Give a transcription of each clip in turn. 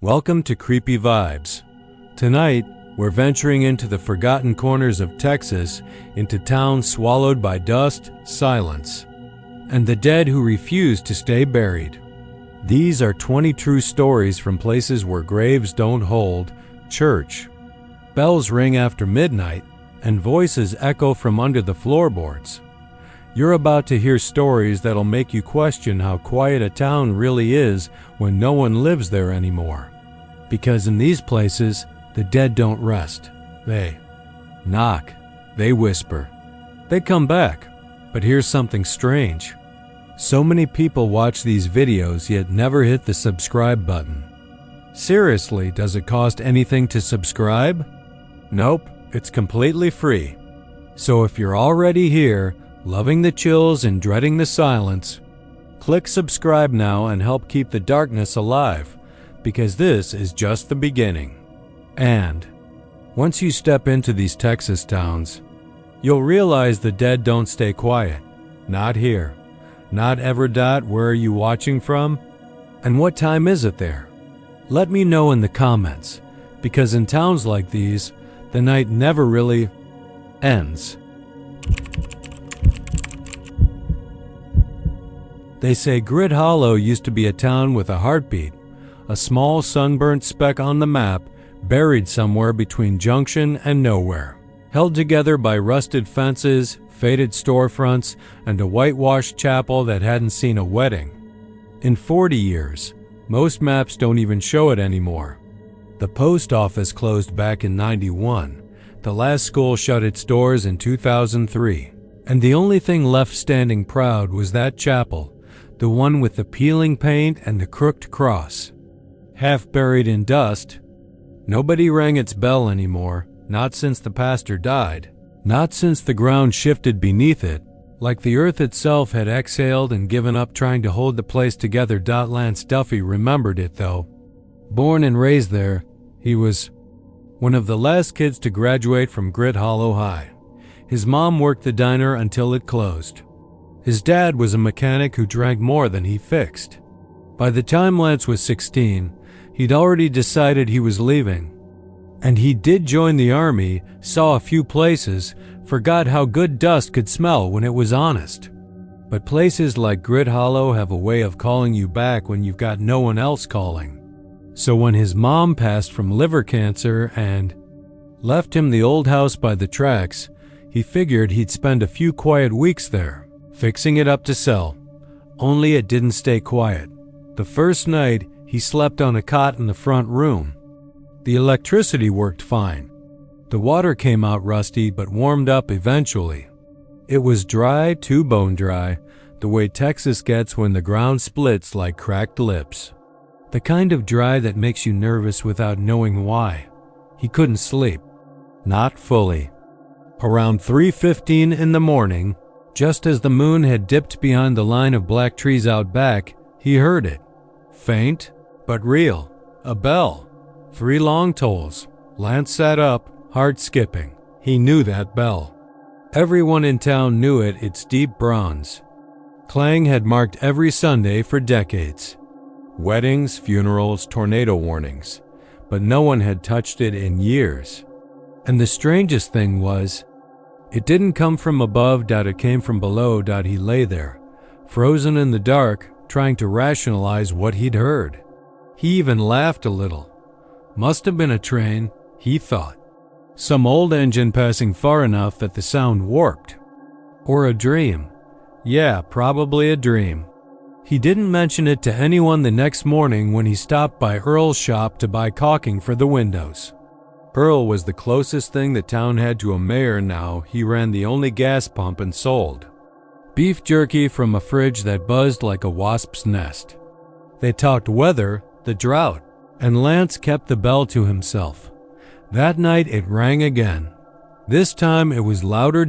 Welcome to Creepy Vibes. Tonight, we're venturing into the forgotten corners of Texas, into towns swallowed by dust, silence, and the dead who refuse to stay buried. These are 20 true stories from places where graves don't hold church. Bells ring after midnight, and voices echo from under the floorboards. You're about to hear stories that'll make you question how quiet a town really is when no one lives there anymore. Because in these places, the dead don't rest. They knock. They whisper. They come back. But here's something strange. So many people watch these videos yet never hit the subscribe button. Seriously, does it cost anything to subscribe? Nope, it's completely free. So if you're already here, loving the chills and dreading the silence, click subscribe now and help keep the darkness alive, because this is just the beginning. And once you step into these Texas towns, you'll realize the dead don't stay quiet. Not here. Not ever. Where are you watching from? And what time is it there? Let me know in the comments, because in towns like these, the night never really ends. They say Grid Hollow used to be a town with a heartbeat, a small sunburnt speck on the map buried somewhere between Junction and nowhere, held together by rusted fences, faded storefronts, and a whitewashed chapel that hadn't seen a wedding. In 40 years, most maps don't even show it anymore. The post office closed back in '91. The last school shut its doors in 2003. And the only thing left standing proud was that chapel, the one with the peeling paint and the crooked cross. Half buried in dust, nobody rang its bell anymore, not since the pastor died, not since the ground shifted beneath it, like the earth itself had exhaled and given up trying to hold the place together. Lance Duffy remembered it though. Born and raised there, he was one of the last kids to graduate from Grid Hollow High. His mom worked the diner until it closed. His dad was a mechanic who drank more than he fixed. By the time Lance was 16, he'd already decided he was leaving. And he did join the army, saw a few places, forgot how good dust could smell when it was honest. But places like Grid Hollow have a way of calling you back when you've got no one else calling. So when his mom passed from liver cancer and left him the old house by the tracks, he figured he'd spend a few quiet weeks there, fixing it up to sell. Only it didn't stay quiet. The first night, he slept on a cot in the front room. The electricity worked fine. The water came out rusty but warmed up eventually. It was dry, too bone dry, the way Texas gets when the ground splits like cracked lips. The kind of dry that makes you nervous without knowing why. He couldn't sleep. Not fully. Around 3:15 in the morning, just as the moon had dipped behind the line of black trees out back, he heard it. Faint, but real. A bell. 3 long tolls. Lance sat up, heart skipping. He knew that bell. Everyone in town knew it, its deep bronze. Clang had marked every Sunday for decades. Weddings, funerals, tornado warnings. But no one had touched it in years. And the strangest thing was, it didn't come from above. It came from below. He lay there, frozen in the dark, trying to rationalize what he'd heard. He even laughed a little. Must have been a train, he thought. Some old engine passing far enough that the sound warped. Or a dream. Yeah, probably a dream. He didn't mention it to anyone the next morning when he stopped by Earl's shop to buy caulking for the windows. Earl was the closest thing the town had to a mayor now. He ran the only gas pump and sold beef jerky from a fridge that buzzed like a wasp's nest. They talked weather, the drought, and Lance kept the bell to himself. That night it rang again. This time it was louder.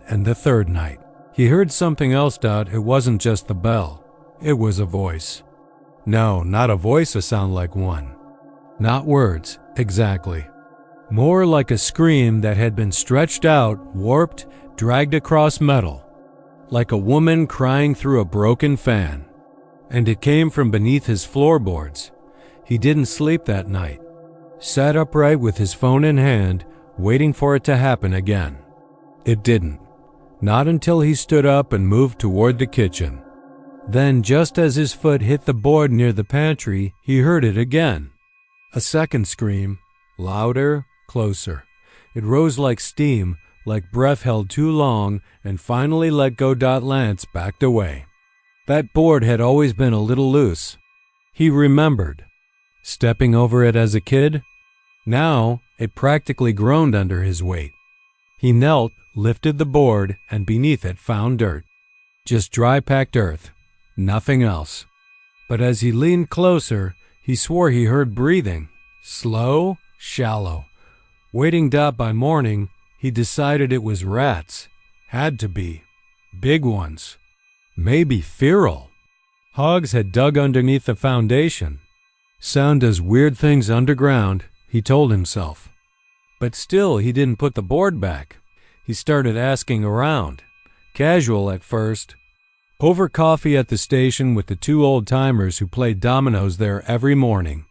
And the third night, he heard something else. It wasn't just the bell. It was a voice. No, not a voice, a sound like one. Not words, exactly. More like a scream that had been stretched out, warped, dragged across metal. Like a woman crying through a broken fan. And it came from beneath his floorboards. He didn't sleep that night. Sat upright with his phone in hand, waiting for it to happen again. It didn't. Not until he stood up and moved toward the kitchen. Then, just as his foot hit the board near the pantry, he heard it again. A second scream, louder, closer. It rose like steam, like breath held too long, and finally let go. Lance backed away. That board had always been a little loose. He remembered. Stepping over it as a kid? Now, it practically groaned under his weight. He knelt, lifted the board, and beneath it found dirt. Just dry packed earth. Nothing else. But as he leaned closer, he swore he heard breathing. Slow, shallow. Waiting. By morning, he decided it was rats. Had to be. Big ones. Maybe feral. Hogs had dug underneath the foundation. Sound does weird things underground, he told himself. But still, he didn't put the board back. He started asking around. Casual at first. Over coffee at the station with the two old-timers who played dominoes there every morning.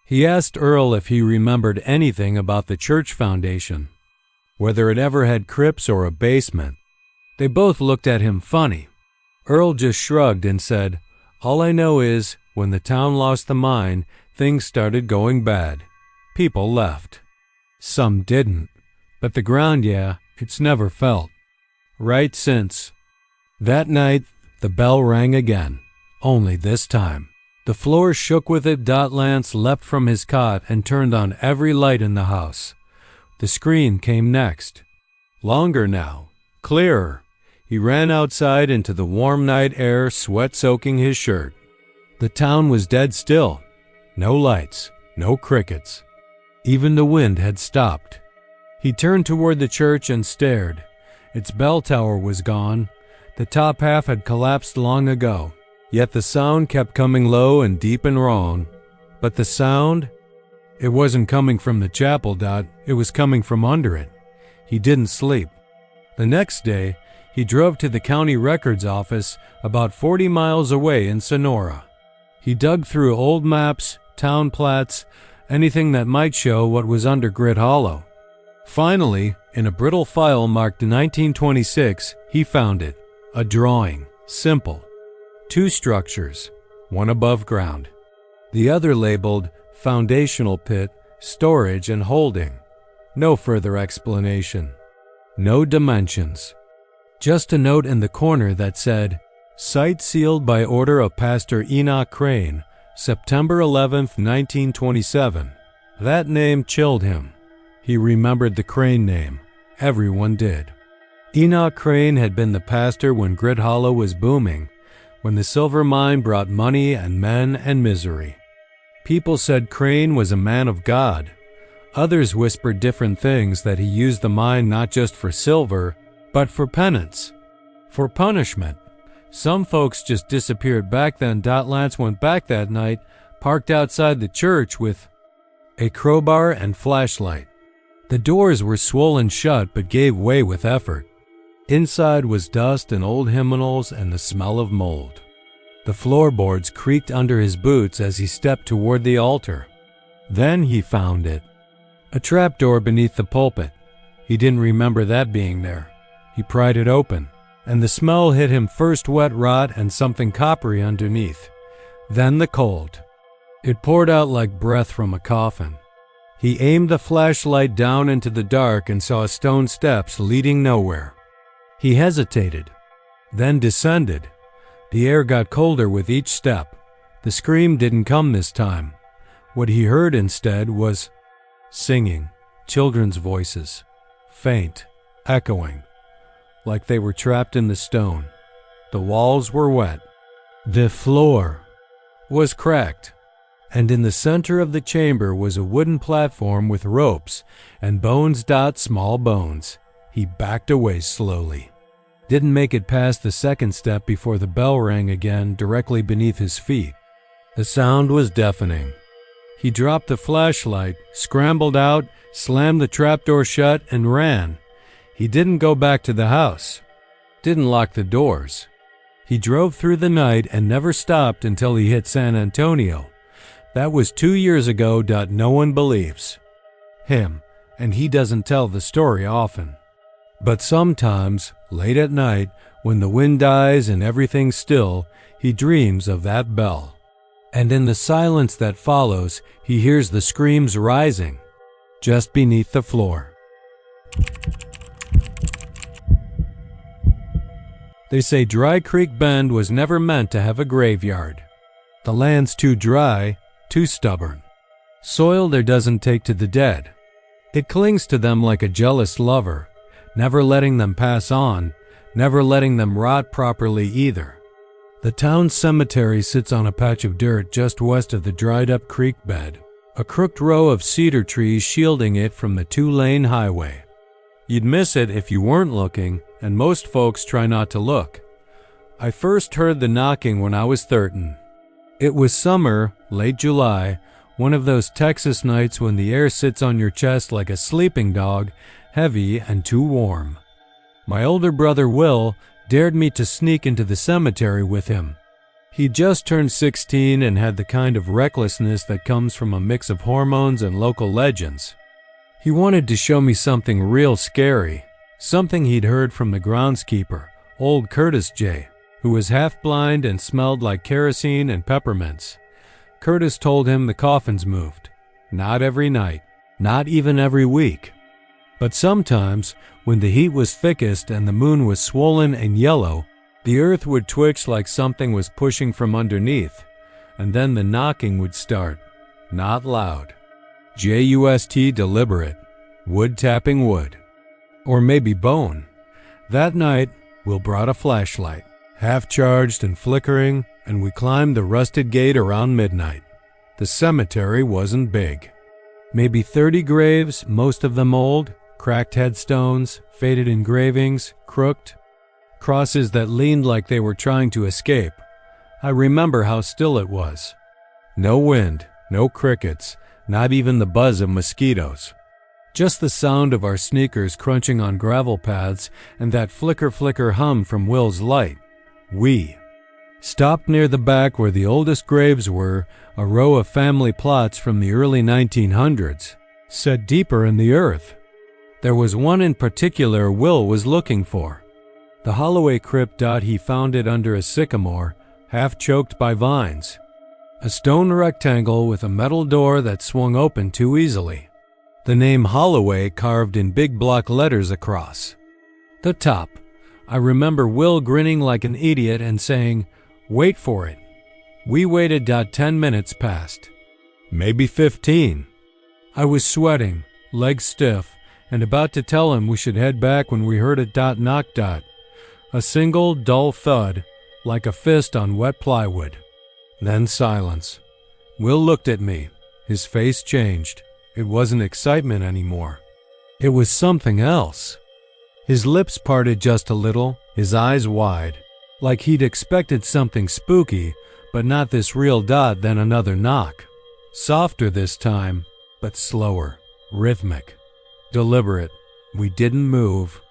He asked Earl if he remembered anything about the church foundation, whether it ever had crypts or a basement. They both looked at him funny. Earl just shrugged and said, "All I know is, when the town lost the mine, things started going bad. People left. Some didn't. But the ground, it's never felt. Right since." That night, the bell rang again. Only this time. The floor shook with it. Lance leapt from his cot and turned on every light in the house. The scream came next. Longer now. Clearer. He ran outside into the warm night air, sweat soaking his shirt. The town was dead still. No lights, no crickets. Even the wind had stopped. He turned toward the church and stared. Its bell tower was gone. The top half had collapsed long ago. Yet the sound kept coming low and deep and wrong. But the sound? It wasn't coming from the chapel. It was coming from under it. He didn't sleep. The next day, he drove to the county records office about 40 miles away in Sonora. He dug through old maps, town plats, anything that might show what was under Grit Hollow. Finally, in a brittle file marked 1926, he found it. A drawing. Simple. 2 structures, one above ground. The other labeled foundational pit, storage and holding. No further explanation. No dimensions. Just a note in the corner that said, "Site sealed by order of Pastor Enoch Crane, September 11th, 1927. That name chilled him. He remembered the Crane name. Everyone did. Enoch Crane had been the pastor when Grit Hollow was booming, when the silver mine brought money and men and misery. People said Crane was a man of God. Others whispered different things, that he used the mine not just for silver, but for penance, for punishment. Some folks just disappeared back then. Lance went back that night, parked outside the church with a crowbar and flashlight. The doors were swollen shut but gave way with effort. Inside was dust and old hymnals and the smell of mold. The floorboards creaked under his boots as he stepped toward the altar. Then he found it. A trapdoor beneath the pulpit. He didn't remember that being there. He pried it open, and the smell hit him, first wet rot and something coppery underneath. Then the cold. It poured out like breath from a coffin. He aimed the flashlight down into the dark and saw stone steps leading nowhere. He hesitated, then descended. The air got colder with each step. The scream didn't come this time. What he heard instead was singing, children's voices, faint, echoing, like they were trapped in the stone. The walls were wet. The floor was cracked, and in the center of the chamber was a wooden platform with ropes and bones. Small bones. He backed away slowly. Didn't make it past the second step before the bell rang again directly beneath his feet. The sound was deafening. He dropped the flashlight, scrambled out, slammed the trapdoor shut, and ran. He didn't go back to the house. Didn't lock the doors. He drove through the night and never stopped until he hit San Antonio. That was 2 years ago. No one believes him, and he doesn't tell the story often. But sometimes, late at night, when the wind dies and everything's still, he dreams of that bell. And in the silence that follows, he hears the screams rising just beneath the floor. They say Dry Creek Bend was never meant to have a graveyard. The land's too dry, too stubborn. Soil there doesn't take to the dead. It clings to them like a jealous lover, never letting them pass on, never letting them rot properly either. The town cemetery sits on a patch of dirt just west of the dried-up creek bed, a crooked row of cedar trees shielding it from the two-lane highway. You'd miss it if you weren't looking, and most folks try not to look. I first heard the knocking when I was 13. It was summer, late July, one of those Texas nights when the air sits on your chest like a sleeping dog, heavy and too warm. My older brother Will dared me to sneak into the cemetery with him. He'd just turned 16 and had the kind of recklessness that comes from a mix of hormones and local legends. He wanted to show me something real scary, something he'd heard from the groundskeeper, old Curtis J., who was half-blind and smelled like kerosene and peppermints. Curtis told him the coffins moved. Not every night, not even every week. But sometimes, when the heat was thickest and the moon was swollen and yellow, the earth would twitch like something was pushing from underneath, and then the knocking would start. Not loud. Just deliberate. Wood tapping wood. Or maybe bone. That night, Will brought a flashlight, half-charged and flickering, and we climbed the rusted gate around midnight. The cemetery wasn't big. Maybe 30 graves, most of them old, cracked headstones, faded engravings, crooked, crosses that leaned like they were trying to escape. I remember how still it was. No wind, no crickets, not even the buzz of mosquitoes. Just the sound of our sneakers crunching on gravel paths and that flicker-flicker hum from Will's light. We stopped near the back where the oldest graves were, a row of family plots from the early 1900s, set deeper in the earth. There was one in particular Will was looking for. The Holloway crypt. He found it under a sycamore, half choked by vines. A stone rectangle with a metal door that swung open too easily. The name Holloway carved in big block letters across the top. I remember Will grinning like an idiot and saying, "Wait for it." We waited. 10 minutes passed. Maybe 15. I was sweating, legs stiff, and about to tell him we should head back when we heard a knock. A single dull thud, like a fist on wet plywood. Then silence. Will looked at me. His face changed. It wasn't excitement anymore. It was something else. His lips parted just a little, his eyes wide, like he'd expected something spooky, but not this real. Then another knock. Softer this time, but slower, rhythmic, deliberate. We didn't move.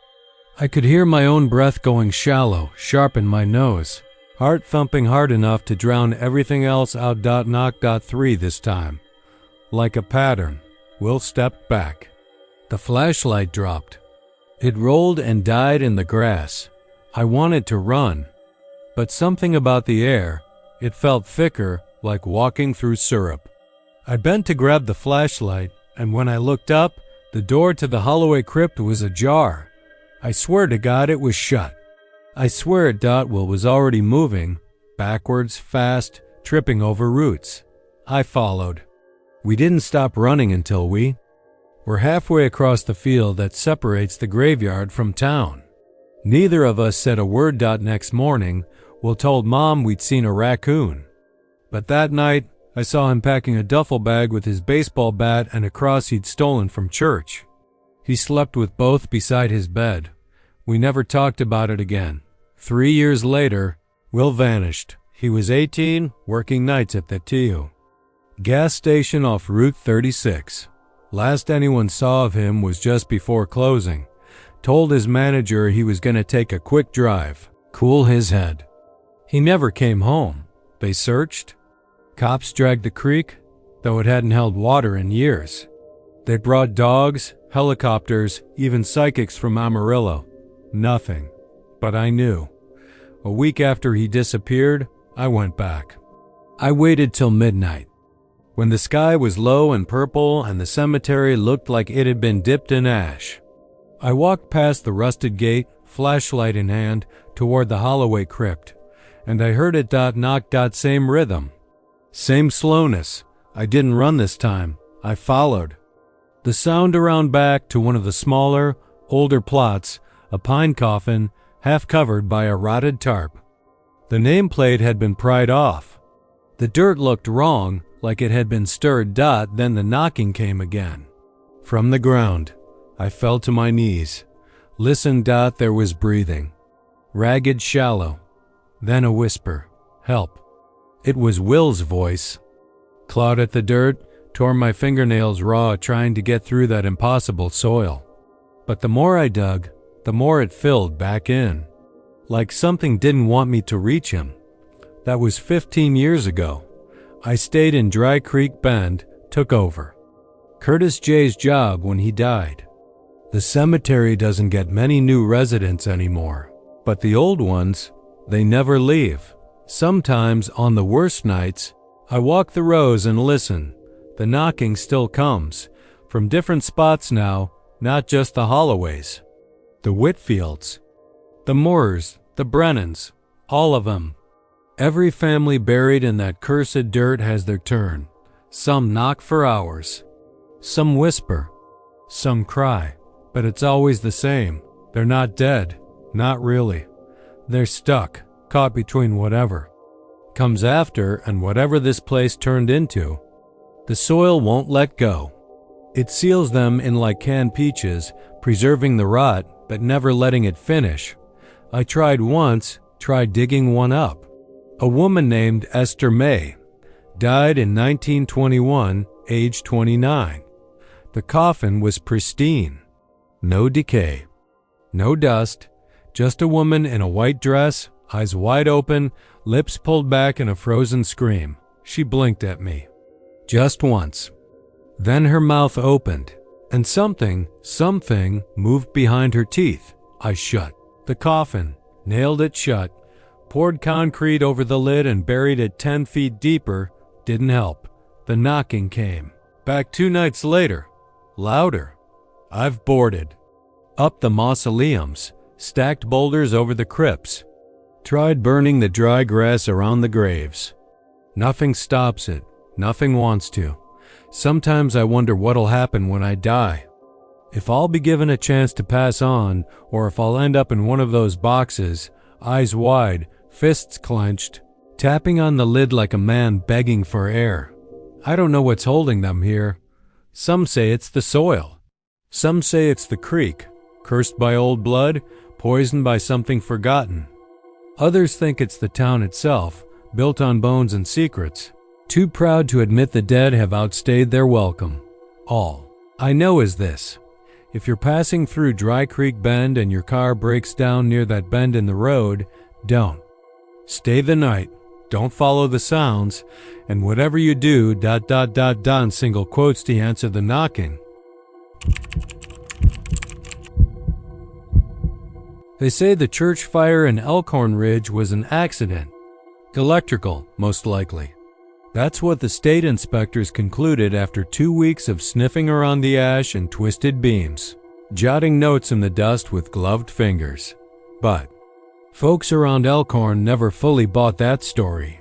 I could hear my own breath going shallow, sharp in my nose, heart thumping hard enough to drown everything else out. Knock. 3 this time. Like a pattern, Will stepped back. The flashlight dropped. It rolled and died in the grass. I wanted to run, but something about the air, it felt thicker, like walking through syrup. I bent to grab the flashlight, and when I looked up, the door to the Holloway crypt was ajar. I swear to God it was shut. I swear. Will was already moving, backwards, fast, tripping over roots. I followed. We didn't stop running until we're halfway across the field that separates the graveyard from town. Neither of us said a word. Next morning, Will told Mom we'd seen a raccoon. But that night, I saw him packing a duffel bag with his baseball bat and a cross he'd stolen from church. He slept with both beside his bed. We never talked about it again. 3 years later, Will vanished. He was 18, working nights at the TU gas station off Route 36. Last anyone saw of him was just before closing. Told his manager he was going to take a quick drive, cool his head. He never came home. They searched. Cops dragged the creek, though it hadn't held water in years. They brought dogs, helicopters, even psychics from Amarillo. Nothing. But I knew. A week after he disappeared, I went back. I waited till midnight, when the sky was low and purple and the cemetery looked like it had been dipped in ash. I walked past the rusted gate, flashlight in hand, toward the Holloway crypt, and I heard it knock same rhythm. Same slowness. I didn't run this time. I followed. The sound around back to one of the smaller, older plots, a pine coffin, half covered by a rotted tarp. The nameplate had been pried off. The dirt looked wrong, like it had been stirred. Then the knocking came again. From the ground, I fell to my knees. Listened. There was breathing. Ragged, shallow. Then a whisper. Help. It was Will's voice. Clawed at the dirt, tore my fingernails raw trying to get through that impossible soil. But the more I dug, the more it filled back in. Like something didn't want me to reach him. That was 15 years ago. I stayed in Dry Creek Bend, took over. Curtis J's job when he died. The cemetery doesn't get many new residents anymore, but the old ones, they never leave. Sometimes, on the worst nights, I walk the rows and listen. The knocking still comes, from different spots now, not just the Holloways. The Whitfields, the Moores, the Brennans, all of them. Every family buried in that cursed dirt has their turn. Some knock for hours. Some whisper. Some cry. But it's always the same. They're not dead. Not really. They're stuck, caught between whatever comes after and whatever this place turned into. The soil won't let go. It seals them in like canned peaches, preserving the rot, but never letting it finish. I tried digging one up. A woman named Esther May died in 1921, age 29. The coffin was pristine. No decay. No dust. Just a woman in a white dress, eyes wide open, lips pulled back in a frozen scream. She blinked at me. Just once. Then her mouth opened, and something moved behind her teeth. I shut the coffin, nailed it shut, poured concrete over the lid and buried it 10 feet deeper. Didn't help. The knocking came. Back 2 nights later. Louder. I've boarded. Up the mausoleums, stacked boulders over the crypts. Tried burning the dry grass around the graves. Nothing stops it. Nothing wants to. Sometimes I wonder what'll happen when I die. If I'll be given a chance to pass on, or if I'll end up in one of those boxes, eyes wide, fists clenched, tapping on the lid like a man begging for air. I don't know what's holding them here. Some say it's the soil. Some say it's the creek, cursed by old blood, poisoned by something forgotten. Others think it's the town itself, built on bones and secrets. Too proud to admit the dead have outstayed their welcome. All I know is this. If you're passing through Dry Creek Bend and your car breaks down near that bend in the road, don't. Stay the night. Don't follow the sounds. And whatever you do, ... in single quotes to answer the knocking. They say the church fire in Elkhorn Ridge was an accident. Electrical, most likely. That's what the state inspectors concluded after 2 weeks of sniffing around the ash and twisted beams, jotting notes in the dust with gloved fingers. But folks around Elkhorn never fully bought that story.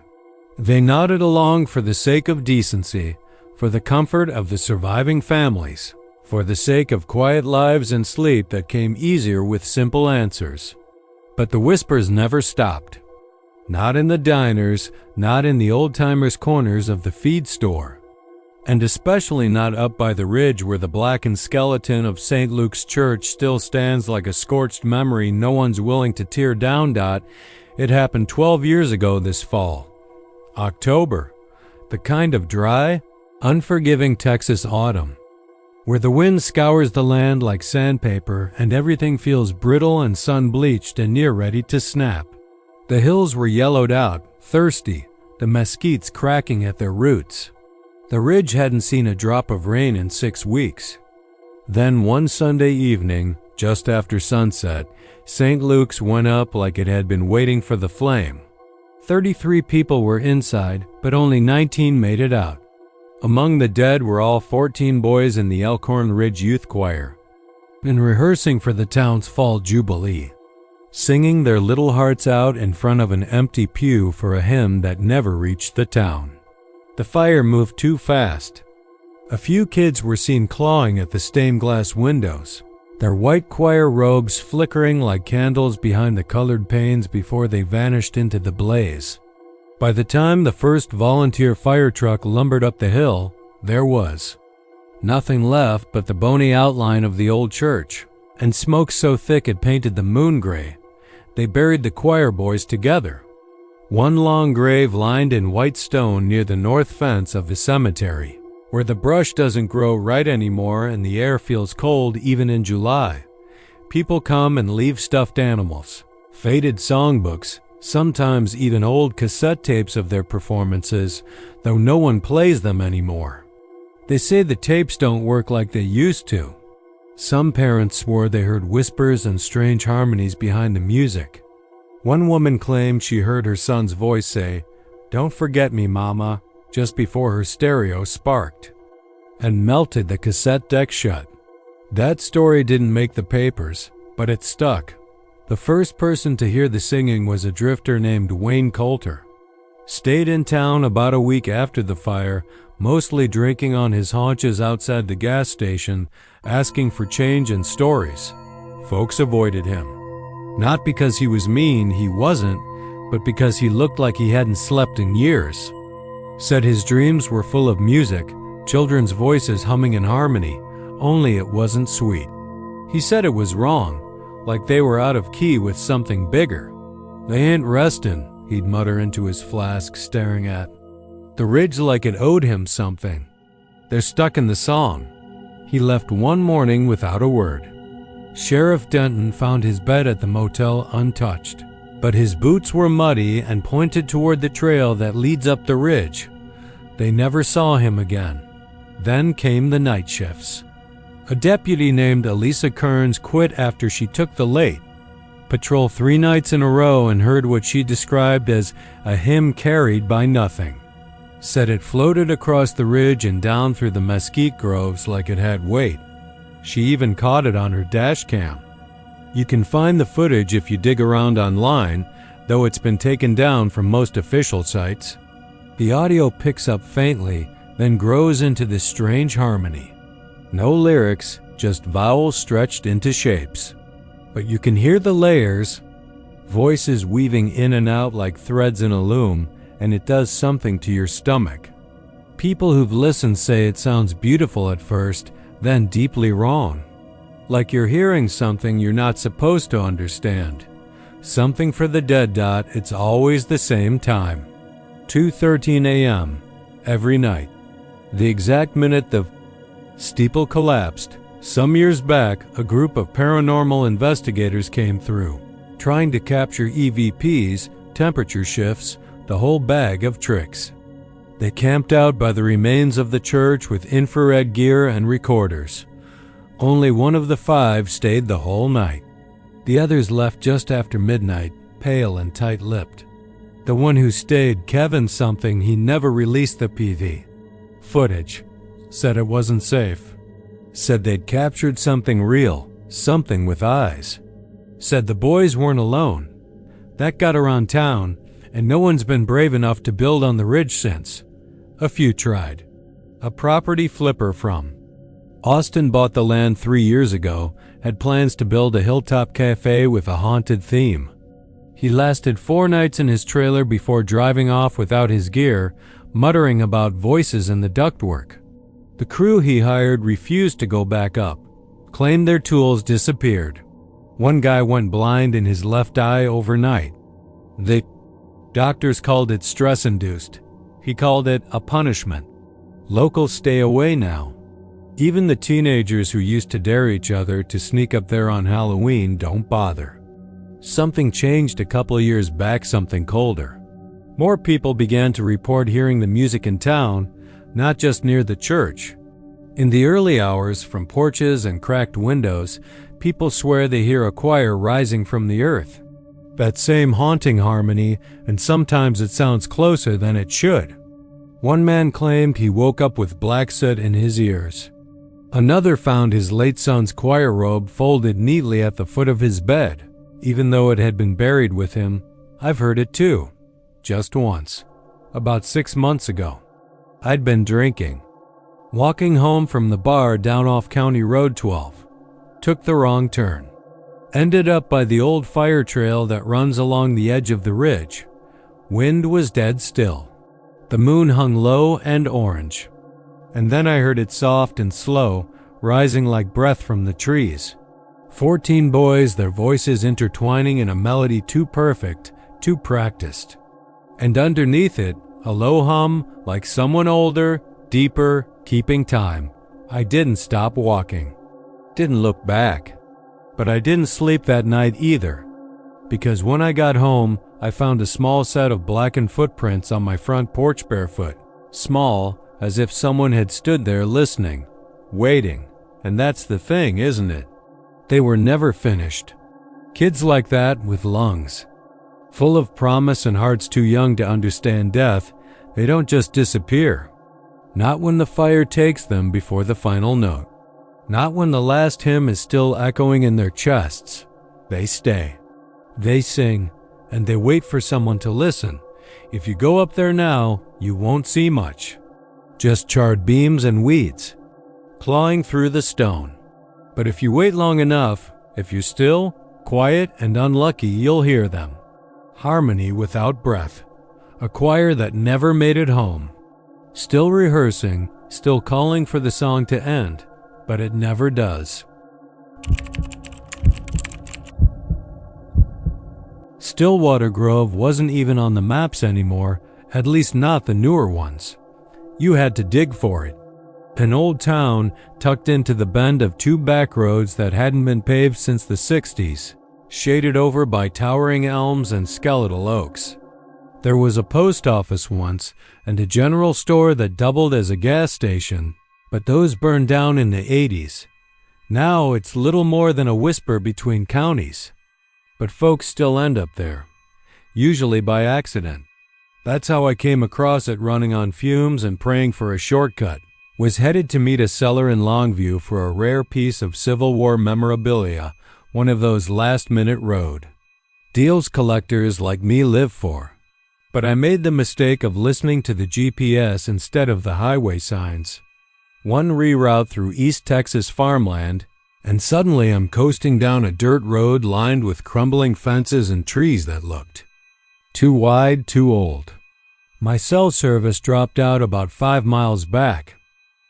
They nodded along for the sake of decency, for the comfort of the surviving families, for the sake of quiet lives and sleep that came easier with simple answers. But the whispers never stopped. Not in the diners, not in the old-timers' corners of the feed store, and especially not up by the ridge where the blackened skeleton of St. Luke's Church still stands like a scorched memory no one's willing to tear down. It happened 12 years ago this fall. October, the kind of dry, unforgiving Texas autumn, where the wind scours the land like sandpaper and everything feels brittle and sun-bleached and near ready to snap. The hills were yellowed out, thirsty, the mesquites cracking at their roots. The ridge hadn't seen a drop of rain in 6 weeks. Then one Sunday evening, just after sunset, St. Luke's went up like it had been waiting for the flame. 33 people were inside, but only 19 made it out. Among the dead were all 14 boys in the Elkhorn Ridge Youth Choir, and rehearsing for the town's fall jubilee, singing their little hearts out in front of an empty pew for a hymn that never reached the town. The fire moved too fast. A few kids were seen clawing at the stained glass windows, their white choir robes flickering like candles behind the colored panes before they vanished into the blaze. By the time the first volunteer fire truck lumbered up the hill, there was nothing left but the bony outline of the old church, and smoke so thick it painted the moon gray. They buried the choir boys together. One long grave lined in white stone near the north fence of the cemetery, where the brush doesn't grow right anymore and the air feels cold even in July. People come and leave stuffed animals, faded songbooks, sometimes even old cassette tapes of their performances, though no one plays them anymore. They say the tapes don't work like they used to. Some parents swore they heard whispers and strange harmonies behind the music. One woman claimed she heard her son's voice say, "Don't forget me, Mama," just before her stereo sparked and melted the cassette deck shut. That story didn't make the papers, but it stuck. The first person to hear the singing was a drifter named Wayne Coulter. Stayed in town about a week after the fire, mostly drinking on his haunches outside the gas station, asking for change and stories. Folks avoided him. Not because he was mean, he wasn't, but because he looked like he hadn't slept in years. Said his dreams were full of music, children's voices humming in harmony, only it wasn't sweet. He said it was wrong, like they were out of key with something bigger. "They ain't restin'," he'd mutter into his flask, staring at the ridge like it owed him something. "They're stuck in the song." He left one morning without a word. Sheriff Denton found his bed at the motel untouched, but his boots were muddy and pointed toward the trail that leads up the ridge. They never saw him again. Then came the night shifts. A deputy named Elisa Kearns quit after she took the late patrol 3 nights in a row and heard what she described as a hymn carried by nothing. Said it floated across the ridge and down through the mesquite groves like it had weight. She even caught it on her dash cam. You can find the footage if you dig around online, though it's been taken down from most official sites. The audio picks up faintly, then grows into this strange harmony. No lyrics, just vowels stretched into shapes. But you can hear the layers, voices weaving in and out like threads in a loom, and it does something to your stomach. People who've listened say it sounds beautiful at first, then deeply wrong. Like you're hearing something you're not supposed to understand. Something for the dead. It's always the same time. 2:13 a.m. every night. The exact minute the steeple collapsed. Some years back, a group of paranormal investigators came through, trying to capture EVPs, temperature shifts, the whole bag of tricks. They camped out by the remains of the church with infrared gear and recorders. Only one of the 5 stayed the whole night. The others left just after midnight, pale and tight-lipped. The one who stayed, Kevin something, he never released the PV footage. Said it wasn't safe. Said they'd captured something real, something with eyes. Said the boys weren't alone. That got around town, and no one's been brave enough to build on the ridge since. A few tried. A property flipper from Austin bought the land 3 years ago, had plans to build a hilltop cafe with a haunted theme. He lasted 4 nights in his trailer before driving off without his gear, muttering about voices in the ductwork. The crew he hired refused to go back up, claimed their tools disappeared. One guy went blind in his left eye overnight. The doctors called it stress-induced. He called it a punishment. Locals stay away now. Even the teenagers who used to dare each other to sneak up there on Halloween don't bother. Something changed a couple of years back, something colder. More people began to report hearing the music in town, not just near the church. In the early hours, from porches and cracked windows, people swear they hear a choir rising from the earth. That same haunting harmony, and sometimes it sounds closer than it should. One man claimed he woke up with black soot in his ears. Another found his late son's choir robe folded neatly at the foot of his bed. Even though it had been buried with him, I've heard it too. Just once. About 6 months ago. I'd been drinking. Walking home from the bar down off County Road 12. Took the wrong turn. Ended up by the old fire trail that runs along the edge of the ridge. Wind was dead still. The moon hung low and orange. And then I heard it soft and slow, rising like breath from the trees. 14 boys, their voices intertwining in a melody too perfect, too practiced. And underneath it, a low hum, like someone older, deeper, keeping time. I didn't stop walking. Didn't look back. But I didn't sleep that night either. Because when I got home, I found a small set of blackened footprints on my front porch barefoot. Small, as if someone had stood there listening, waiting. And that's the thing, isn't it? They were never finished. Kids like that with lungs. Full of promise and hearts too young to understand death, they don't just disappear. Not when the fire takes them before the final note. Not when the last hymn is still echoing in their chests. They stay. They sing, and they wait for someone to listen. If you go up there now, you won't see much. Just charred beams and weeds, clawing through the stone. But if you wait long enough, if you're still, quiet, and unlucky, you'll hear them. Harmony without breath. A choir that never made it home. Still rehearsing, still calling for the song to end, but it never does. Stillwater Grove wasn't even on the maps anymore, at least not the newer ones. You had to dig for it. An old town tucked into the bend of 2 back roads that hadn't been paved since the 60s, shaded over by towering elms and skeletal oaks. There was a post office once and a general store that doubled as a gas station, but those burned down in the 80s. Now it's little more than a whisper between counties. But folks still end up there, usually by accident. That's how I came across it, running on fumes and praying for a shortcut. Was headed to meet a seller in Longview for a rare piece of Civil War memorabilia, one of those last-minute road deals collectors like me live for. But I made the mistake of listening to the GPS instead of the highway signs. One reroute through East Texas farmland, and suddenly I'm coasting down a dirt road lined with crumbling fences and trees that looked too wide, too old. My cell service dropped out about 5 miles back.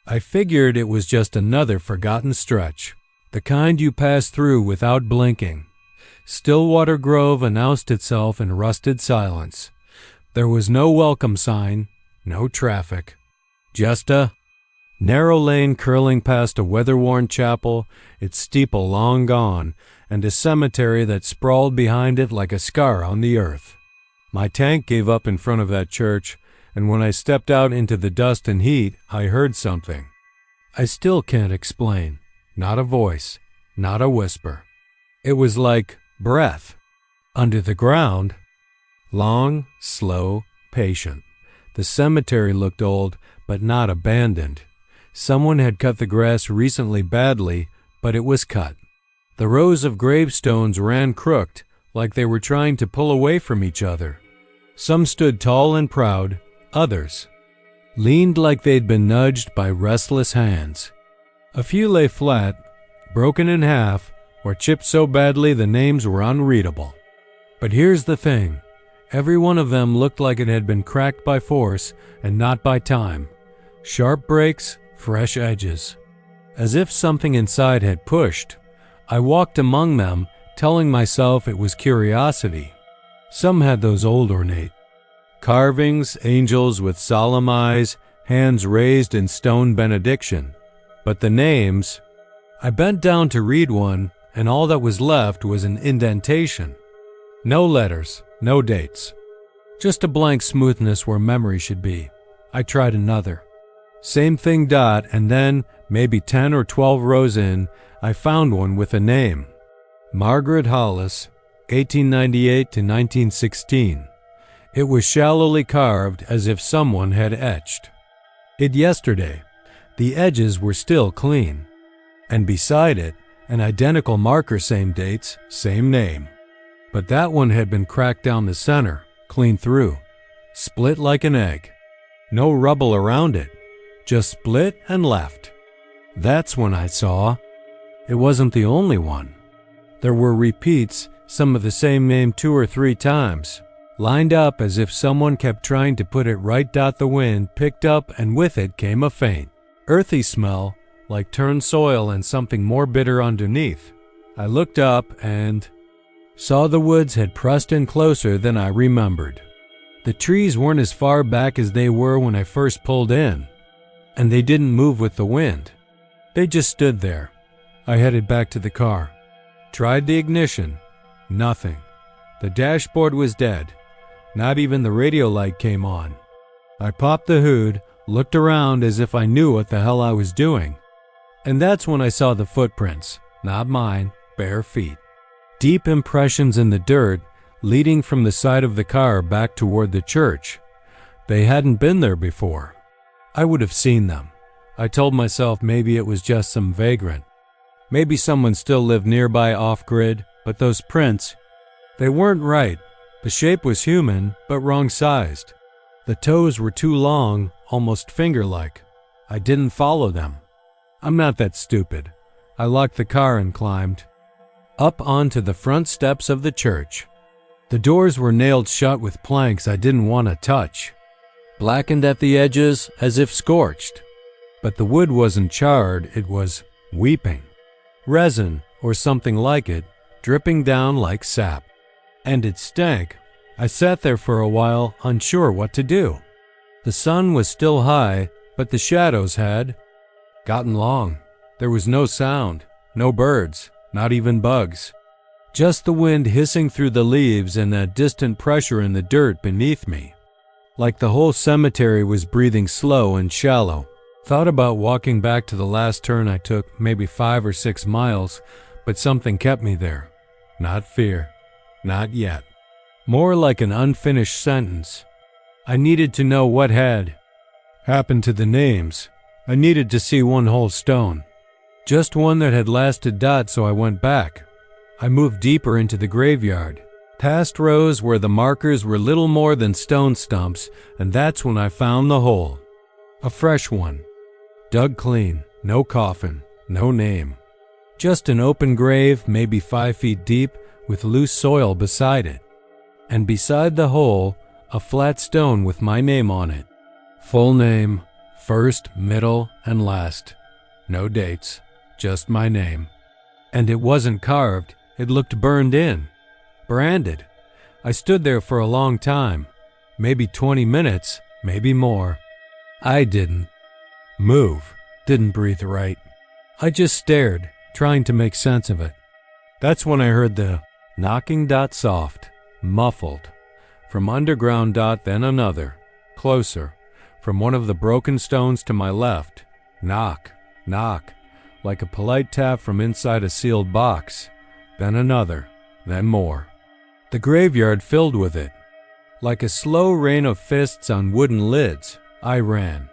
I figured it was just another forgotten stretch, the kind you pass through without blinking. Stillwater Grove announced itself in rusted silence. There was no welcome sign, no traffic, just a narrow lane curling past a weather-worn chapel, its steeple long gone, and a cemetery that sprawled behind it like a scar on the earth. My tank gave up in front of that church, and when I stepped out into the dust and heat, I heard something. I still can't explain. Not a voice, not a whisper. It was like breath. Under the ground. Long, slow, patient. The cemetery looked old, but not abandoned. Someone had cut the grass recently badly, but it was cut. The rows of gravestones ran crooked, like they were trying to pull away from each other. Some stood tall and proud, others leaned like they'd been nudged by restless hands. A few lay flat, broken in half, or chipped so badly the names were unreadable. But here's the thing. Every one of them looked like it had been cracked by force and not by time. Sharp breaks, fresh edges. As if something inside had pushed. I walked among them, telling myself it was curiosity. Some had those old ornate carvings, angels with solemn eyes, hands raised in stone benediction. But the names... I bent down to read one, and all that was left was an indentation. No letters, no dates. Just a blank smoothness where memory should be. I tried another. Same thing, Dot, and then, maybe 10 or 12 rows in, I found one with a name. Margaret Hollis, 1898 to 1916. It was shallowly carved as if someone had etched it yesterday. The edges were still clean. And beside it, an identical marker, same dates, same name. But that one had been cracked down the center, clean through, split like an egg. No rubble around it, just split and left. That's when I saw it wasn't the only one. There were repeats, some of the same name 2 or 3 times, lined up as if someone kept trying to put it right. The wind picked up, and with it came a faint, earthy smell, like turned soil and something more bitter underneath. I looked up and saw the woods had pressed in closer than I remembered. The trees weren't as far back as they were when I first pulled in, and they didn't move with the wind. They just stood there. I headed back to the car. Tried the ignition. Nothing. The dashboard was dead. Not even the radio light came on. I popped the hood, looked around as if I knew what the hell I was doing. And that's when I saw the footprints, not mine, bare feet. Deep impressions in the dirt, leading from the side of the car back toward the church. They hadn't been there before. I would have seen them. I told myself maybe it was just some vagrant. Maybe someone still lived nearby off-grid, but those prints, they weren't right. The shape was human, but wrong-sized. The toes were too long, almost finger-like. I didn't follow them. I'm not that stupid. I locked the car and climbed up onto the front steps of the church. The doors were nailed shut with planks I didn't want to touch, blackened at the edges as if scorched. But the wood wasn't charred, it was weeping. Resin, or something like it, dripping down like sap. And it stank. I sat there for a while, unsure what to do. The sun was still high, but the shadows had gotten long. There was no sound, no birds, not even bugs. Just the wind hissing through the leaves and that distant pressure in the dirt beneath me. Like the whole cemetery was breathing slow and shallow. Thought about walking back to the last turn I took, maybe 5 or 6 miles, but something kept me there. Not fear. Not yet. More like an unfinished sentence. I needed to know what had happened to the names. I needed to see one whole stone. Just one that had lasted. So I went back. I moved deeper into the graveyard, past rows where the markers were little more than stone stumps, and that's when I found the hole. A fresh one. Dug clean, no coffin, no name. Just an open grave, maybe 5 feet deep, with loose soil beside it. And beside the hole, a flat stone with my name on it. Full name, first, middle, and last. No dates, just my name. And it wasn't carved, it looked burned in. Branded. I stood there for a long time, maybe 20 minutes, maybe more. I didn't move, didn't breathe right. I just stared, trying to make sense of it. That's when I heard the knocking. Soft, muffled. From underground. Then another, closer, from one of the broken stones to my left. Knock, knock, like a polite tap from inside a sealed box. Then another, then more. The graveyard filled with it. Like a slow rain of fists on wooden lids, I ran.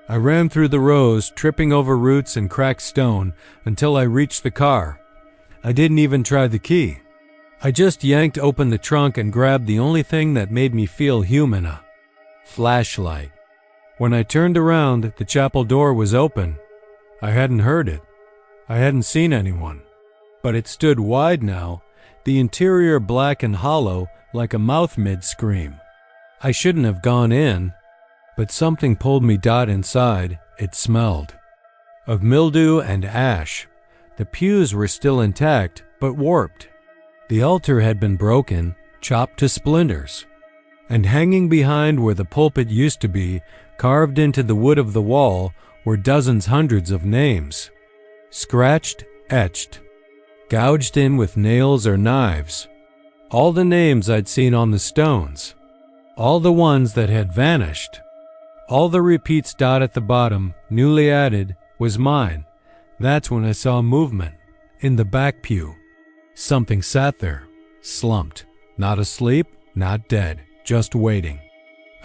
I ran through the rows, tripping over roots and cracked stone, until I reached the car. I didn't even try the key. I just yanked open the trunk and grabbed the only thing that made me feel human, a flashlight. When I turned around, the chapel door was open. I hadn't heard it. I hadn't seen anyone. But it stood wide now, the interior black and hollow, like a mouth mid-scream. I shouldn't have gone in, but something pulled me. Inside, it smelled of mildew and ash. The pews were still intact, but warped. The altar had been broken, chopped to splinters. And hanging behind where the pulpit used to be, carved into the wood of the wall, were dozens, hundreds of names. Scratched, etched, gouged in with nails or knives. All the names I'd seen on the stones. All the ones that had vanished. All the repeats dot at the bottom, newly added, was mine. That's when I saw movement. In the back pew. Something sat there, slumped. Not asleep, not dead, just waiting.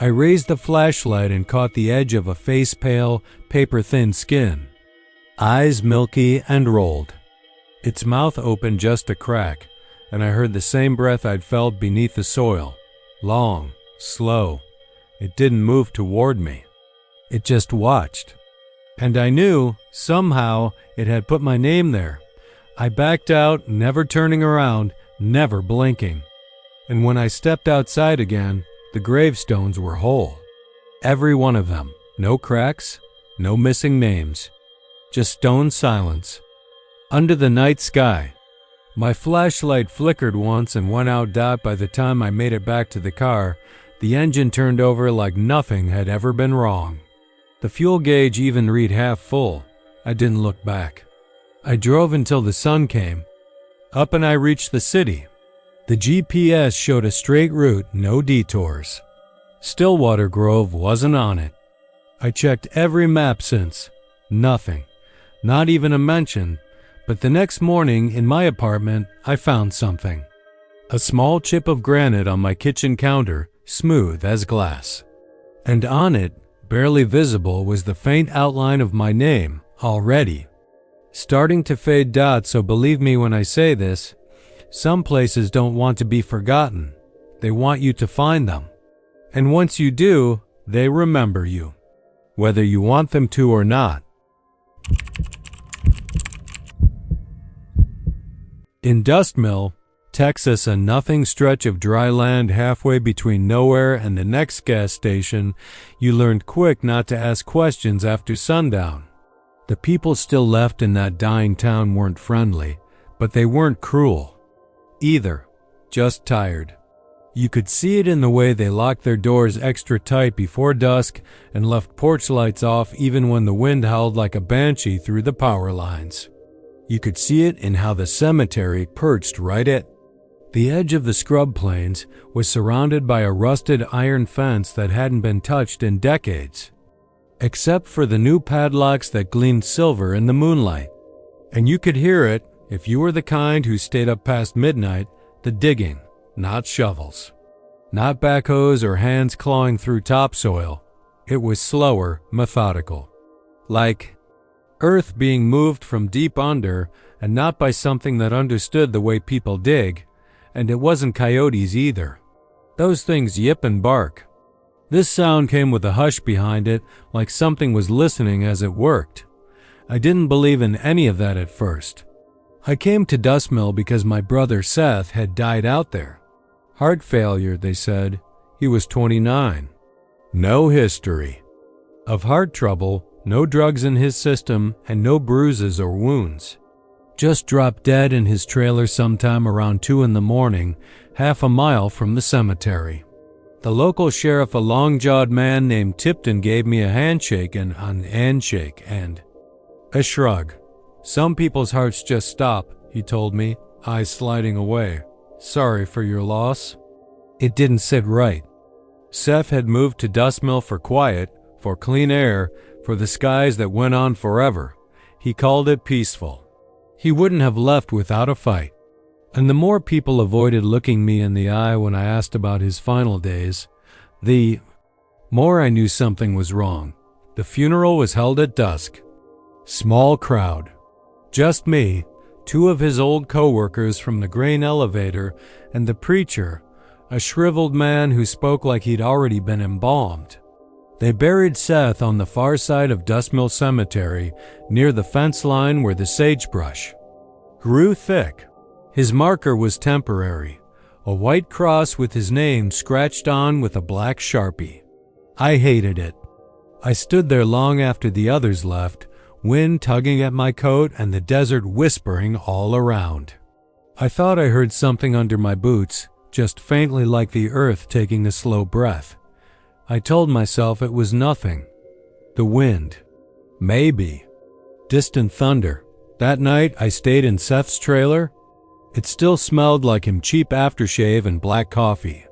I raised the flashlight and caught the edge of a face-pale, paper-thin skin. Eyes milky and rolled. Its mouth opened just a crack, and I heard the same breath I'd felt beneath the soil. Long, slow. It didn't move toward me. It just watched. And I knew, somehow, it had put my name there. I backed out, never turning around, never blinking. And when I stepped outside again, the gravestones were whole. Every one of them. No cracks, no missing names. Just stone silence. Under the night sky. My flashlight flickered once and went out. By the time I made it back to the car, the engine turned over like nothing had ever been wrong. The fuel gauge even read half full. I didn't look back. I drove until the sun came. Up and I reached the city. The GPS showed a straight route, no detours. Stillwater Grove wasn't on it. I checked every map since. Nothing. Not even a mention. But the next morning, in my apartment, I found something. A small chip of granite on my kitchen counter, smooth as glass. And on it, barely visible, was the faint outline of my name, already. Starting to fade dots, so believe me when I say this, some places don't want to be forgotten. They want you to find them. And once you do, they remember you, whether you want them to or not. In Dust Mill, Texas, a nothing stretch of dry land halfway between nowhere and the next gas station, you learned quick not to ask questions after sundown. The people still left in that dying town weren't friendly, but they weren't cruel. Either. Just tired. You could see it in the way they locked their doors extra tight before dusk and left porch lights off even when the wind howled like a banshee through the power lines. You could see it in how the cemetery perched right at the edge of the scrub plains was surrounded by a rusted iron fence that hadn't been touched in decades, except for the new padlocks that gleamed silver in the moonlight. And you could hear it, if you were the kind who stayed up past midnight, the digging, not shovels. Not backhoes or hands clawing through topsoil. It was slower, methodical. Like earth being moved from deep under, and not by something that understood the way people dig. And it wasn't coyotes either. Those things yip and bark. This sound came with a hush behind it, like something was listening as it worked. I didn't believe in any of that at first. I came to Dust Mill because my brother Seth had died out there. Heart failure, they said. He was 29. No history of heart trouble, no drugs in his system, and no bruises or wounds. Just dropped dead in his trailer sometime around 2 a.m, half a mile from the cemetery. The local sheriff, a long-jawed man named Tipton, gave me a handshake and a shrug. Some people's hearts just stop, he told me, eyes sliding away. Sorry for your loss. It didn't sit right. Seth had moved to Dust Mill for quiet, for clean air, for the skies that went on forever. He called it peaceful. He wouldn't have left without a fight. And the more people avoided looking me in the eye when I asked about his final days, the more I knew something was wrong. The funeral was held at dusk. Small crowd. Just me, 2 of his old co-workers from the grain elevator, and the preacher, a shriveled man who spoke like he'd already been embalmed. They buried Seth on the far side of Dust Mill Cemetery, near the fence line where the sagebrush grew thick. His marker was temporary, a white cross with his name scratched on with a black Sharpie. I hated it. I stood there long after the others left, wind tugging at my coat and the desert whispering all around. I thought I heard something under my boots, just faintly like the earth taking a slow breath. I told myself it was nothing. The wind. Maybe. Distant thunder. That night I stayed in Seth's trailer. It still smelled like him, cheap aftershave and black coffee.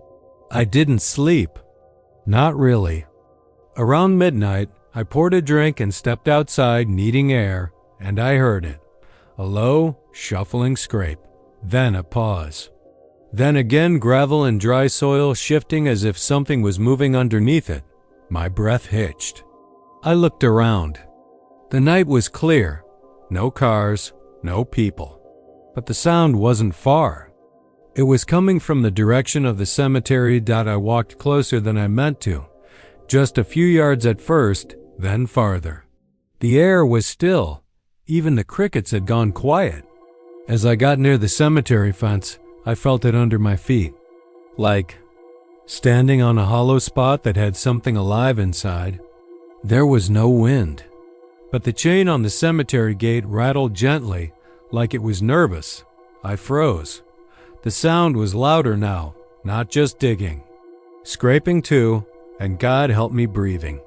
I didn't sleep. Not really. Around midnight, I poured a drink and stepped outside needing air, and I heard it. A low, shuffling scrape, then a pause. Then again gravel and dry soil shifting as if something was moving underneath it. My breath hitched. I looked around. The night was clear. No cars, no people. But the sound wasn't far. It was coming from the direction of the cemetery. I walked closer than I meant to. Just a few yards at first, then farther. The air was still. Even the crickets had gone quiet. As I got near the cemetery fence, I felt it under my feet. Like standing on a hollow spot that had something alive inside. There was no wind. But the chain on the cemetery gate rattled gently, like it was nervous. I froze. The sound was louder now, not just digging. Scraping too, and God help me breathing.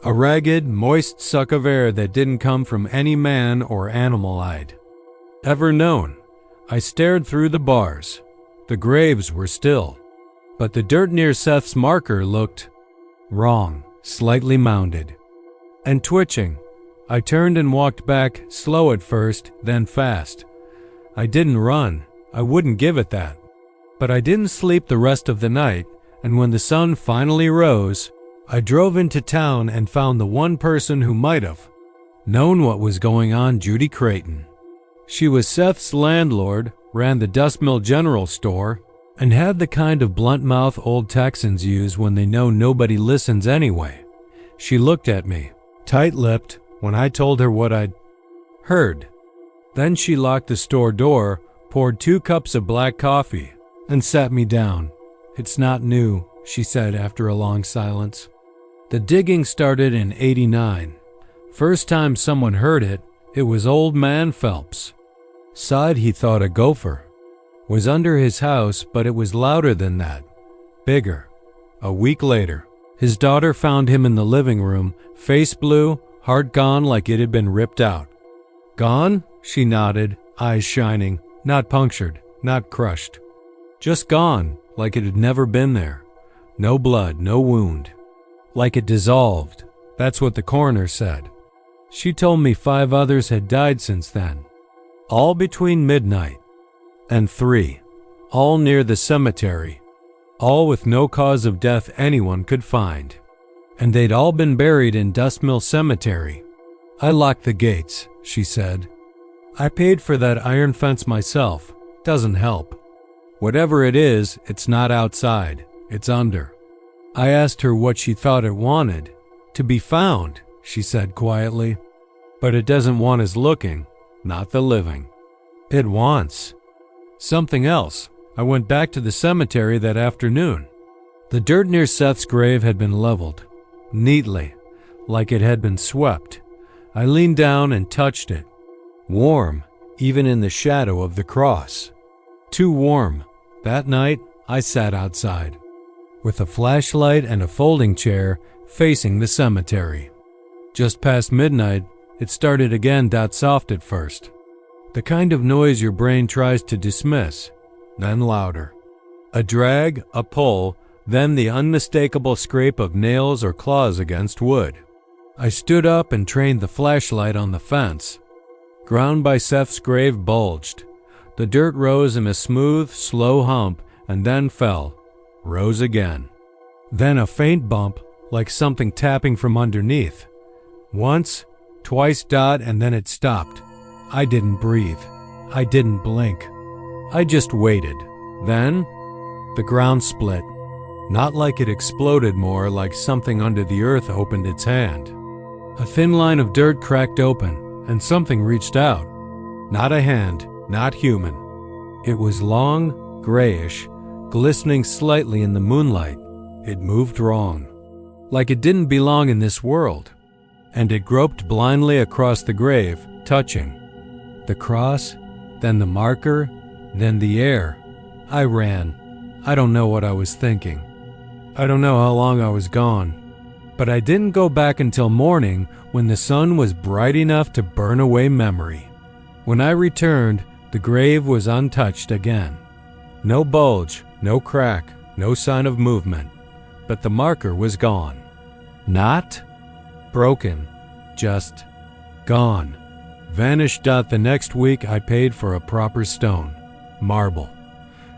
A ragged, moist suck of air that didn't come from any man or animal I'd ever known. I stared through the bars. The graves were still, but the dirt near Seth's marker looked wrong, slightly mounded and twitching. I turned and walked back, slow at first, then fast. I didn't run. I wouldn't give it that. But I didn't sleep the rest of the night, and when the sun finally rose, I drove into town and found the one person who might have known what was going on, Judy Creighton. She was Seth's landlord, ran the Dust Mill General Store, and had the kind of blunt mouth old Texans use when they know nobody listens anyway. She looked at me, tight-lipped, when I told her what I'd heard. Then she locked the store door, poured 2 cups of black coffee, and sat me down. "It's not new," she said after a long silence. "The digging started in '89. First time someone heard it, it was old man Phelps. Said he thought a gopher was under his house, but it was louder than that, bigger. A week later, his daughter found him in the living room, face blue, heart gone like it had been ripped out. Gone?" She nodded, eyes shining, not punctured, not crushed. Just gone, like it had never been there. No blood, no wound. Like it dissolved. That's what the coroner said. She told me 5 others had died since then. All between midnight and 3. All near the cemetery. All with no cause of death anyone could find. And they'd all been buried in Dust Mill Cemetery. "I locked the gates," she said. "I paid for that iron fence myself. Doesn't help. Whatever it is, it's not outside. It's under." I asked her what she thought it wanted. "To be found," she said quietly. "But it doesn't want us looking, not the living. It wants something else." I went back to the cemetery that afternoon. The dirt near Seth's grave had been leveled, neatly, like it had been swept. I leaned down and touched it. Warm, even in the shadow of the cross. Too warm. That night, I sat outside, with a flashlight and a folding chair facing the cemetery. Just past midnight, it started again, soft at first. The kind of noise your brain tries to dismiss, then louder. A drag, a pull, then the unmistakable scrape of nails or claws against wood. I stood up and trained the flashlight on the fence. Ground by Seth's grave bulged. The dirt rose in a smooth, slow hump and then fell, rose again. Then a faint bump, like something tapping from underneath. Once, twice, and then it stopped. I didn't breathe. I didn't blink. I just waited. Then, the ground split. Not like it exploded, more like something under the earth opened its hand. A thin line of dirt cracked open, and something reached out. Not a hand, not human. It was long, grayish, glistening slightly in the moonlight. It moved wrong, like it didn't belong in this world. And it groped blindly across the grave, touching the cross, then the marker, then the air. I ran. I don't know what I was thinking. I don't know how long I was gone. But I didn't go back until morning, when the sun was bright enough to burn away memory. When I returned, the grave was untouched again. No bulge, no crack, no sign of movement. But the marker was gone. Not broken, just gone. Vanished. The next week I paid for a proper stone, marble.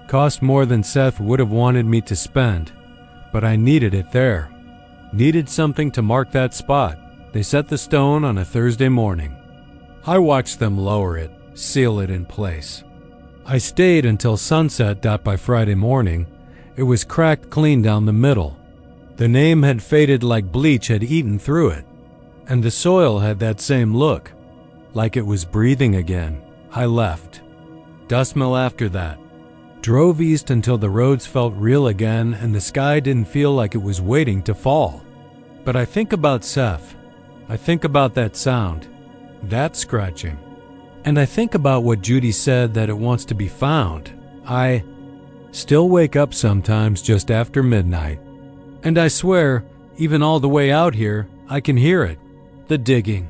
Cost more than Seth would have wanted me to spend, but I needed it there. Needed something to mark that spot. They set the stone on a Thursday morning. I watched them lower it, seal it in place. I stayed until sunset. By Friday morning, it was cracked clean down the middle. The name had faded like bleach had eaten through it, and the soil had that same look, like it was breathing again. I left. Dust mill after that. Drove east until the roads felt real again and the sky didn't feel like it was waiting to fall. But I think about Seth. I think about that sound, that scratching. And I think about what Judy said, that it wants to be found. I still wake up sometimes just after midnight. And I swear, even all the way out here, I can hear it. The digging.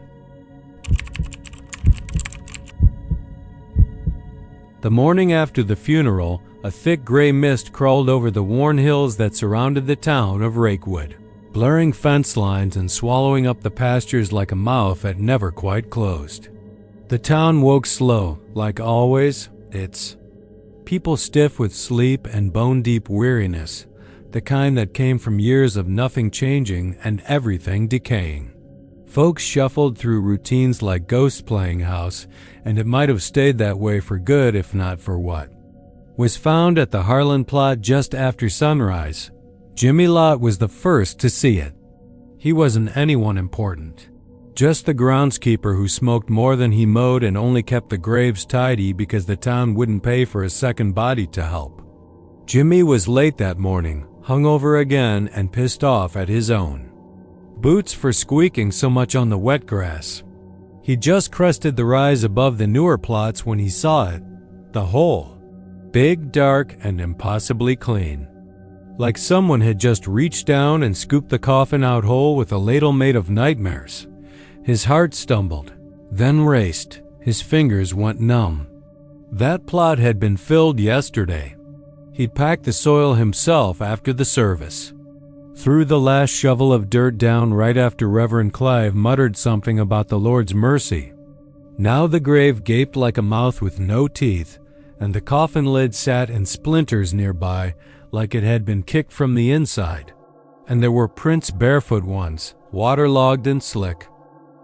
The morning after the funeral, a thick gray mist crawled over the worn hills that surrounded the town of Rakewood, blurring fence lines and swallowing up the pastures like a mouth that never quite closed. The town woke slow, like always. Its people stiff with sleep and bone-deep weariness, the kind that came from years of nothing changing and everything decaying. Folks shuffled through routines like ghosts playing house, and it might have stayed that way for good if not for what was found at the Harlan plot just after sunrise. Jimmy Lott was the first to see it. He wasn't anyone important, just the groundskeeper who smoked more than he mowed and only kept the graves tidy because the town wouldn't pay for a second body to help. Jimmy was late that morning, hungover again and pissed off at his own boots for squeaking so much on the wet grass. He just crested the rise above the newer plots when he saw it, the hole. Big, dark, and impossibly clean. Like someone had just reached down and scooped the coffin out whole with a ladle made of nightmares. His heart stumbled, then raced. His fingers went numb. That plot had been filled yesterday. He'd packed the soil himself after the service. Threw the last shovel of dirt down right after Reverend Clive muttered something about the Lord's mercy. Now the grave gaped like a mouth with no teeth, and the coffin lid sat in splinters nearby like it had been kicked from the inside. And there were prints, barefoot ones, waterlogged and slick.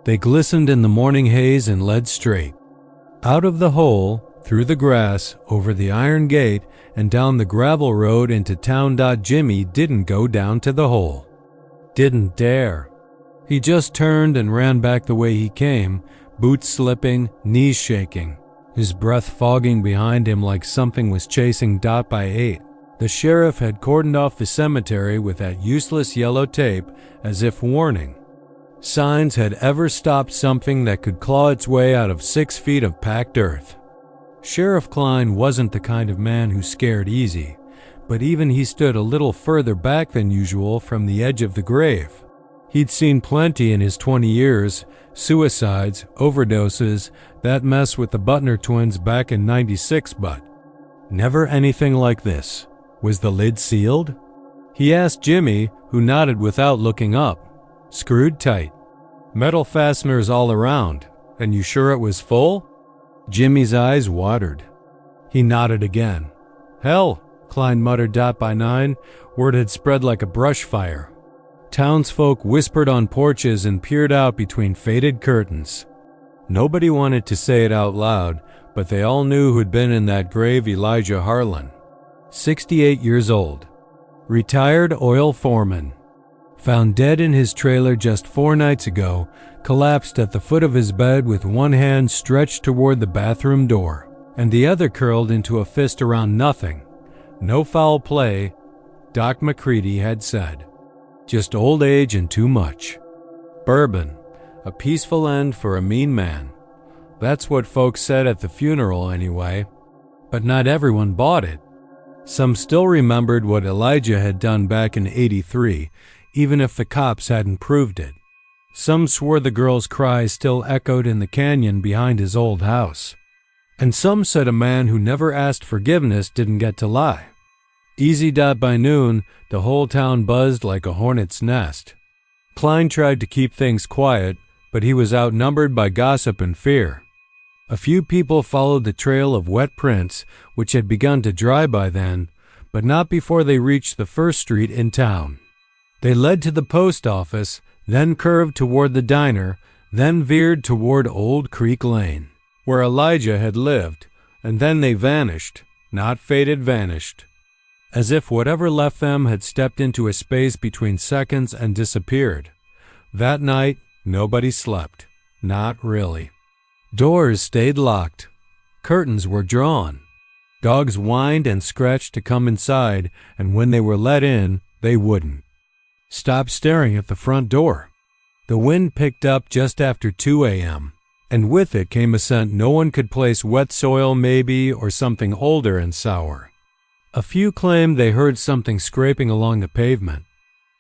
They glistened in the morning haze and led straight out of the hole, through the grass, over the iron gate, and down the gravel road into town. Jimmy didn't go down to the hole. Didn't dare. He just turned and ran back the way he came, boots slipping, knees shaking, his breath fogging behind him like something was chasing. By 8, the sheriff had cordoned off the cemetery with that useless yellow tape as if warning. Signs had ever stopped something that could claw its way out of 6 feet of packed earth. Sheriff Klein wasn't the kind of man who scared easy, but even he stood a little further back than usual from the edge of the grave. He'd seen plenty in his 20 years, suicides, overdoses, that mess with the Butner twins back in '96, but never anything like this. Was the lid sealed? He asked Jimmy, who nodded without looking up. Screwed tight. Metal fasteners all around. And you sure it was full? Jimmy's eyes watered. He nodded again. Hell, Klein muttered. By 9, word had spread like a brush fire. Townsfolk whispered on porches and peered out between faded curtains. Nobody wanted to say it out loud, but they all knew who'd been in that grave. Elijah Harlan, 68 years old, retired oil foreman, found dead in his trailer just 4 nights ago, collapsed at the foot of his bed with one hand stretched toward the bathroom door, and the other curled into a fist around nothing. No foul play, Doc McCready had said. Just old age and too much. Bourbon, a peaceful end for a mean man. That's what folks said at the funeral anyway. But not everyone bought it. Some still remembered what Elijah had done back in '83, even if the cops hadn't proved it. Some swore the girl's cries still echoed in the canyon behind his old house. And some said a man who never asked forgiveness didn't get to lie. Easy. By noon, the whole town buzzed like a hornet's nest. Klein tried to keep things quiet, but he was outnumbered by gossip and fear. A few people followed the trail of wet prints, which had begun to dry by then, but not before they reached the first street in town. They led to the post office, then curved toward the diner, then veered toward Old Creek Lane, where Elijah had lived, and then they vanished, not faded, vanished. As if whatever left them had stepped into a space between seconds and disappeared. That night, nobody slept. Not really. Doors stayed locked. Curtains were drawn. Dogs whined and scratched to come inside, and when they were let in, they wouldn't. Stop staring at the front door. The wind picked up just after 2 a.m., and with it came a scent no one could place. Wet soil, maybe, or something older and sour. A few claimed they heard something scraping along the pavement.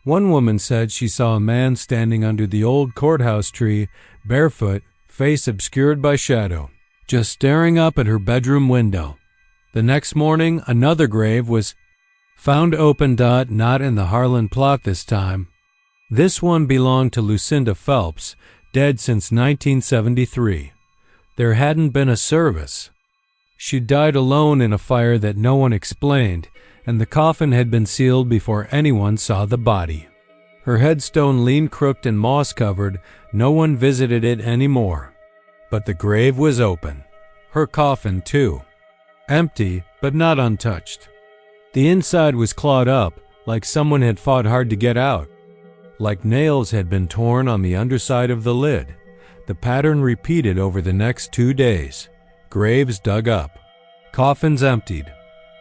One woman said she saw a man standing under the old courthouse tree, barefoot, face obscured by shadow, just staring up at her bedroom window. The next morning, another grave was found open. Not in the Harlan plot this time. This one belonged to Lucinda Phelps, dead since 1973. There hadn't been a service. She died alone in a fire that no one explained, and the coffin had been sealed before anyone saw the body. Her headstone leaned crooked and moss-covered. No one visited it anymore. But the grave was open. Her coffin, too. Empty, but not untouched. The inside was clawed up, like someone had fought hard to get out. Like nails had been torn on the underside of the lid. The pattern repeated over the next 2 days. Graves dug up. Coffins emptied.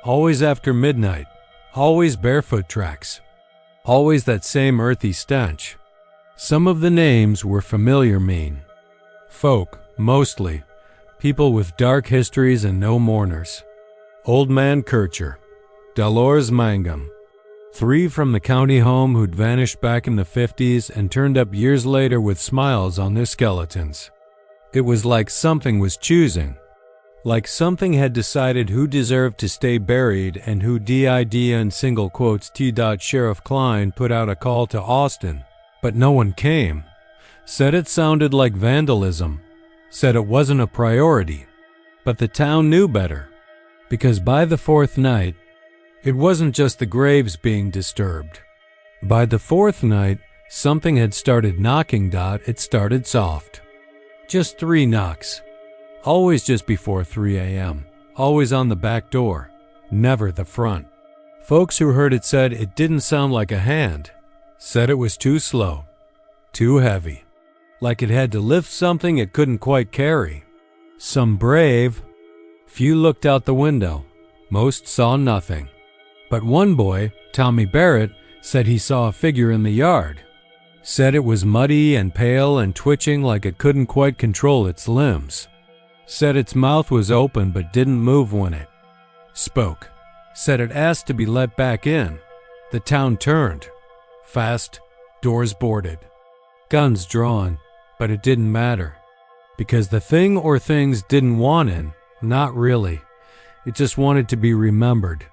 Always after midnight. Always barefoot tracks. Always that same earthy stench. Some of the names were familiar. Folk, mostly. People with dark histories and no mourners. Old Man Kircher. Dolores Mangum. 3 from the county home who'd vanished back in the 50s and turned up years later with smiles on their skeletons. It was like something was choosing. Like something had decided who deserved to stay buried and who did, in single quotes. Sheriff Klein put out a call to Austin, but no one came. Said it sounded like vandalism. Said it wasn't a priority. But the town knew better, because by the 4th night, it wasn't just the graves being disturbed. By the 4th night, something had started knocking. It started soft. Just 3 knocks. Always just before 3 a.m. Always on the back door. Never the front. Folks who heard it said it didn't sound like a hand. Said it was too slow. Too heavy. Like it had to lift something it couldn't quite carry. Some brave. Few looked out the window. Most saw nothing. But one boy, Tommy Barrett, said he saw a figure in the yard. Said it was muddy and pale and twitching like it couldn't quite control its limbs. Said its mouth was open but didn't move when it spoke. Said it asked to be let back in. The town turned. Fast, doors boarded. Guns drawn, but it didn't matter. Because the thing or things didn't want in, not really. It just wanted to be remembered.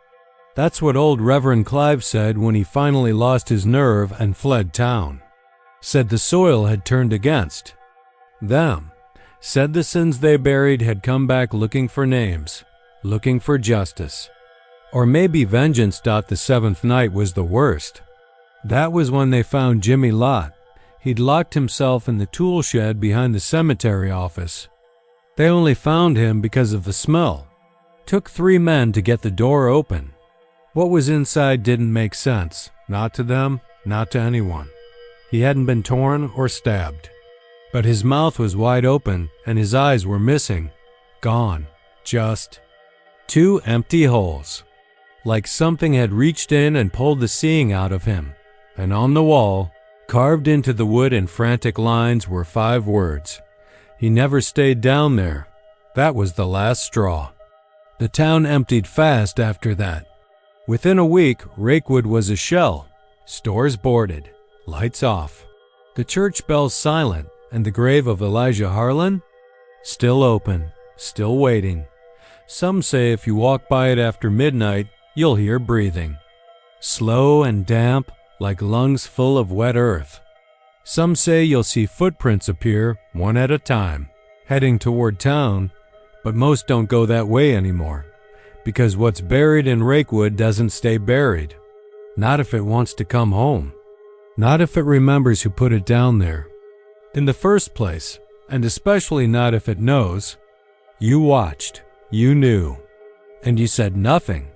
That's what old Reverend Clive said when he finally lost his nerve and fled town. Said the soil had turned against them. Said the sins they buried had come back looking for names, looking for justice. Or maybe vengeance. The 7th night was the worst. That was when they found Jimmy Lott. He'd locked himself in the tool shed behind the cemetery office. They only found him because of the smell. Took 3 men to get the door open. What was inside didn't make sense. Not to them, not to anyone. He hadn't been torn or stabbed. But his mouth was wide open and his eyes were missing. Gone. Just 2 empty holes. Like something had reached in and pulled the seeing out of him. And on the wall, carved into the wood in frantic lines, were 5 words. He never stayed down there. That was the last straw. The town emptied fast after that. Within a week, Rakewood was a shell. Stores boarded. Lights off. The church bells silent. And the grave of Elijah Harlan? Still open, still waiting. Some say if you walk by it after midnight, you'll hear breathing. Slow and damp, like lungs full of wet earth. Some say you'll see footprints appear one at a time, heading toward town, but most don't go that way anymore, because what's buried in Rakewood doesn't stay buried. Not if it wants to come home. Not if it remembers who put it down there in the first place, and especially not if it knows. You watched, you knew, and you said nothing.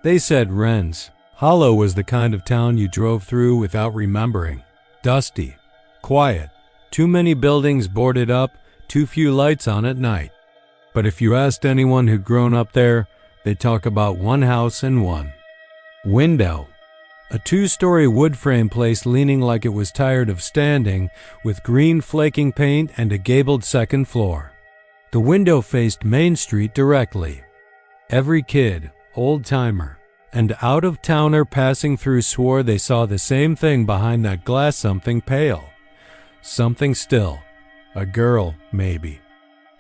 They said Wren's Hollow was the kind of town you drove through without remembering. Dusty, quiet, too many buildings boarded up, too few lights on at night. But if you asked anyone who'd grown up there, they'd talk about one house and one window. A 2-story wood frame place leaning like it was tired of standing, with green flaking paint and a gabled second floor. The window faced Main Street directly. Every kid, old-timer, and out-of-towner passing through swore they saw the same thing behind that glass, something pale. Something still. A girl, maybe.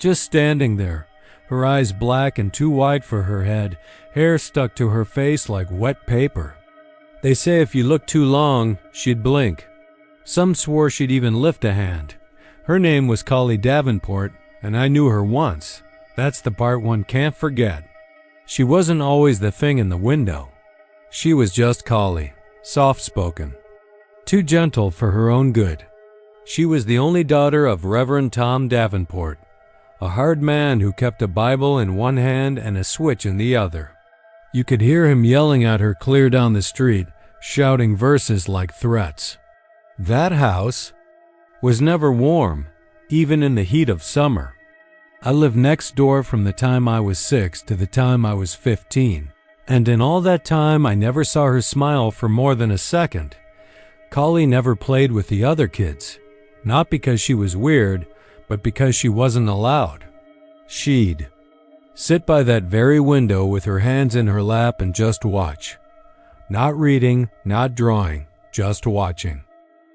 Just standing there, her eyes black and too wide for her head, hair stuck to her face like wet paper. They say if you looked too long, she'd blink. Some swore she'd even lift a hand. Her name was Collie Davenport, and I knew her once. That's the part one can't forget. She wasn't always the thing in the window. She was just Collie, soft-spoken, too gentle for her own good. She was the only daughter of Reverend Tom Davenport, a hard man who kept a Bible in one hand and a switch in the other. You could hear him yelling at her clear down the street, shouting verses like threats. That house was never warm, even in the heat of summer. I lived next door from the time I was 6 to the time I was 15, and in all that time I never saw her smile for more than a second. Collie never played with the other kids, not because she was weird, but because she wasn't allowed. She'd sit by that very window with her hands in her lap and just watch. Not reading, not drawing, just watching.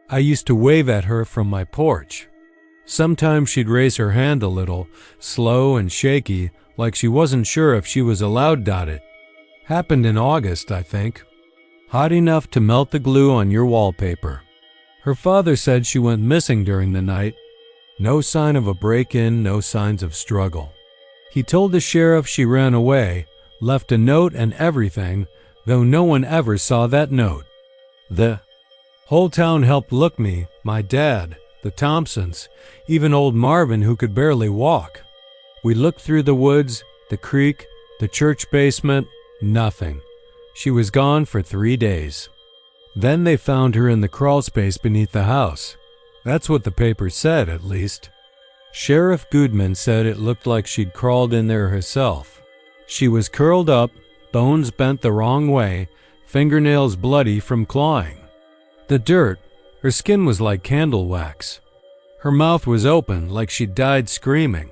I used to wave at her from my porch. Sometimes she'd raise her hand a little, slow and shaky, like she wasn't sure if she was allowed. It happened in August, I think. Hot enough to melt the glue on your wallpaper. Her father said she went missing during the night. No sign of a break-in, no signs of struggle. He told the sheriff she ran away, left a note and everything, though no one ever saw that note. The whole town helped look me, my dad, the Thompsons, even old Marvin who could barely walk. We looked through the woods, the creek, the church basement, nothing. She was gone for 3 days. Then they found her in the crawl space beneath the house. That's what the paper said, at least. Sheriff Goodman said it looked like she'd crawled in there herself. She was curled up, bones bent the wrong way, fingernails bloody from clawing. The dirt, her skin was like candle wax. Her mouth was open like she'd died screaming.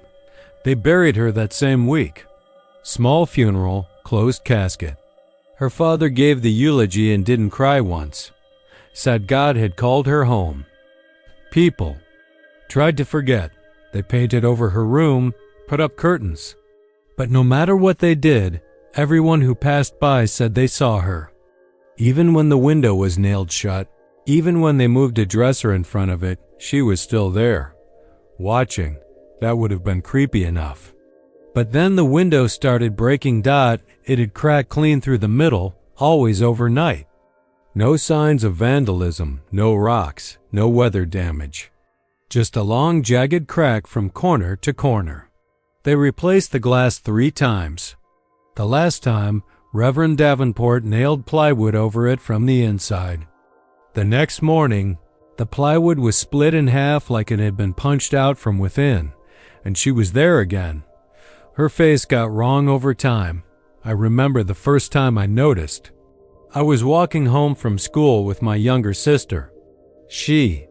They buried her that same week. Small funeral, closed casket. Her father gave the eulogy and didn't cry once. Said God had called her home. People tried to forget. They painted over her room, put up curtains. But no matter what they did, everyone who passed by said they saw her. Even when the window was nailed shut, even when they moved a dresser in front of it, she was still there. Watching, that would have been creepy enough. But then the window started breaking. It had cracked clean through the middle, always overnight. No signs of vandalism, no rocks, no weather damage. Just a long jagged crack from corner to corner. They replaced the glass 3 times. The last time, Reverend Davenport nailed plywood over it from the inside. The next morning, the plywood was split in half like it had been punched out from within, and she was there again. Her face got wrong over time. I remember the first time I noticed. I was walking home from school with my younger sister. She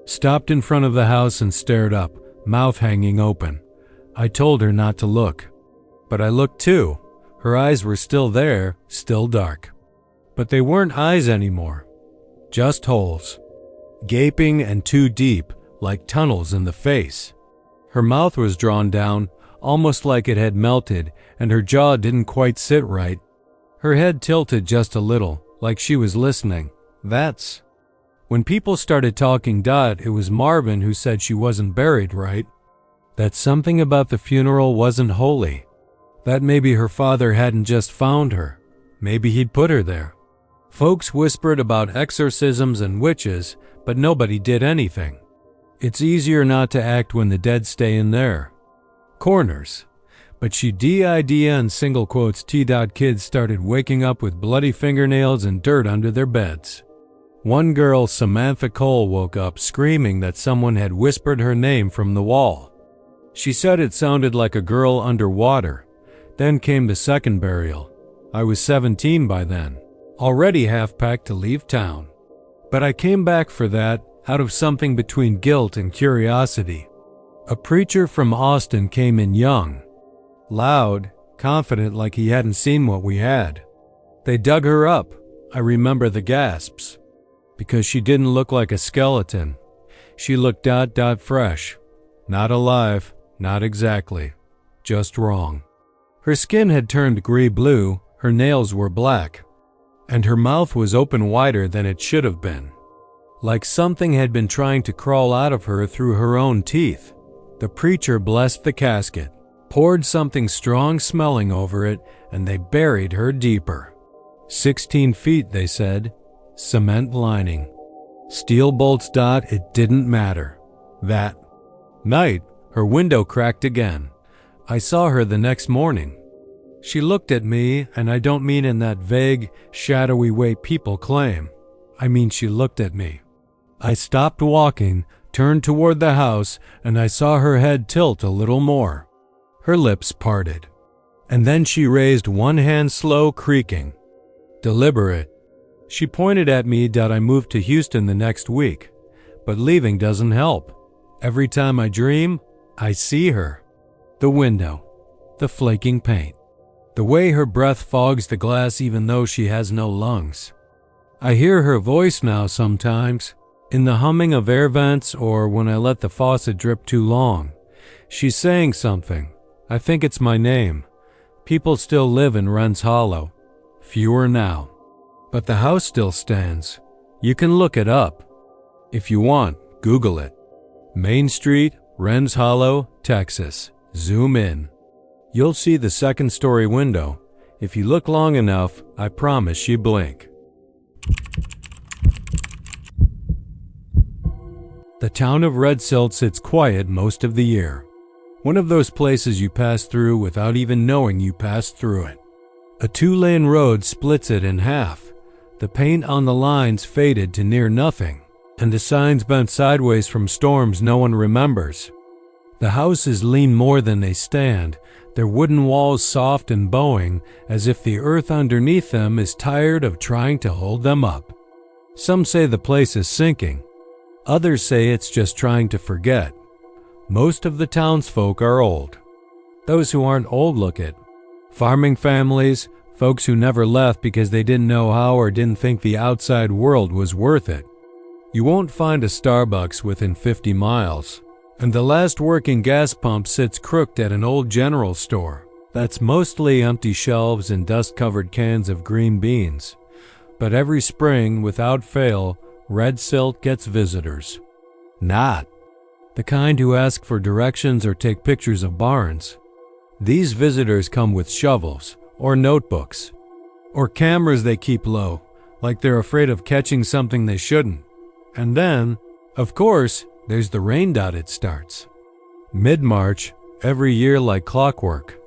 stopped in front of the house and stared up, mouth hanging open. I told her not to look. But I looked too. Her eyes were still there, still dark. But they weren't eyes anymore. Just holes. Gaping and too deep, like tunnels in the face. Her mouth was drawn down, almost like it had melted, and her jaw didn't quite sit right. Her head tilted just a little, like she was listening. That's when people started talking. It was Marvin who said she wasn't buried right. That something about the funeral wasn't holy. That maybe her father hadn't just found her. Maybe he'd put her there. Folks whispered about exorcisms and witches, but nobody did anything. It's easier not to act when the dead stay in their corners. But she did, and single quotes kids started waking up with bloody fingernails and dirt under their beds. One girl, Samantha Cole, woke up screaming that someone had whispered her name from the wall. She said it sounded like a girl underwater. Then came the second burial. I was 17 by then, already half-packed to leave town. But I came back for that, out of something between guilt and curiosity. A preacher from Austin came in young, loud, confident, like he hadn't seen what we had. They dug her up. I remember the gasps. Because she didn't look like a skeleton. She looked fresh. Not alive, not exactly. Just wrong. Her skin had turned gray-blue, her nails were black, and her mouth was open wider than it should have been. Like something had been trying to crawl out of her through her own teeth. The preacher blessed the casket, poured something strong smelling over it, and they buried her deeper. 16 feet, they said. Cement lining. Steel bolts. It didn't matter. That night, her window cracked again. I saw her the next morning. She looked at me, and I don't mean in that vague, shadowy way people claim. I mean she looked at me. I stopped walking, turned toward the house, and I saw her head tilt a little more. Her lips parted. And then she raised one hand, slow, creaking. Deliberate. She pointed at me. I moved to Houston the next week. But leaving doesn't help. Every time I dream, I see her. The window. The flaking paint. The way her breath fogs the glass even though she has no lungs. I hear her voice now sometimes, in the humming of air vents or when I let the faucet drip too long. She's saying something. I think it's my name. People still live in Wren's Hollow. Fewer now. But the house still stands. You can look it up. If you want, Google it. Main Street, Wren's Hollow, Texas. Zoom in. You'll see the second-story window. If you look long enough, I promise you blink. The town of Red Silt sits quiet most of the year. One of those places you pass through without even knowing you passed through it. A 2-lane road splits it in half. The paint on the lines faded to near nothing, and the signs bent sideways from storms no one remembers. The houses lean more than they stand, their wooden walls soft and bowing, as if the earth underneath them is tired of trying to hold them up. Some say the place is sinking. Others say it's just trying to forget. Most of the townsfolk are old. Those who aren't old look it. Farming families, folks who never left because they didn't know how or didn't think the outside world was worth it. You won't find a Starbucks within 50 miles. And the last working gas pump sits crooked at an old general store. That's mostly empty shelves and dust-covered cans of green beans. But every spring, without fail, Red Silt gets visitors. Not the kind who ask for directions or take pictures of barns. These visitors come with shovels, or notebooks, or cameras they keep low, like they're afraid of catching something they shouldn't. And then, of course, there's the rain. It starts mid-March, every year like clockwork.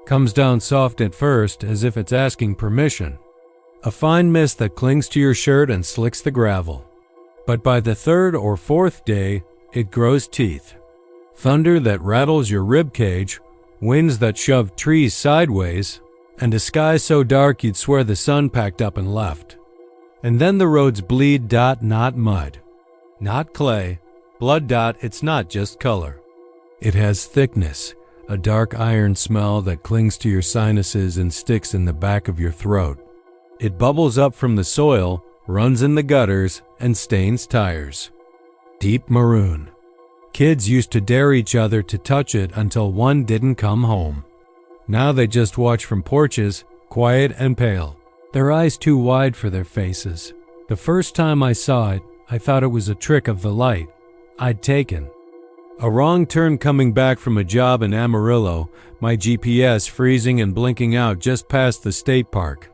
Comes down soft at first, as if it's asking permission. A fine mist that clings to your shirt and slicks the gravel. But by the third or fourth day, it grows teeth. Thunder that rattles your rib cage, winds that shove trees sideways, and a sky so dark you'd swear the sun packed up and left. And then the roads bleed. Not mud. Not clay. Blood. It's not just color. It has thickness, a dark iron smell that clings to your sinuses and sticks in the back of your throat. It bubbles up from the soil, runs in the gutters, and stains tires. Deep maroon. Kids used to dare each other to touch it until one didn't come home. Now they just watch from porches, quiet and pale. their eyes too wide for their faces. The first time I saw it, I thought it was a trick of the light I'd taken. A wrong turn coming back from a job in Amarillo, my GPS freezing and blinking out just past the state park.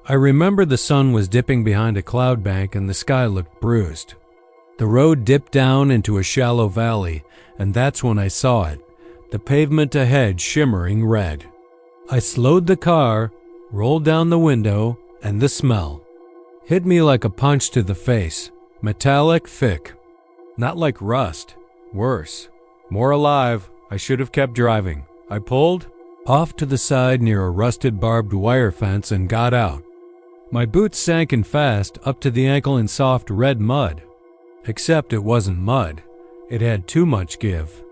I remember the sun was dipping behind a cloud bank and the sky looked bruised. The road dipped down into a shallow valley, and that's when I saw it, the pavement ahead shimmering red. I slowed the car, rolled down the window, and the smell hit me like a punch to the face, metallic, thick. Not like rust, worse, more alive. I should have kept driving. I pulled off to the side near a rusted barbed wire fence and got out. My boots sank in fast up to the ankle in soft red mud. Except it wasn't mud. It had too much give.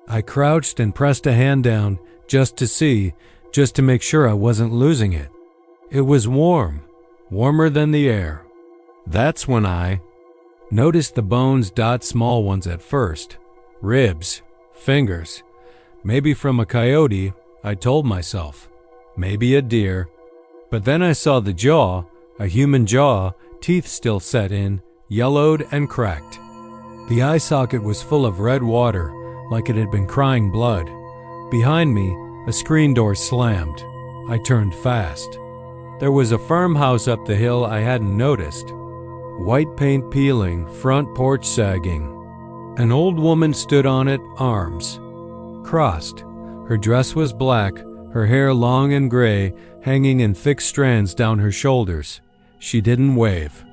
I crouched and pressed a hand down just to make sure I wasn't losing it. It was warm, warmer than the air. That's when I noticed the bones dot small ones at first. Ribs, fingers. Maybe from a coyote, I told myself. Maybe a deer. But then I saw the jaw, a human jaw, teeth still set in, yellowed and cracked. The eye socket was full of red water, like it had been crying blood. Behind me, a screen door slammed. I turned fast. There was a farmhouse up the hill I hadn't noticed. White paint peeling, front porch sagging. An old woman stood on it, arms crossed. Her dress was black, her hair long and gray, hanging in thick strands down her shoulders. She didn't wave,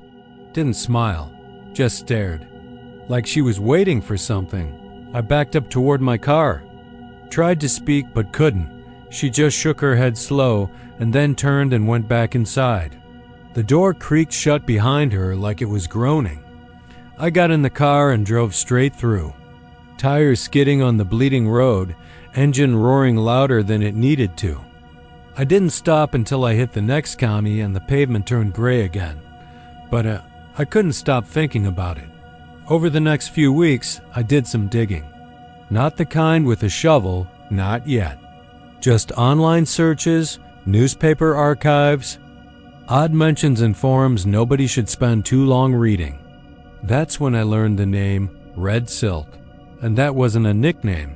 didn't smile, just stared, like she was waiting for something. I backed up toward my car. Tried to speak but couldn't. She just shook her head slow and then turned and went back inside. The door creaked shut behind her like it was groaning. I got in the car and drove straight through. Tires skidding on the bleeding road, engine roaring louder than it needed to. I didn't stop until I hit the next county and the pavement turned gray again. But I couldn't stop thinking about it. Over the next few weeks, I did some digging. Not the kind with a shovel, not yet. Just online searches, newspaper archives, odd mentions in forums nobody should spend too long reading. That's when I learned the name Red Silt, and that wasn't a nickname.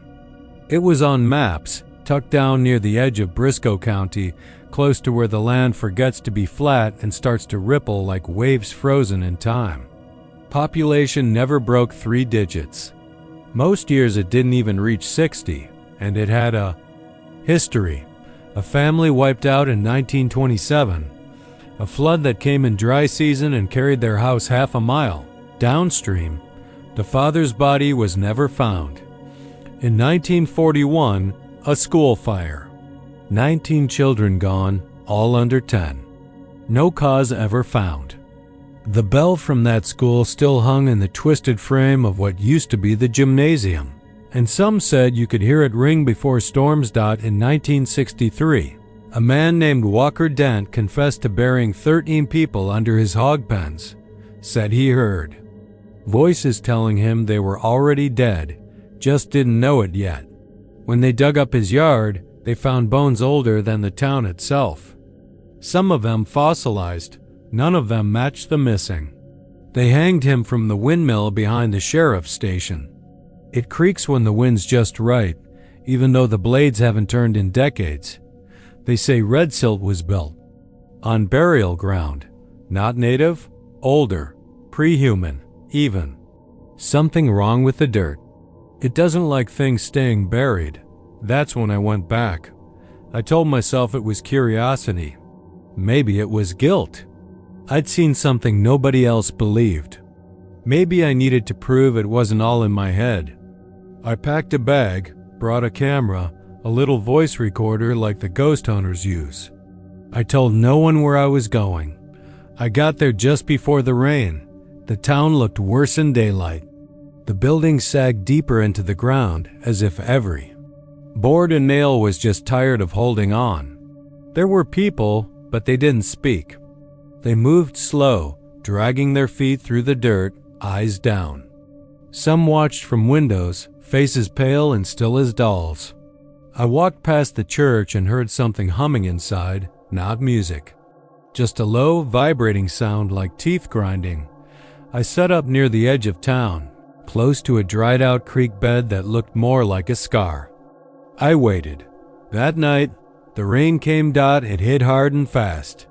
It was on maps, tucked down near the edge of Briscoe County, close to where the land forgets to be flat and starts to ripple like waves frozen in time. Population never broke 3 digits. Most years it didn't even reach 60, and it had a history. A family wiped out in 1927. A flood that came in dry season and carried their house half a mile downstream. The father's body was never found. In 1941, a school fire. 19 children gone, all under 10. No cause ever found. The bell from that school still hung in the twisted frame of what used to be the gymnasium, and some said you could hear it ring before storms. In 1963, a man named Walker Dent confessed to burying 13 people under his hog pens, said he heard voices telling him they were already dead, just didn't know it yet. When they dug up his yard, they found bones older than the town itself. Some of them fossilized, none of them matched the missing. They hanged him from the windmill behind the sheriff's station. It creaks when the wind's just right, even though the blades haven't turned in decades. They say Red Silt was built on burial ground, not native, older, pre-human, even. Something wrong with the dirt. It doesn't like things staying buried. That's when I went back. I told myself it was curiosity. Maybe it was guilt. I'd seen something nobody else believed. Maybe I needed to prove it wasn't all in my head. I packed a bag, brought a camera, a little voice recorder like the ghost hunters use. I told no one where I was going. I got there just before the rain. The town looked worse in daylight. The buildings sagged deeper into the ground, as if every board and nail was just tired of holding on. There were people, but they didn't speak. They moved slow, dragging their feet through the dirt, eyes down. Some watched from windows, faces pale and still as dolls. I walked past the church and heard something humming inside, not music. just a low, vibrating sound like teeth grinding. I set up near the edge of town, close to a dried-out creek bed that looked more like a scar. I waited. That night, the rain came. It hit hard and fast.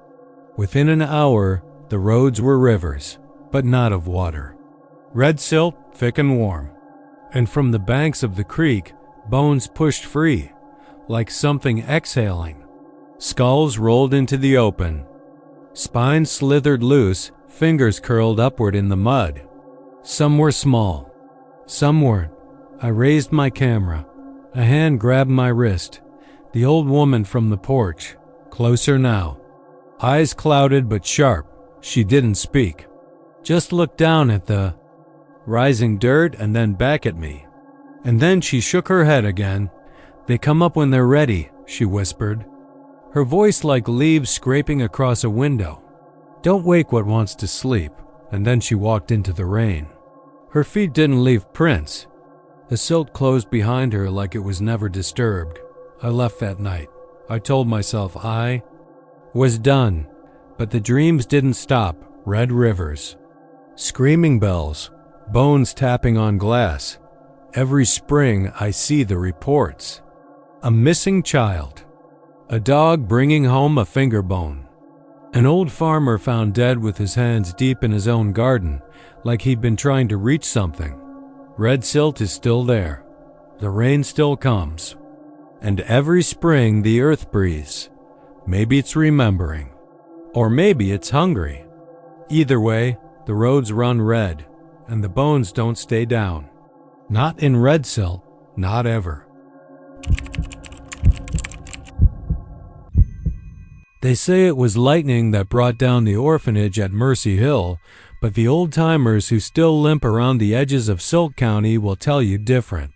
Within an hour, the roads were rivers, but not of water. Red silt, thick and warm. And from the banks of the creek, bones pushed free, like something exhaling. Skulls rolled into the open. Spines slithered loose, fingers curled upward in the mud. Some were small. Some weren't. I raised my camera. A hand grabbed my wrist. The old woman from the porch. Closer now. Eyes clouded but sharp. She didn't speak. Just looked down at the rising dirt and then back at me. And then she shook her head again. "They come up when they're ready," she whispered. Her voice like leaves scraping across a window. "Don't wake what wants to sleep." And then she walked into the rain. Her feet didn't leave prints. The silt closed behind her like it was never disturbed. I left that night. I told myself I was done. But the dreams didn't stop. Red rivers. Screaming bells. Bones tapping on glass. Every spring I see the reports. A missing child. A dog bringing home a finger bone. An old farmer found dead with his hands deep in his own garden, like he'd been trying to reach something. Red silt is still there. The rain still comes. And every spring the earth breathes. Maybe it's remembering. Or maybe it's hungry. Either way, the roads run red, and the bones don't stay down. Not in red silt, not ever. They say it was lightning that brought down the orphanage at Mercy Hill, but the old-timers who still limp around the edges of Silk County will tell you different.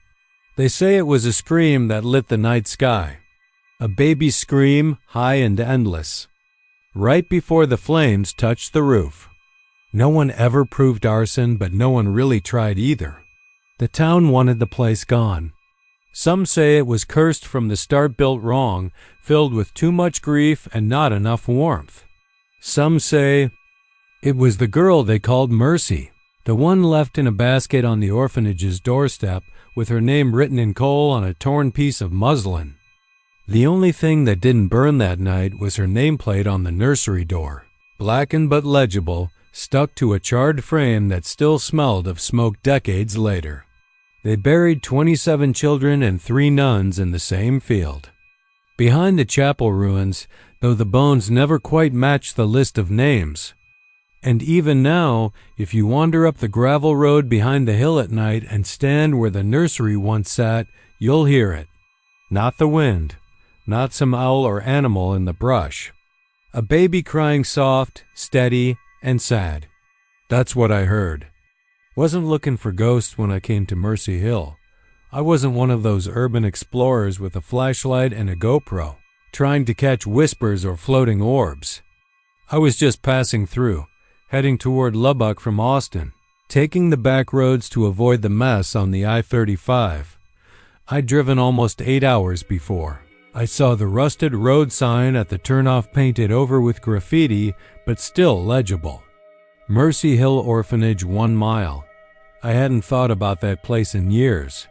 They say it was a scream that lit the night sky. A baby scream, high and endless. Right before the flames touched the roof. No one ever proved arson, but no one really tried either. The town wanted the place gone. Some say it was cursed from the start, built wrong, filled with too much grief and not enough warmth. Some say it was the girl they called Mercy, the one left in a basket on the orphanage's doorstep with her name written in coal on a torn piece of muslin. The only thing that didn't burn that night was her nameplate on the nursery door, blackened but legible, stuck to a charred frame that still smelled of smoke decades later. They buried 27 children and 3 nuns in the same field. Behind the chapel ruins, though the bones never quite match the list of names. And even now, if you wander up the gravel road behind the hill at night and stand where the nursery once sat, you'll hear it. Not the wind, not some owl or animal in the brush. A baby crying soft, steady, and sad. That's what I heard. Wasn't looking for ghosts when I came to Mercy Hill. I wasn't one of those urban explorers with a flashlight and a GoPro, trying to catch whispers or floating orbs. I was just passing through, heading toward Lubbock from Austin, taking the back roads to avoid the mess on the I-35. I'd driven almost 8 hours before. I saw the rusted road sign at the turnoff painted over with graffiti, but still legible. Mercy Hill Orphanage, 1 mile. I hadn't thought about that place in years.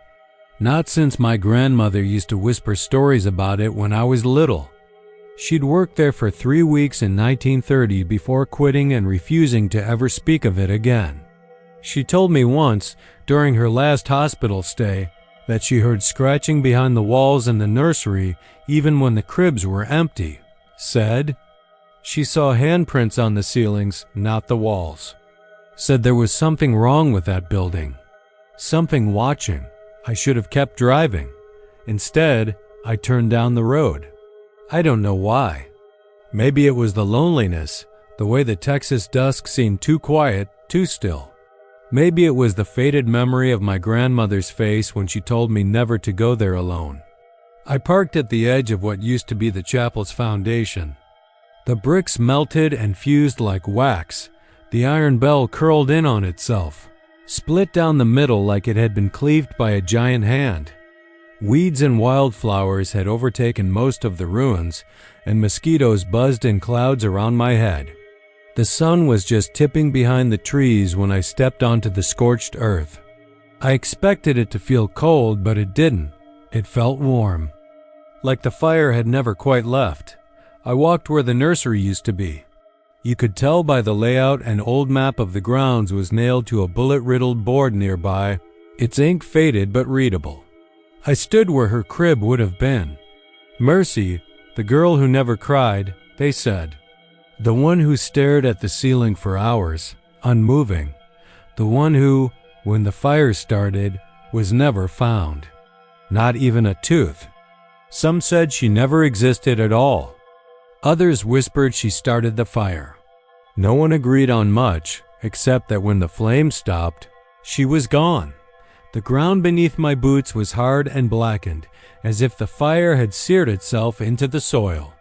Not since my grandmother used to whisper stories about it when I was little. She'd worked there for 3 weeks in 1930 before quitting and refusing to ever speak of it again. She told me once, during her last hospital stay, that she heard scratching behind the walls in the nursery even when the cribs were empty. Said she saw handprints on the ceilings, not the walls. Said there was something wrong with that building. Something watching. I should have kept driving. Instead, I turned down the road. I don't know why. Maybe it was the loneliness, the way the Texas dusk seemed too quiet, too still. Maybe it was the faded memory of my grandmother's face when she told me never to go there alone. I parked at the edge of what used to be the chapel's foundation. The bricks melted and fused like wax. The iron bell curled in on itself, split down the middle like it had been cleaved by a giant hand. Weeds and wildflowers had overtaken most of the ruins, and mosquitoes buzzed in clouds around my head. The sun was just tipping behind the trees when I stepped onto the scorched earth. I expected it to feel cold, but it didn't. It felt warm, like the fire had never quite left. I walked where the nursery used to be. You could tell by the layout an old map of the grounds was nailed to a bullet-riddled board nearby, its ink faded but readable. I stood where her crib would have been. Mercy, the girl who never cried, they said. The one who stared at the ceiling for hours, unmoving. The one who, when the fire started, was never found. Not even a tooth. Some said she never existed at all. Others whispered she started the fire. No one agreed on much, except that when the flame stopped, she was gone. The ground beneath my boots was hard and blackened, as if the fire had seared itself into the soil.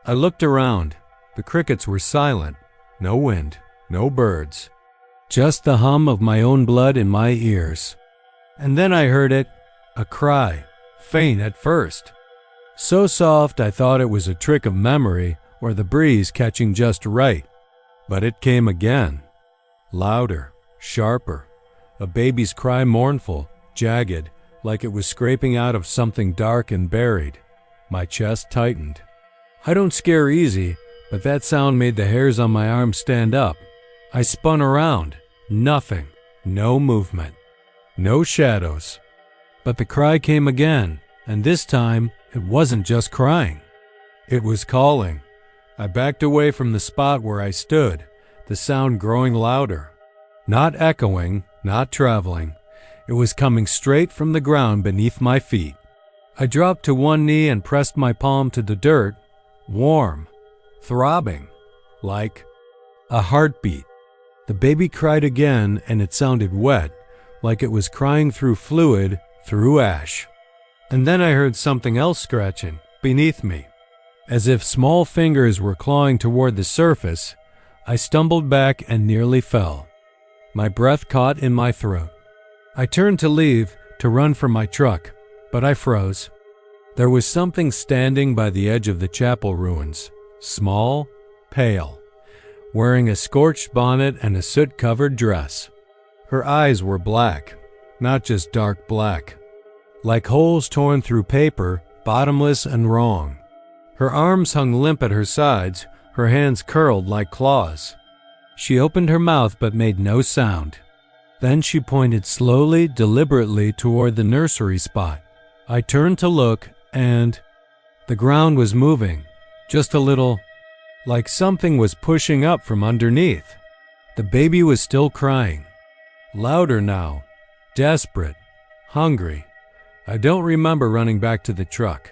I looked around. The crickets were silent. No wind, no birds. Just the hum of my own blood in my ears. And then I heard it, a cry, faint at first. So soft I thought it was a trick of memory or the breeze catching just right. But it came again. Louder, sharper. A baby's cry, mournful, jagged, like it was scraping out of something dark and buried. My chest tightened. I don't scare easy, but that sound made the hairs on my arm stand up. I spun around. Nothing. No movement. No shadows. But the cry came again, and this time it wasn't just crying. It was calling. I backed away from the spot where I stood, the sound growing louder. Not echoing, not traveling. It was coming straight from the ground beneath my feet. I dropped to one knee and pressed my palm to the dirt, warm, throbbing, like a heartbeat. The baby cried again, and it sounded wet, like it was crying through fluid, through ash. And then I heard something else scratching beneath me. As if small fingers were clawing toward the surface, I stumbled back and nearly fell. My breath caught in my throat. I turned to leave, to run for my truck, but I froze. There was something standing by the edge of the chapel ruins, small, pale, wearing a scorched bonnet and a soot-covered dress. Her eyes were black, not just dark black, like holes torn through paper, bottomless and wrong. Her arms hung limp at her sides, her hands curled like claws. She opened her mouth but made no sound. Then she pointed slowly, deliberately toward the nursery spot. I turned to look, and the ground was moving, just a little, like something was pushing up from underneath. The baby was still crying. Louder now, desperate, hungry. I don't remember running back to the truck.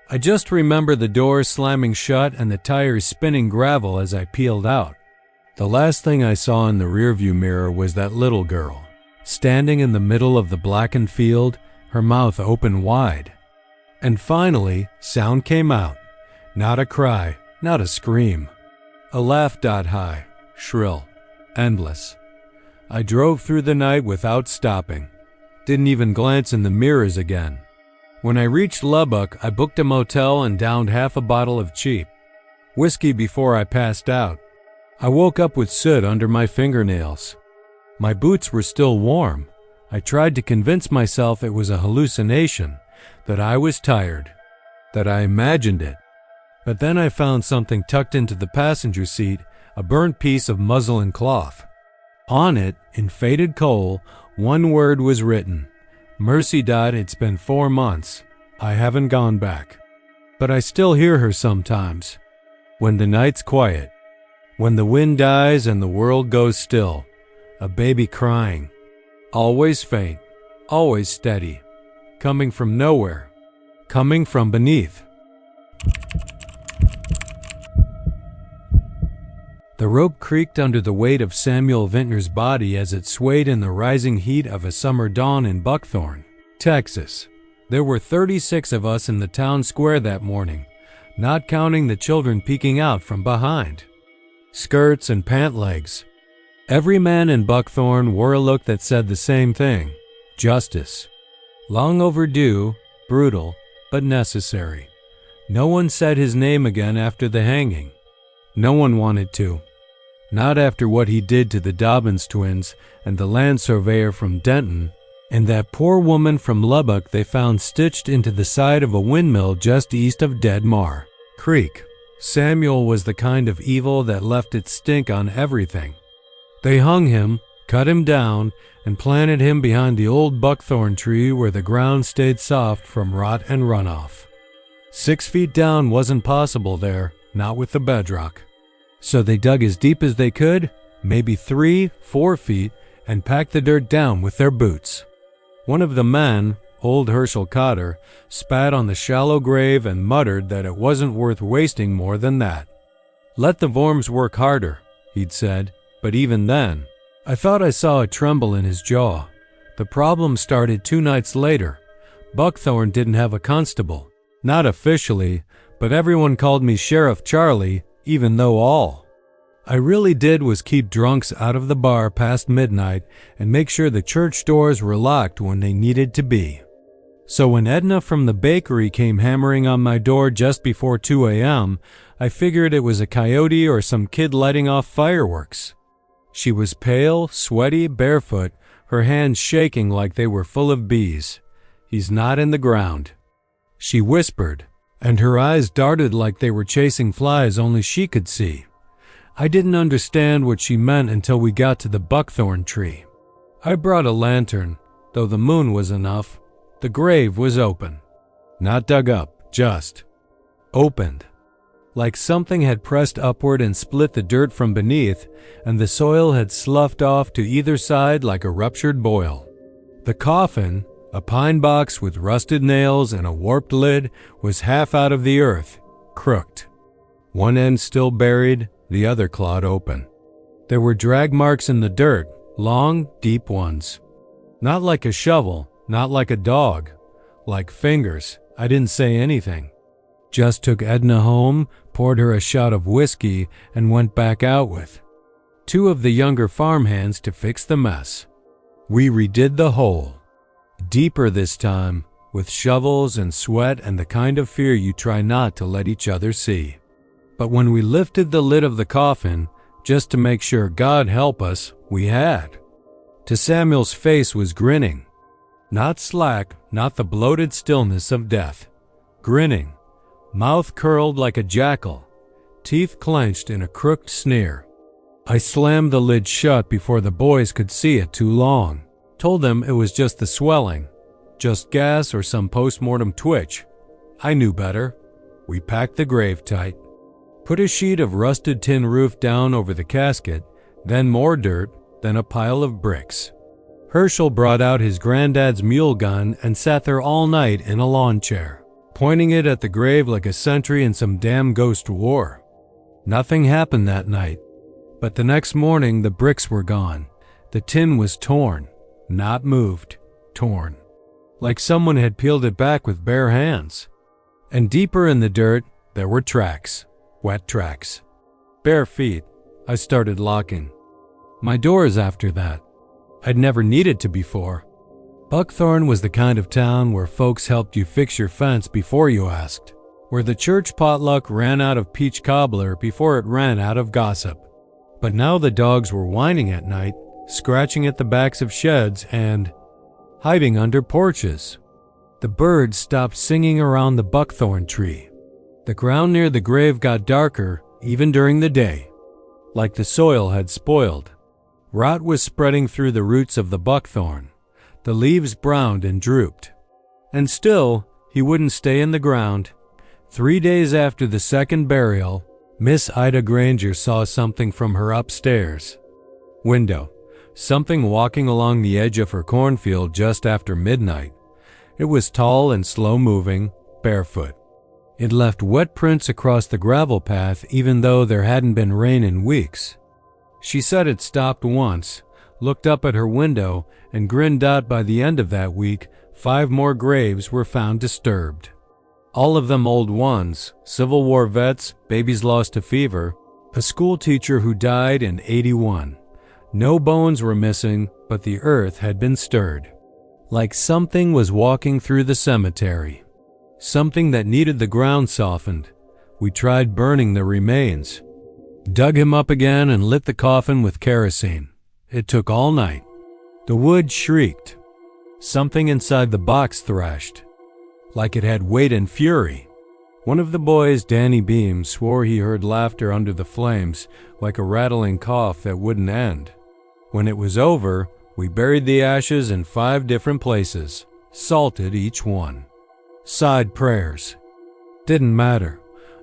I just remember the doors slamming shut and the tires spinning gravel as I peeled out. The last thing I saw in the rearview mirror was that little girl, standing in the middle of the blackened field, her mouth open wide. And finally, sound came out. Not a cry, not a scream. A laugh high, shrill, endless. I drove through the night without stopping. Didn't even glance in the mirrors again. When I reached Lubbock, I booked a motel and downed half a bottle of cheap whiskey before I passed out. I woke up with soot under my fingernails. My boots were still warm. I tried to convince myself it was a hallucination, that I was tired, that I imagined it. But then I found something tucked into the passenger seat, a burnt piece of muslin cloth. On it, in faded coal, one word was written. Mercy died. It's been 4 months. I haven't gone back. But I still hear her sometimes. When the night's quiet. When the wind dies and the world goes still. A baby crying. Always faint. Always steady. Coming from nowhere. Coming from beneath. The rope creaked under the weight of Samuel Vintner's body as it swayed in the rising heat of a summer dawn in Buckthorn, Texas. There were 36 of us in the town square that morning, not counting the children peeking out from behind. Skirts and pant legs. Every man in Buckthorn wore a look that said the same thing: justice. Long overdue, brutal, but necessary. No one said his name again after the hanging. No one wanted to. Not after what he did to the Dobbins twins and the land surveyor from Denton, and that poor woman from Lubbock they found stitched into the side of a windmill just east of Dead Mar Creek. Samuel was the kind of evil that left its stink on everything. They hung him, cut him down, and planted him behind the old buckthorn tree where the ground stayed soft from rot and runoff. 6 feet down wasn't possible there, not with the bedrock. So they dug as deep as they could, maybe 3-4 feet, and packed the dirt down with their boots. One of the men, old Herschel Cotter, spat on the shallow grave and muttered that it wasn't worth wasting more than that. Let the worms work harder, he'd said, but even then, I thought I saw a tremble in his jaw. The problem started 2 nights later. Buckthorn didn't have a constable. Not officially, but everyone called me Sheriff Charlie, even though all I really did was keep drunks out of the bar past midnight and make sure the church doors were locked when they needed to be. So when Edna from the bakery came hammering on my door just before 2 a.m., I figured it was a coyote or some kid lighting off fireworks. She was pale, sweaty, barefoot, her hands shaking like they were full of bees. He's not in the ground, she whispered, and her eyes darted like they were chasing flies only she could see. I didn't understand what she meant until we got to the buckthorn tree. I brought a lantern, though the moon was enough. The grave was open. Not dug up, just opened. Like something had pressed upward and split the dirt from beneath, and the soil had sloughed off to either side like a ruptured boil. The coffin, a pine box with rusted nails and a warped lid, was half out of the earth, crooked. One end still buried, the other clawed open. There were drag marks in the dirt, long, deep ones. Not like a shovel, not like a dog, like fingers. I didn't say anything. Just took Edna home, poured her a shot of whiskey, and went back out with 2 of the younger farmhands to fix the mess. We redid the hole. Deeper this time, with shovels and sweat and the kind of fear you try not to let each other see. But when we lifted the lid of the coffin, just to make sure God help us, we had. To Samuel's face was grinning. Not slack, not the bloated stillness of death. Grinning, mouth curled like a jackal, teeth clenched in a crooked sneer. I slammed the lid shut before the boys could see it too long. Told them it was just the swelling, just gas or some post-mortem twitch. I knew better. We packed the grave tight. Put a sheet of rusted tin roof down over the casket, then more dirt, then a pile of bricks. Herschel brought out his granddad's mule gun and sat there all night in a lawn chair, pointing it at the grave like a sentry in some damn ghost war. Nothing happened that night, but the next morning the bricks were gone. The tin was torn, not moved, torn, like someone had peeled it back with bare hands. And deeper in the dirt, there were tracks. Wet tracks. Bare feet. I started locking my doors after that. I'd never needed to before. Buckthorn was the kind of town where folks helped you fix your fence before you asked, where the church potluck ran out of peach cobbler before it ran out of gossip. But now the dogs were whining at night, scratching at the backs of sheds and hiding under porches. The birds stopped singing around the buckthorn tree. The ground near the grave got darker, even during the day, like the soil had spoiled. Rot was spreading through the roots of the buckthorn. The leaves browned and drooped. And still, he wouldn't stay in the ground. 3 days after the second burial, Miss Ida Granger saw something from her upstairs window, something walking along the edge of her cornfield just after midnight. It was tall and slow-moving, barefoot. It left wet prints across the gravel path even though there hadn't been rain in weeks. She said it stopped once, looked up at her window, and grinned out. By the end of that week, 5 more graves were found disturbed. All of them old ones, Civil War vets, babies lost to fever, a school teacher who died in '81. No bones were missing, but the earth had been stirred. like something was walking through the cemetery. Something that needed the ground softened. We tried burning the remains. Dug him up again and lit the coffin with kerosene. It took all night. The wood shrieked. Something inside the box thrashed, like it had weight and fury. One of the boys, Danny Beam, swore he heard laughter under the flames, like a rattling cough that wouldn't end. When it was over, we buried the ashes in 5 different places, salted each one. Sighed prayers. Didn't matter.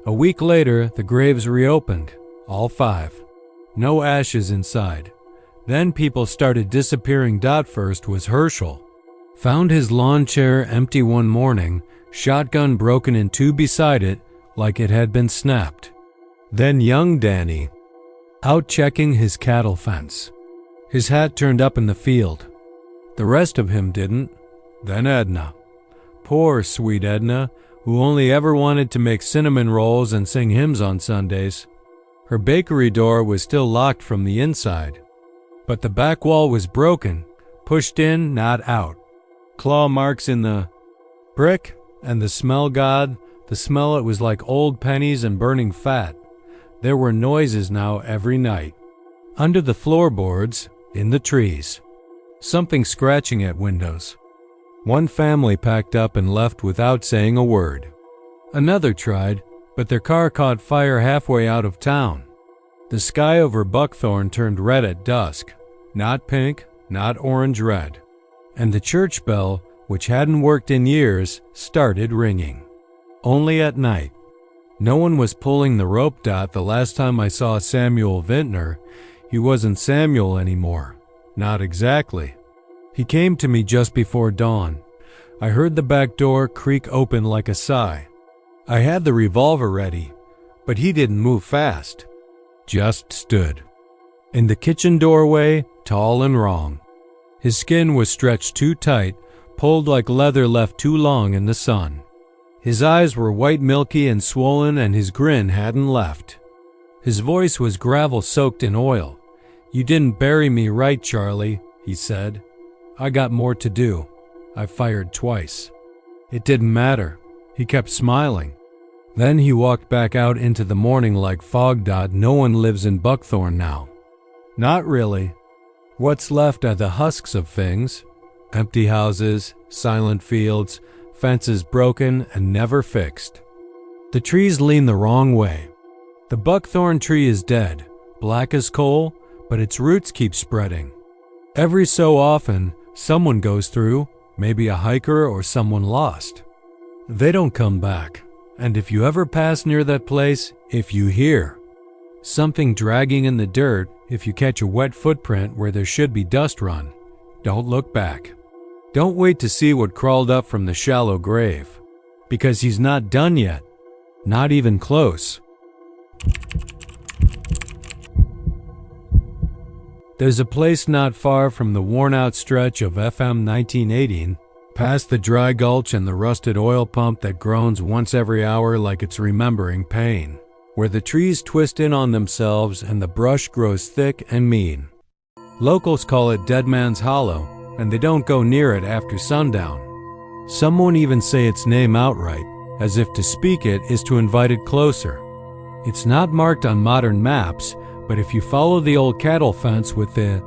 A week later, the graves reopened, all 5. No ashes inside. Then people started disappearing. First was Herschel. Found his lawn chair empty one morning, shotgun broken in 2 beside it like it had been snapped. Then young Danny, out checking his cattle fence. His hat turned up in the field. The rest of him didn't. Then Edna. Poor sweet Edna, who only ever wanted to make cinnamon rolls and sing hymns on Sundays. Her bakery door was still locked from the inside, but the back wall was broken, pushed in, not out. Claw marks in the brick, and the smell, God, the smell, it was like old pennies and burning fat. There were noises now every night. Under the floorboards, in the trees. Something scratching at windows. One family packed up and left without saying a word. Another tried, but their car caught fire halfway out of town. The sky over Buckthorn turned red at dusk. Not pink, not orange-red. And the church bell, which hadn't worked in years, started ringing. Only at night. No one was pulling the rope. The last time I saw Samuel Vintner, he wasn't Samuel anymore. Not exactly. He came to me just before dawn. I heard the back door creak open like a sigh. I had the revolver ready, but he didn't move fast. Just stood. In the kitchen doorway, tall and wrong. His skin was stretched too tight, pulled like leather left too long in the sun. His eyes were white, milky, and swollen, and his grin hadn't left. His voice was gravel soaked in oil. "You didn't bury me right, Charlie," he said. "I got more to do. I fired twice." It didn't matter. He kept smiling. Then he walked back out into the morning like fog. No one lives in Buckthorn now. Not really. What's left are the husks of things. Empty houses, silent fields, fences broken and never fixed. The trees lean the wrong way. The buckthorn tree is dead, black as coal, but its roots keep spreading. Every so often, someone goes through, maybe a hiker or someone lost. They don't come back, and if you ever pass near that place, if you hear something dragging in the dirt, if you catch a wet footprint where there should be dust run, don't look back. Don't wait to see what crawled up from the shallow grave, because he's not done yet, not even close. There's a place not far from the worn-out stretch of FM 1918, past the dry gulch and the rusted oil pump that groans once every hour like it's remembering pain, where the trees twist in on themselves and the brush grows thick and mean. Locals call it Dead Man's Hollow, and they don't go near it after sundown. Some won't even say its name outright, as if to speak it is to invite it closer. It's not marked on modern maps, but if you follow the old cattle fence with the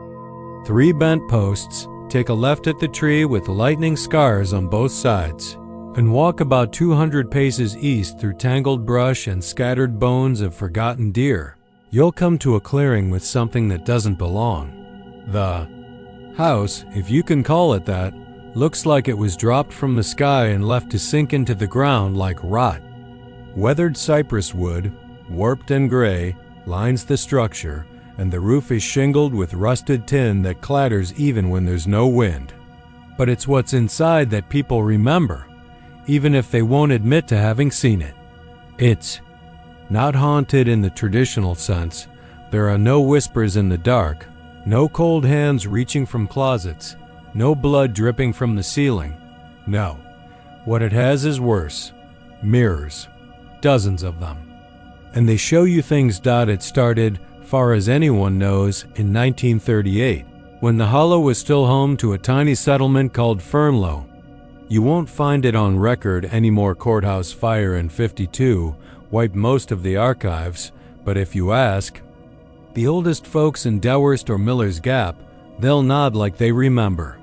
3 bent posts, take a left at the tree with lightning scars on both sides, and walk about 200 paces east through tangled brush and scattered bones of forgotten deer, you'll come to a clearing with something that doesn't belong. The house, if you can call it that, looks like it was dropped from the sky and left to sink into the ground like rot. Weathered cypress wood, warped and gray, lines the structure, and the roof is shingled with rusted tin that clatters even when there's no wind. But it's what's inside that people remember, even if they won't admit to having seen it. It's not haunted in the traditional sense. There are no whispers in the dark, no cold hands reaching from closets, no blood dripping from the ceiling. No. What it has is worse. Mirrors. Dozens of them. And they show you things. It started, far as anyone knows, in 1938, when the hollow was still home to a tiny settlement called Fernlow. You won't find it on record anymore. Courthouse fire in '52 wiped most of the archives, but if you ask the oldest folks in Dewhurst or Miller's Gap, they'll nod like they remember.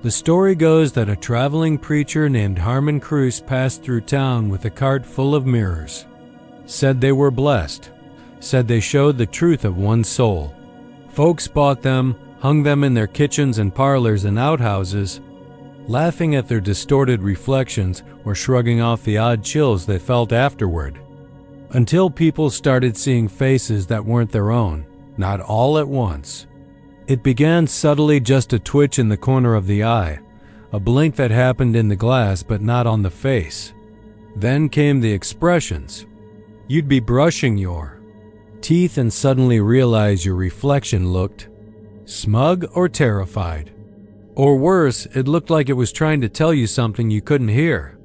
The story goes that a traveling preacher named Harmon Cruce passed through town with a cart full of mirrors. Said they were blessed. Said they showed the truth of one's soul. Folks bought them, hung them in their kitchens and parlors and outhouses, laughing at their distorted reflections or shrugging off the odd chills they felt afterward. Until people started seeing faces that weren't their own, not all at once. It began subtly, just a twitch in the corner of the eye, a blink that happened in the glass but not on the face. Then came the expressions. You'd be brushing your teeth and suddenly realize your reflection looked smug or terrified. Or worse, it looked like it was trying to tell you something you couldn't hear.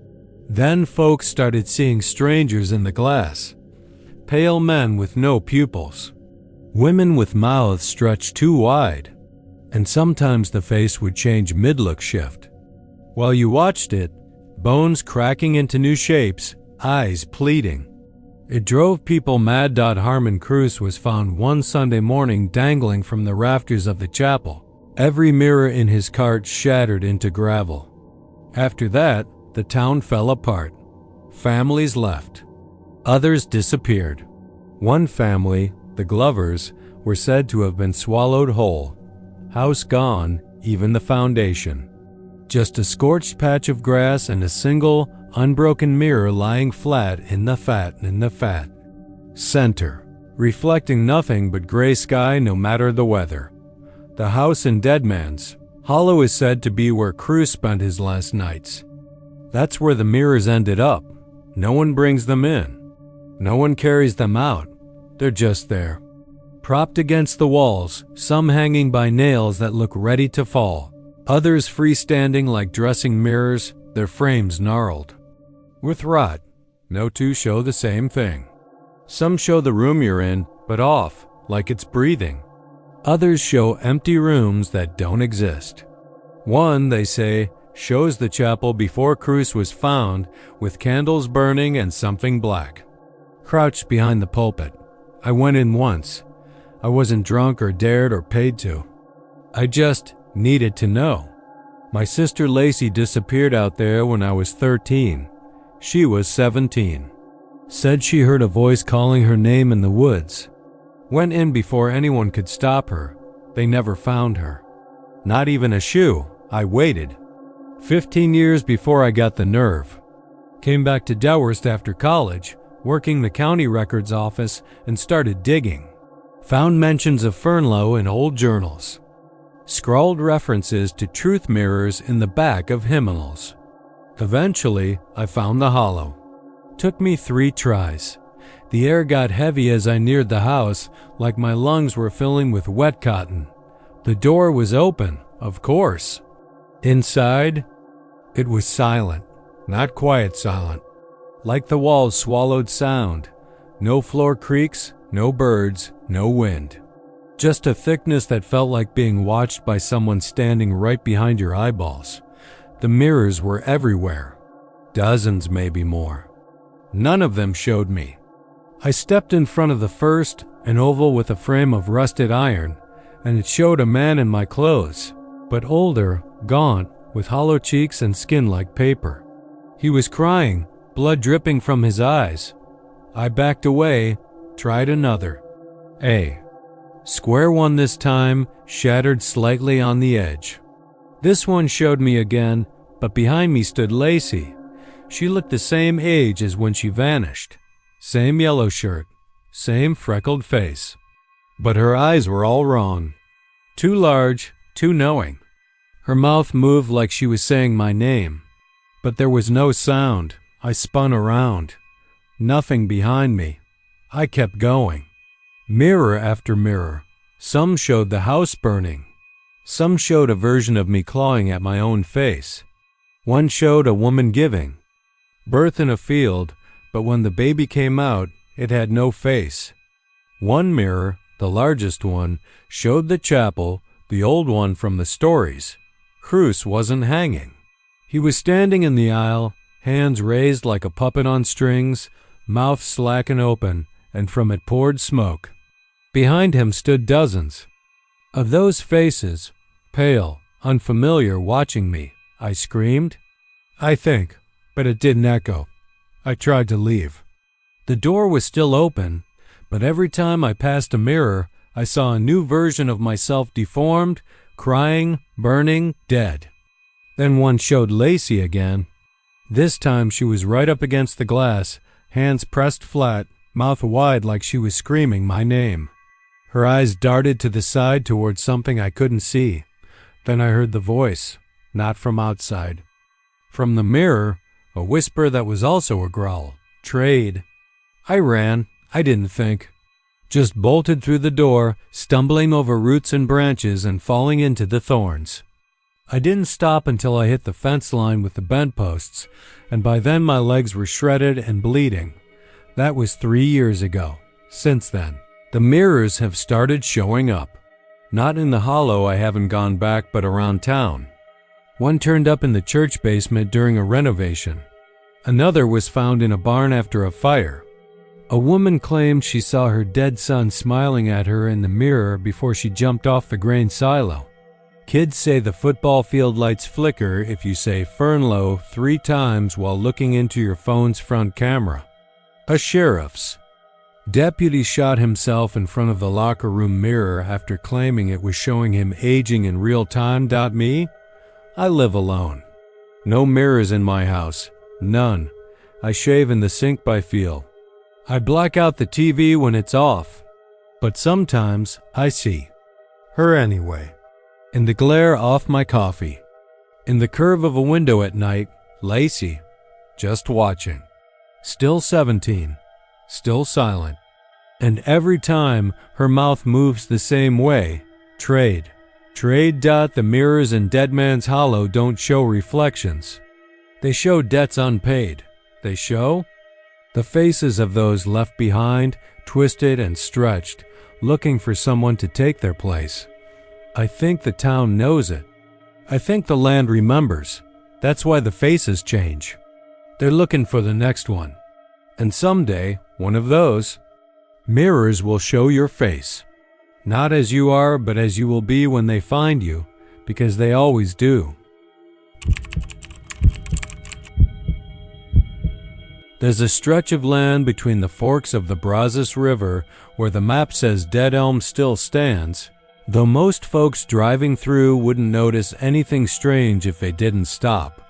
Then folks started seeing strangers in the glass. Pale men with no pupils. Women with mouths stretched too wide. And sometimes the face would change mid-look shift. While you watched it, bones cracking into new shapes, eyes pleading. It drove people mad. Harmon Cruce was found one Sunday morning dangling from the rafters of the chapel. Every mirror in his cart shattered into gravel. After that, the town fell apart. Families left. Others disappeared. One family, the Glovers, were said to have been swallowed whole. House gone, even the foundation. Just a scorched patch of grass and a single, unbroken mirror lying flat in the fat center, reflecting nothing but gray sky no matter the weather. The house in Deadman's Hollow is said to be where Cruce spent his last nights. That's where the mirrors ended up. No one brings them in. No one carries them out. They're just there, propped against the walls, some hanging by nails that look ready to fall, others freestanding like dressing mirrors, their frames gnarled with rot. No two show the same thing. Some show the room you're in, but off, like it's breathing. Others show empty rooms that don't exist. One, they say, shows the chapel before Cruce was found, with candles burning and something black crouched behind the pulpit. I went in once. I wasn't drunk or dared or paid to. I just needed to know. My sister Lacey disappeared out there when I was 13. She was 17. Said she heard a voice calling her name in the woods. Went in before anyone could stop her. They never found her. Not even a shoe. I waited. 15 years before I got the nerve. Came back to Dewhurst after college, working the county records office, and started digging. Found mentions of Fernlow in old journals. Scrawled references to truth mirrors in the back of hymnals. Eventually, I found the hollow. Took me 3 tries. The air got heavy as I neared the house, like my lungs were filling with wet cotton. The door was open, of course. Inside, it was silent, not quiet silent. Like the walls swallowed sound. No floor creaks, no birds, no wind. Just a thickness that felt like being watched by someone standing right behind your eyeballs. The mirrors were everywhere. Dozens, maybe more. None of them showed me. I stepped in front of the first, an oval with a frame of rusted iron, and it showed a man in my clothes, but older, gaunt, with hollow cheeks and skin like paper. He was crying, blood dripping from his eyes. I backed away, tried another. Square one this time, shattered slightly on the edge. This one showed me again, but behind me stood Lacey. She looked the same age as when she vanished. Same yellow shirt, same freckled face. But her eyes were all wrong. Too large, too knowing. Her mouth moved like she was saying my name. But there was no sound. I spun around. Nothing behind me. I kept going. Mirror after mirror. Some showed the house burning. Some showed a version of me clawing at my own face. One showed a woman giving birth in a field, but when the baby came out, it had no face. One mirror, the largest one, showed the chapel, the old one from the stories. Cruz wasn't hanging. He was standing in the aisle, hands raised like a puppet on strings, mouth slack and open, and from it poured smoke. Behind him stood dozens of those faces, pale, unfamiliar, watching me. I screamed, I think, but it didn't echo. I tried to leave. The door was still open, but every time I passed a mirror, I saw a new version of myself, deformed, crying, burning, dead. Then one showed Lacey again. This time she was right up against the glass, hands pressed flat, mouth wide like she was screaming my name. Her eyes darted to the side towards something I couldn't see. Then I heard the voice, not from outside. From the mirror, a whisper that was also a growl. Trade. I ran. I didn't think. Just bolted through the door, stumbling over roots and branches and falling into the thorns. I didn't stop until I hit the fence line with the bedposts, and by then my legs were shredded and bleeding. That was 3 years ago. Since then, the mirrors have started showing up. Not in the hollow, I haven't gone back, but around town. One turned up in the church basement during a renovation. Another was found in a barn after a fire. A woman claimed she saw her dead son smiling at her in the mirror before she jumped off the grain silo. Kids say the football field lights flicker if you say Fernlow 3 times while looking into your phone's front camera. A sheriff's deputy shot himself in front of the locker room mirror after claiming it was showing him aging in real time. Me? I live alone. No mirrors in my house. None. I shave in the sink by feel. I black out the TV when it's off. But sometimes I see her anyway. In the glare off my coffee. In the curve of a window at night, Lacey, just watching. Still 17. Still silent. And every time her mouth moves the same way, trade. Trade. The mirrors in Dead Man's Hollow don't show reflections. They show debts unpaid. They show the faces of those left behind, twisted and stretched, looking for someone to take their place. I think the town knows it. I think the land remembers. That's why the faces change. They're looking for the next one. And someday, one of those mirrors will show your face. Not as you are, but as you will be when they find you, because they always do. There's a stretch of land between the forks of the Brazos River where the map says Dead Elm still stands, though most folks driving through wouldn't notice anything strange if they didn't stop.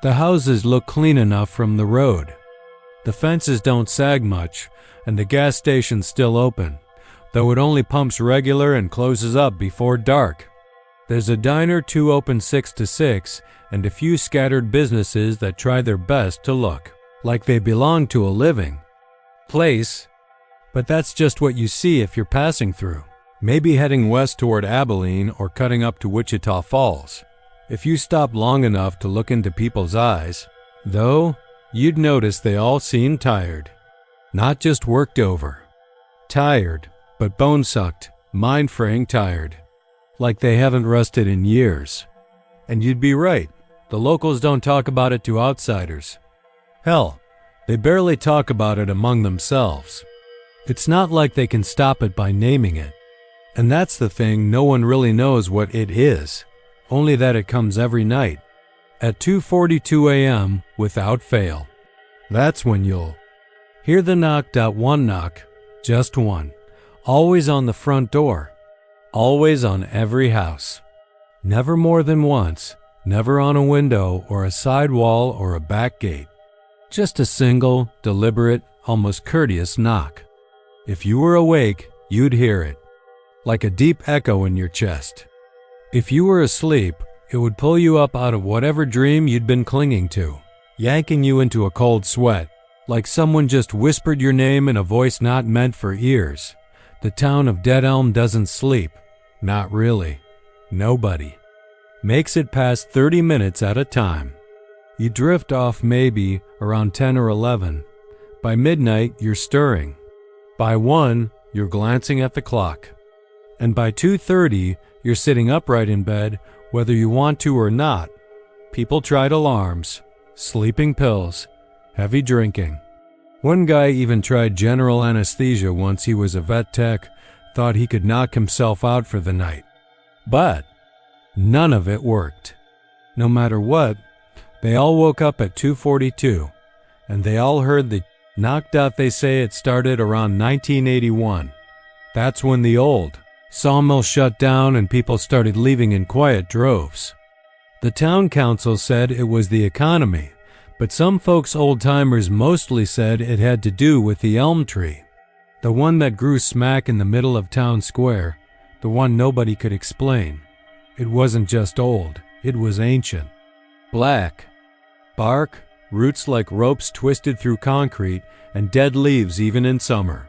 The houses look clean enough from the road. The fences don't sag much, and the gas station's still open, though it only pumps regular and closes up before dark. There's a diner, 2 open 6 to 6, and a few scattered businesses that try their best to look like they belong to a living place. But that's just what you see if you're passing through, maybe heading west toward Abilene or cutting up to Wichita Falls. If you stop long enough to look into people's eyes, though, you'd notice they all seem tired. Not just worked over. Tired, but bone-sucked, mind-fraying tired. Like they haven't rested in years. And you'd be right. The locals don't talk about it to outsiders. Hell, they barely talk about it among themselves. It's not like they can stop it by naming it. And that's the thing, no one really knows what it is. Only that it comes every night. At 2:42 a.m. without fail. That's when you'll hear the knock. One knock. Just one. Always on the front door. Always on every house. Never more than once. Never on a window or a side wall or a back gate. Just a single, deliberate, almost courteous knock. If you were awake, you'd hear it. Like a deep echo in your chest. If you were asleep, it would pull you up out of whatever dream you'd been clinging to, yanking you into a cold sweat, like someone just whispered your name in a voice not meant for ears. The town of Dead Elm doesn't sleep. Not really. Nobody. Makes it past 30 minutes at a time. You drift off maybe around 10 or 11. By midnight, you're stirring. By 1, you're glancing at the clock. And by 2:30, You're sitting upright in bed, whether you want to or not. People tried alarms, sleeping pills, heavy drinking. One guy even tried general anesthesia once he was a vet tech, thought he could knock himself out for the night. But none of it worked. No matter what, they all woke up at 2:42, and they all heard the knocked out. They say it started around 1981. That's when the old sawmill shut down and people started leaving in quiet droves. The town council said it was the economy, but some folks, old-timers, mostly said it had to do with the elm tree. The one that grew smack in the middle of town square, the one nobody could explain. It wasn't just old, it was ancient. Black. Bark, roots like ropes twisted through concrete, and dead leaves even in summer.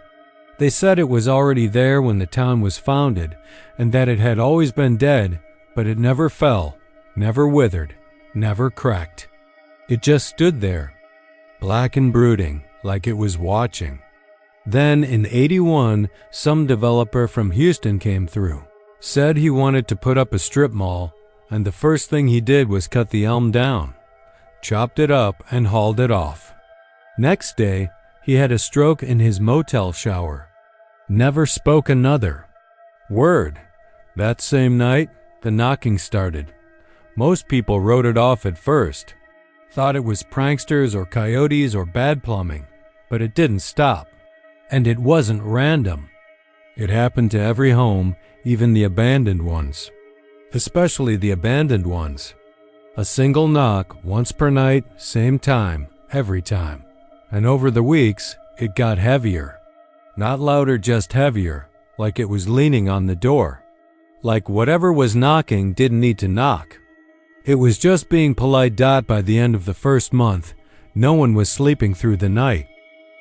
They said it was already there when the town was founded, and that it had always been dead, but it never fell, never withered, never cracked. It just stood there, black and brooding, like it was watching. Then, in '81, some developer from Houston came through, said he wanted to put up a strip mall, and the first thing he did was cut the elm down, chopped it up, and hauled it off. Next day, he had a stroke in his motel shower. Never spoke another word. That same night, the knocking started. Most people wrote it off at first, thought it was pranksters or coyotes or bad plumbing, but it didn't stop. And it wasn't random. It happened to every home, even the abandoned ones. Especially the abandoned ones. A single knock, once per night, same time, every time. And over the weeks, it got heavier. Not louder, just heavier, like it was leaning on the door. Like whatever was knocking didn't need to knock. It was just being polite. By the end of the first month, no one was sleeping through the night.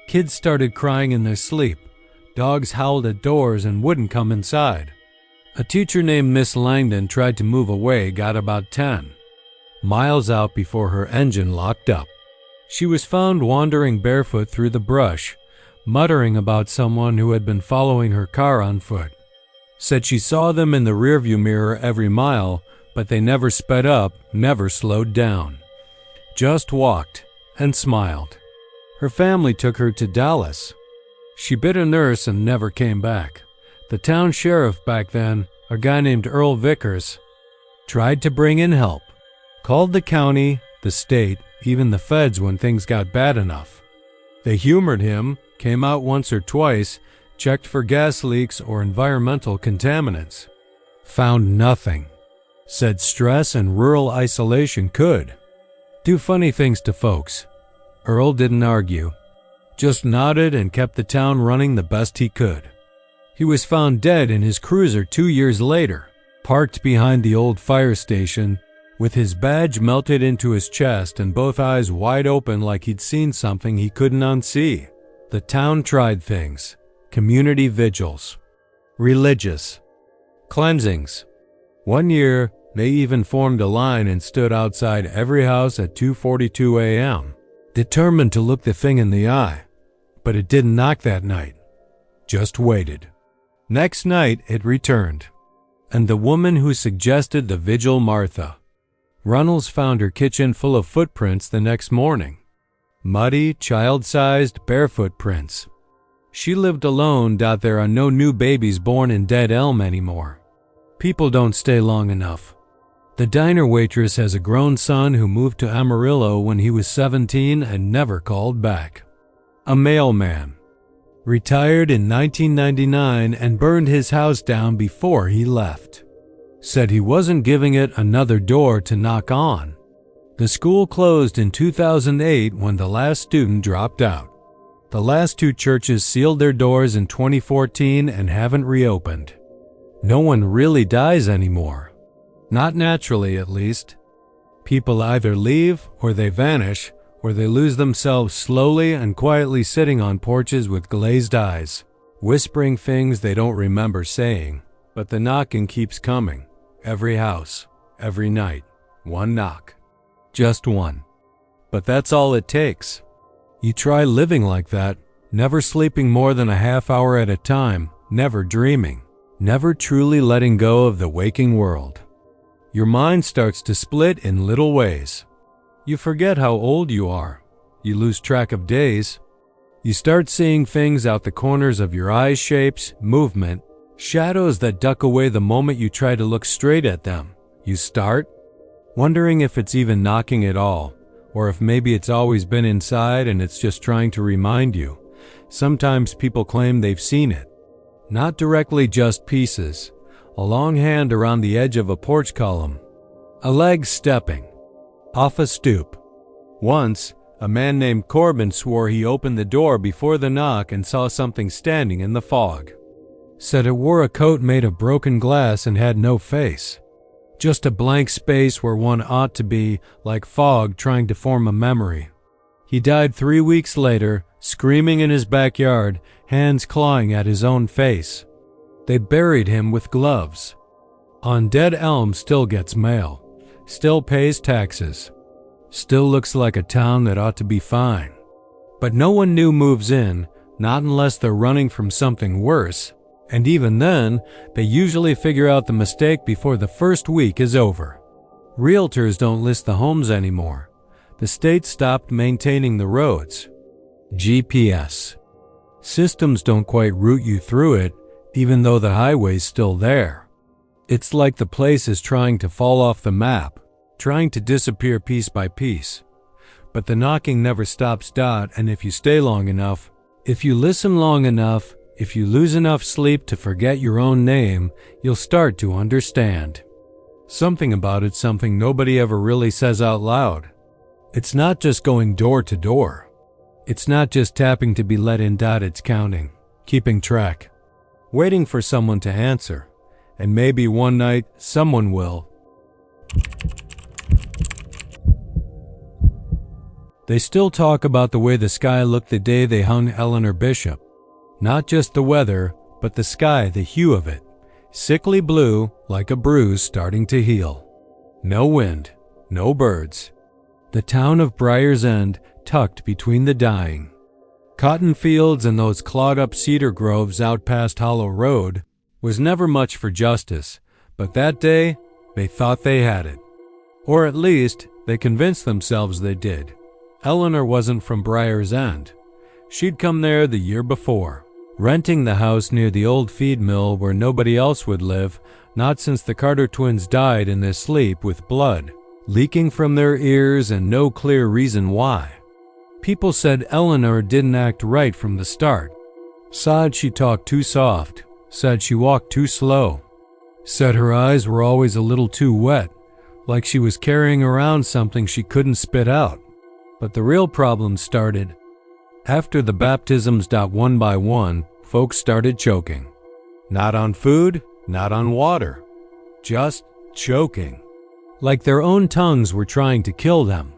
Kids started crying in their sleep. Dogs howled at doors and wouldn't come inside. A teacher named Miss Langdon tried to move away, got about 10 miles out before her engine locked up. She was found wandering barefoot through the brush, muttering about someone who had been following her car on foot. Said she saw them in the rearview mirror every mile, but they never sped up, never slowed down. Just walked and smiled. Her family took her to Dallas. She bit a nurse and never came back. The town sheriff back then, a guy named Earl Vickers, tried to bring in help. Called the county, the state, even the feds when things got bad enough. They humored him, came out once or twice, checked for gas leaks or environmental contaminants. Found nothing. Said stress and rural isolation could do funny things to folks. Earl didn't argue, just nodded and kept the town running the best he could. He was found dead in his cruiser 2 years later, parked behind the old fire station, with his badge melted into his chest and both eyes wide open like he'd seen something he couldn't unsee. The town tried things, community vigils, religious cleansings. One year, they even formed a line and stood outside every house at 2:42 a.m., determined to look the thing in the eye. But it didn't knock that night, just waited. Next night, it returned. And the woman who suggested the vigil, Martha Runnels, found her kitchen full of footprints the next morning. Muddy, child-sized, barefoot prints. She lived alone. There are no new babies born in dead elm anymore. People don't stay long enough. The diner waitress has a grown son who moved to Amarillo when he was 17 and never called back. A mailman. Retired in 1999 and burned his house down before he left. Said he wasn't giving it another door to knock on. The school closed in 2008 when the last student dropped out. The last 2 churches sealed their doors in 2014 and haven't reopened. No one really dies anymore. Not naturally, at least. People either leave, or they vanish, or they lose themselves slowly and quietly, sitting on porches with glazed eyes, whispering things they don't remember saying. But the knocking keeps coming. Every house, every night. One knock. Just one. But that's all it takes. You try living like that, never sleeping more than a half hour at a time, never dreaming, never truly letting go of the waking world. Your mind starts to split in little ways. You forget how old you are. You lose track of days. You start seeing things out the corners of your eyes, shapes, movement, shadows that duck away the moment you try to look straight at them. You start wondering if it's even knocking at all, or if maybe it's always been inside and it's just trying to remind you. Sometimes people claim they've seen it. Not directly, just pieces. A long hand around the edge of a porch column. A leg stepping off a stoop. Once, a man named Corbin swore he opened the door before the knock and saw something standing in the fog. Said it wore a coat made of broken glass and had no face. Just a blank space where one ought to be, like fog trying to form a memory. He died 3 weeks later, screaming in his backyard, hands clawing at his own face. They buried him with gloves. On dead elm still gets mail, still pays taxes, still looks like a town that ought to be fine. But no one new moves in, not unless they're running from something worse, and even then, they usually figure out the mistake before the first week is over. Realtors don't list the homes anymore. The state stopped maintaining the roads. GPS systems don't quite route you through it, even though the highway's still there. It's like the place is trying to fall off the map, trying to disappear piece by piece. But the knocking never stops, and if you stay long enough, if you listen long enough, if you lose enough sleep to forget your own name, you'll start to understand. Something about it, something nobody ever really says out loud. It's not just going door to door. It's not just tapping to be let in, it's counting, keeping track, waiting for someone to answer. And maybe one night, someone will. They still talk about the way the sky looked the day they hung Eleanor Bishop. Not just the weather, but the sky, the hue of it. Sickly blue, like a bruise starting to heal. No wind, no birds. The town of Briar's End, tucked between the dying. Cotton fields and those clawed-up cedar groves out past Hollow Road was never much for justice, but that day, they thought they had it. Or at least, they convinced themselves they did. Eleanor wasn't from Briar's End. She'd come there the year before, renting the house near the old feed mill where nobody else would live, not since the Carter twins died in their sleep with blood leaking from their ears and no clear reason why. People said Eleanor didn't act right from the start. Said she talked too soft, said she walked too slow, said her eyes were always a little too wet, like she was carrying around something she couldn't spit out. But the real problem started after the baptisms. One by one, folks started choking. Not on food, not on water, just choking. Like their own tongues were trying to kill them.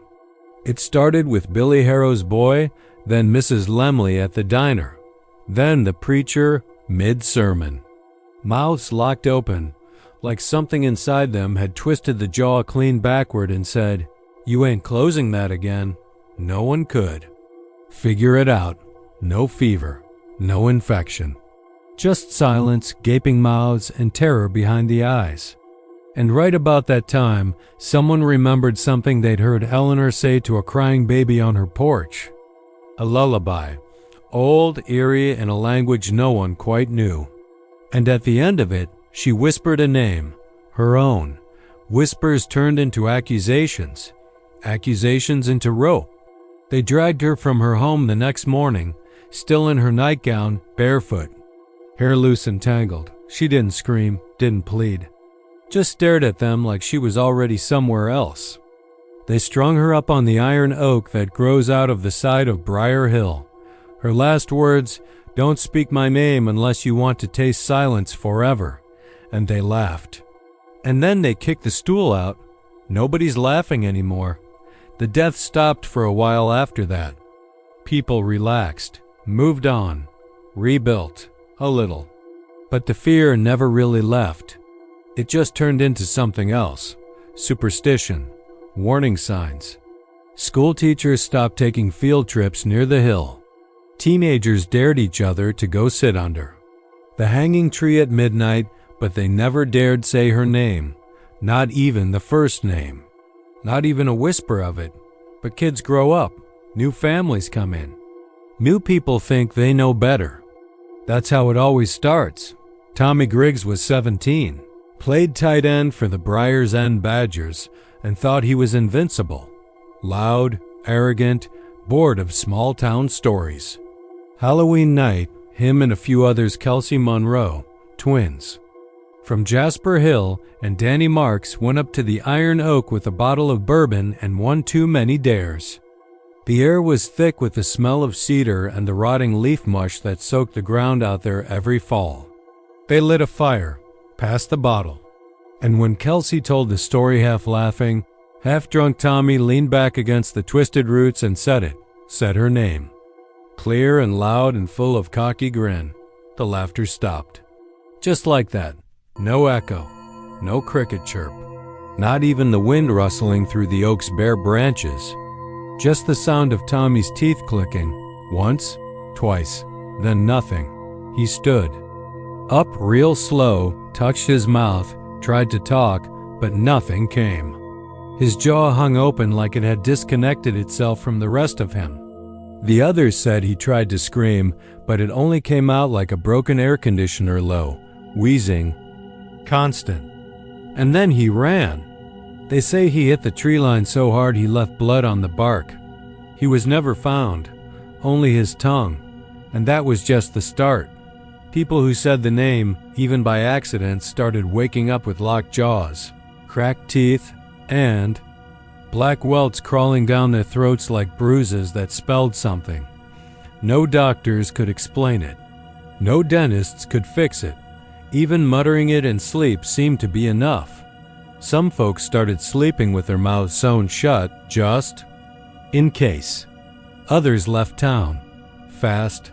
It started with Billy Harrow's boy, then Mrs. Lemley at the diner, then the preacher mid-sermon. Mouths locked open, like something inside them had twisted the jaw clean backward and said, "You ain't closing that again." No one could. Figure it out. No fever, no infection. Just silence, gaping mouths, and terror behind the eyes. And right about that time, someone remembered something they'd heard Eleanor say to a crying baby on her porch. A lullaby, old, eerie, in a language no one quite knew. And at the end of it, she whispered a name, her own. Whispers turned into accusations, accusations into rope. They dragged her from her home the next morning, still in her nightgown, barefoot, hair loose and tangled. She didn't scream, didn't plead. Just stared at them like she was already somewhere else. They strung her up on the iron oak that grows out of the side of Briar Hill. Her last words, "Don't speak my name unless you want to taste silence forever." And they laughed. And then they kicked the stool out. Nobody's laughing anymore. The death stopped for a while after that. People relaxed, moved on, rebuilt, a little. But the fear never really left. It just turned into something else. Superstition, warning signs. School teachers stopped taking field trips near the hill. Teenagers dared each other to go sit under. The hanging tree at midnight, but they never dared say her name, not even the first name. Not even a whisper of it. But kids grow up, new families come in. New people think they know better. That's how it always starts. Tommy Griggs was 17, played tight end for the Briar's End Badgers, and thought he was invincible. Loud, arrogant, bored of small-town stories. Halloween night, him and a few others, Kelsey Monroe, twins, from Jasper Hill, and Danny Marks went up to the Iron Oak with a bottle of bourbon and one too many dares. The air was thick with the smell of cedar and the rotting leaf mush that soaked the ground out there every fall. They lit a fire, passed the bottle, and when Kelsey told the story half laughing, half-drunk Tommy leaned back against the twisted roots and said her name. Clear and loud and full of cocky grin, the laughter stopped. Just like that. No echo, no cricket chirp, not even the wind rustling through the oak's bare branches. Just the sound of Tommy's teeth clicking, once, twice, then nothing. He stood up real slow, touched his mouth, tried to talk, but nothing came. His jaw hung open like it had disconnected itself from the rest of him. The others said he tried to scream, but it only came out like a broken air conditioner low, wheezing, constant. And then he ran. They say he hit the tree line so hard he left blood on the bark. He was never found, only his tongue, and that was just the start. People who said the name, even by accident, started waking up with locked jaws, cracked teeth, and black welts crawling down their throats like bruises that spelled something. No doctors could explain it. No dentists could fix it. Even muttering it in sleep seemed to be enough. Some folks started sleeping with their mouths sewn shut, just in case. Others left town, fast.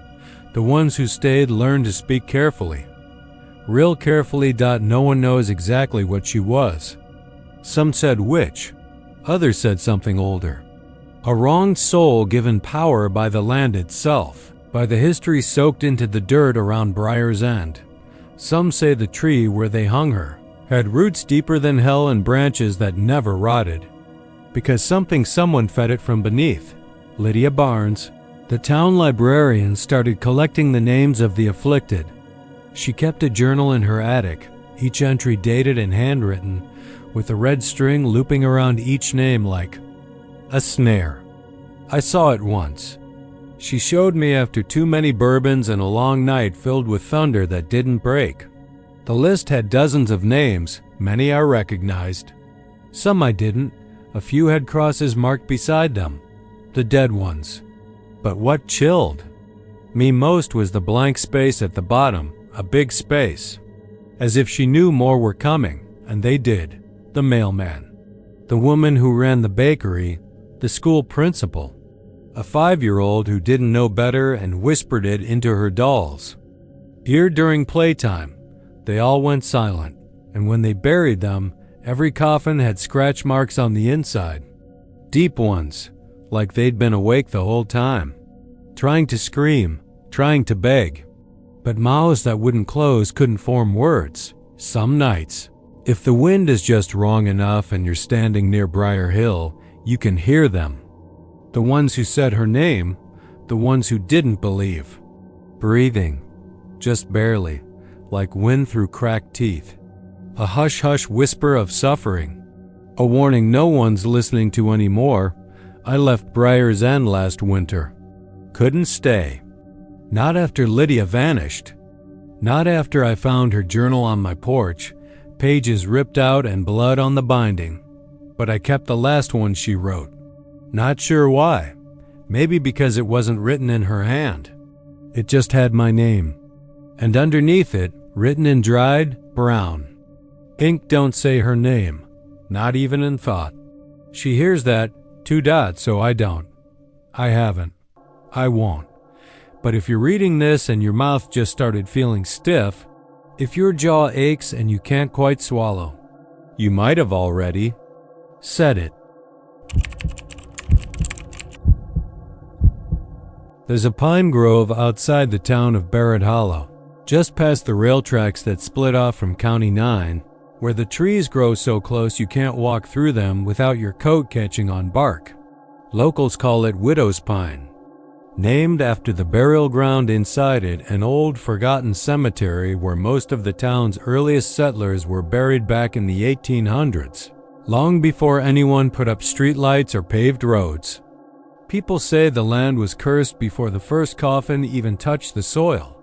The ones who stayed learned to speak carefully. Real carefully. No one knows exactly what she was. Some said witch. Others said something older. A wronged soul given power by the land itself, by the history soaked into the dirt around Briar's End. Some say the tree where they hung her had roots deeper than hell and branches that never rotted, because someone fed it from beneath. Lydia Barnes, the town librarian, started collecting the names of the afflicted. She kept a journal in her attic, each entry dated and handwritten, with a red string looping around each name like a snare. I saw it once. She showed me after too many bourbons and a long night filled with thunder that didn't break. The list had dozens of names, many I recognized. Some I didn't. A few had crosses marked beside them, the dead ones. But what chilled me most was the blank space at the bottom, a big space. As if she knew more were coming, and they did. The mailman, the woman who ran the bakery, the school principal, a 5-year-old who didn't know better and whispered it into her dolls. Here during playtime, they all went silent, and when they buried them, every coffin had scratch marks on the inside. Deep ones, like they'd been awake the whole time, trying to scream, trying to beg. But mouths that wouldn't close couldn't form words. Some nights, if the wind is just wrong enough and you're standing near Briar Hill, you can hear them. The ones who said her name, the ones who didn't believe. Breathing, just barely, like wind through cracked teeth. A hush-hush whisper of suffering. A warning no one's listening to anymore. I left Briar's End last winter. Couldn't stay. Not after Lydia vanished. Not after I found her journal on my porch, pages ripped out and blood on the binding. But I kept the last one she wrote. Not sure why. Maybe because it wasn't written in her hand. It just had my name. And underneath it, written in dried brown ink, don't say her name, not even in thought. She hears that 2 dots, so I don't. I haven't. I won't. But if you're reading this and your mouth just started feeling stiff, if your jaw aches and you can't quite swallow, you might have already said it. There's a pine grove outside the town of Barrett Hollow. just past the rail tracks that split off from County 9, where the trees grow so close you can't walk through them without your coat catching on bark. Locals call it widow's pine, named after the burial ground inside it, an old forgotten cemetery where most of the town's earliest settlers were buried back in the 1800s, long before anyone put up streetlights or paved roads. People say the land was cursed before the first coffin even touched the soil,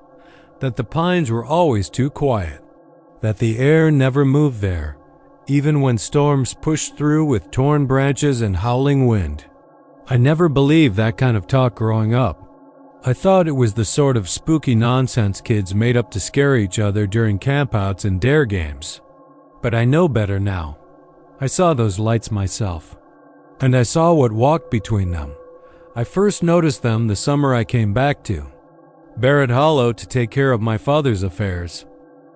that the pines were always too quiet, that the air never moved there, even when storms pushed through with torn branches and howling wind. I never believed that kind of talk growing up. I thought it was the sort of spooky nonsense kids made up to scare each other during campouts and dare games. But I know better now. I saw those lights myself, and I saw what walked between them. I first noticed them the summer I came back to Barrett Hollow to take care of my father's affairs.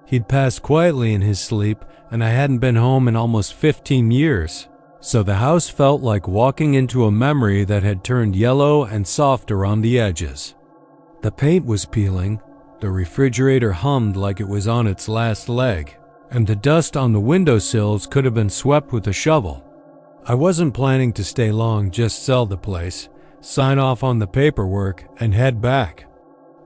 He'd passed quietly in his sleep, and I hadn't been home in almost 15 years, so the house felt like walking into a memory that had turned yellow and soft around the edges. The paint was peeling, the refrigerator hummed like it was on its last leg, and the dust on the windowsills could have been swept with a shovel. I wasn't planning to stay long, just sell the place, sign off on the paperwork, and head back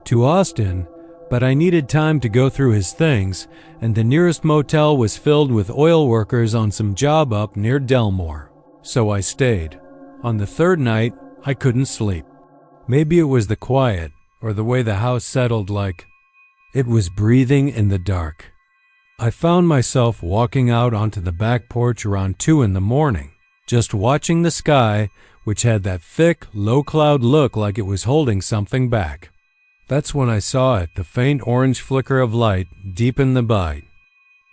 to Austin, but I needed time to go through his things, and the nearest motel was filled with oil workers on some job up near Delmore. So I stayed. On the third night, I couldn't sleep. Maybe it was the quiet, or the way the house settled like it was breathing in the dark. I found myself walking out onto the back porch around 2 in the morning, just watching the sky, which had that thick, low-cloud look like it was holding something back. That's when I saw it, the faint orange flicker of light deep in the bite.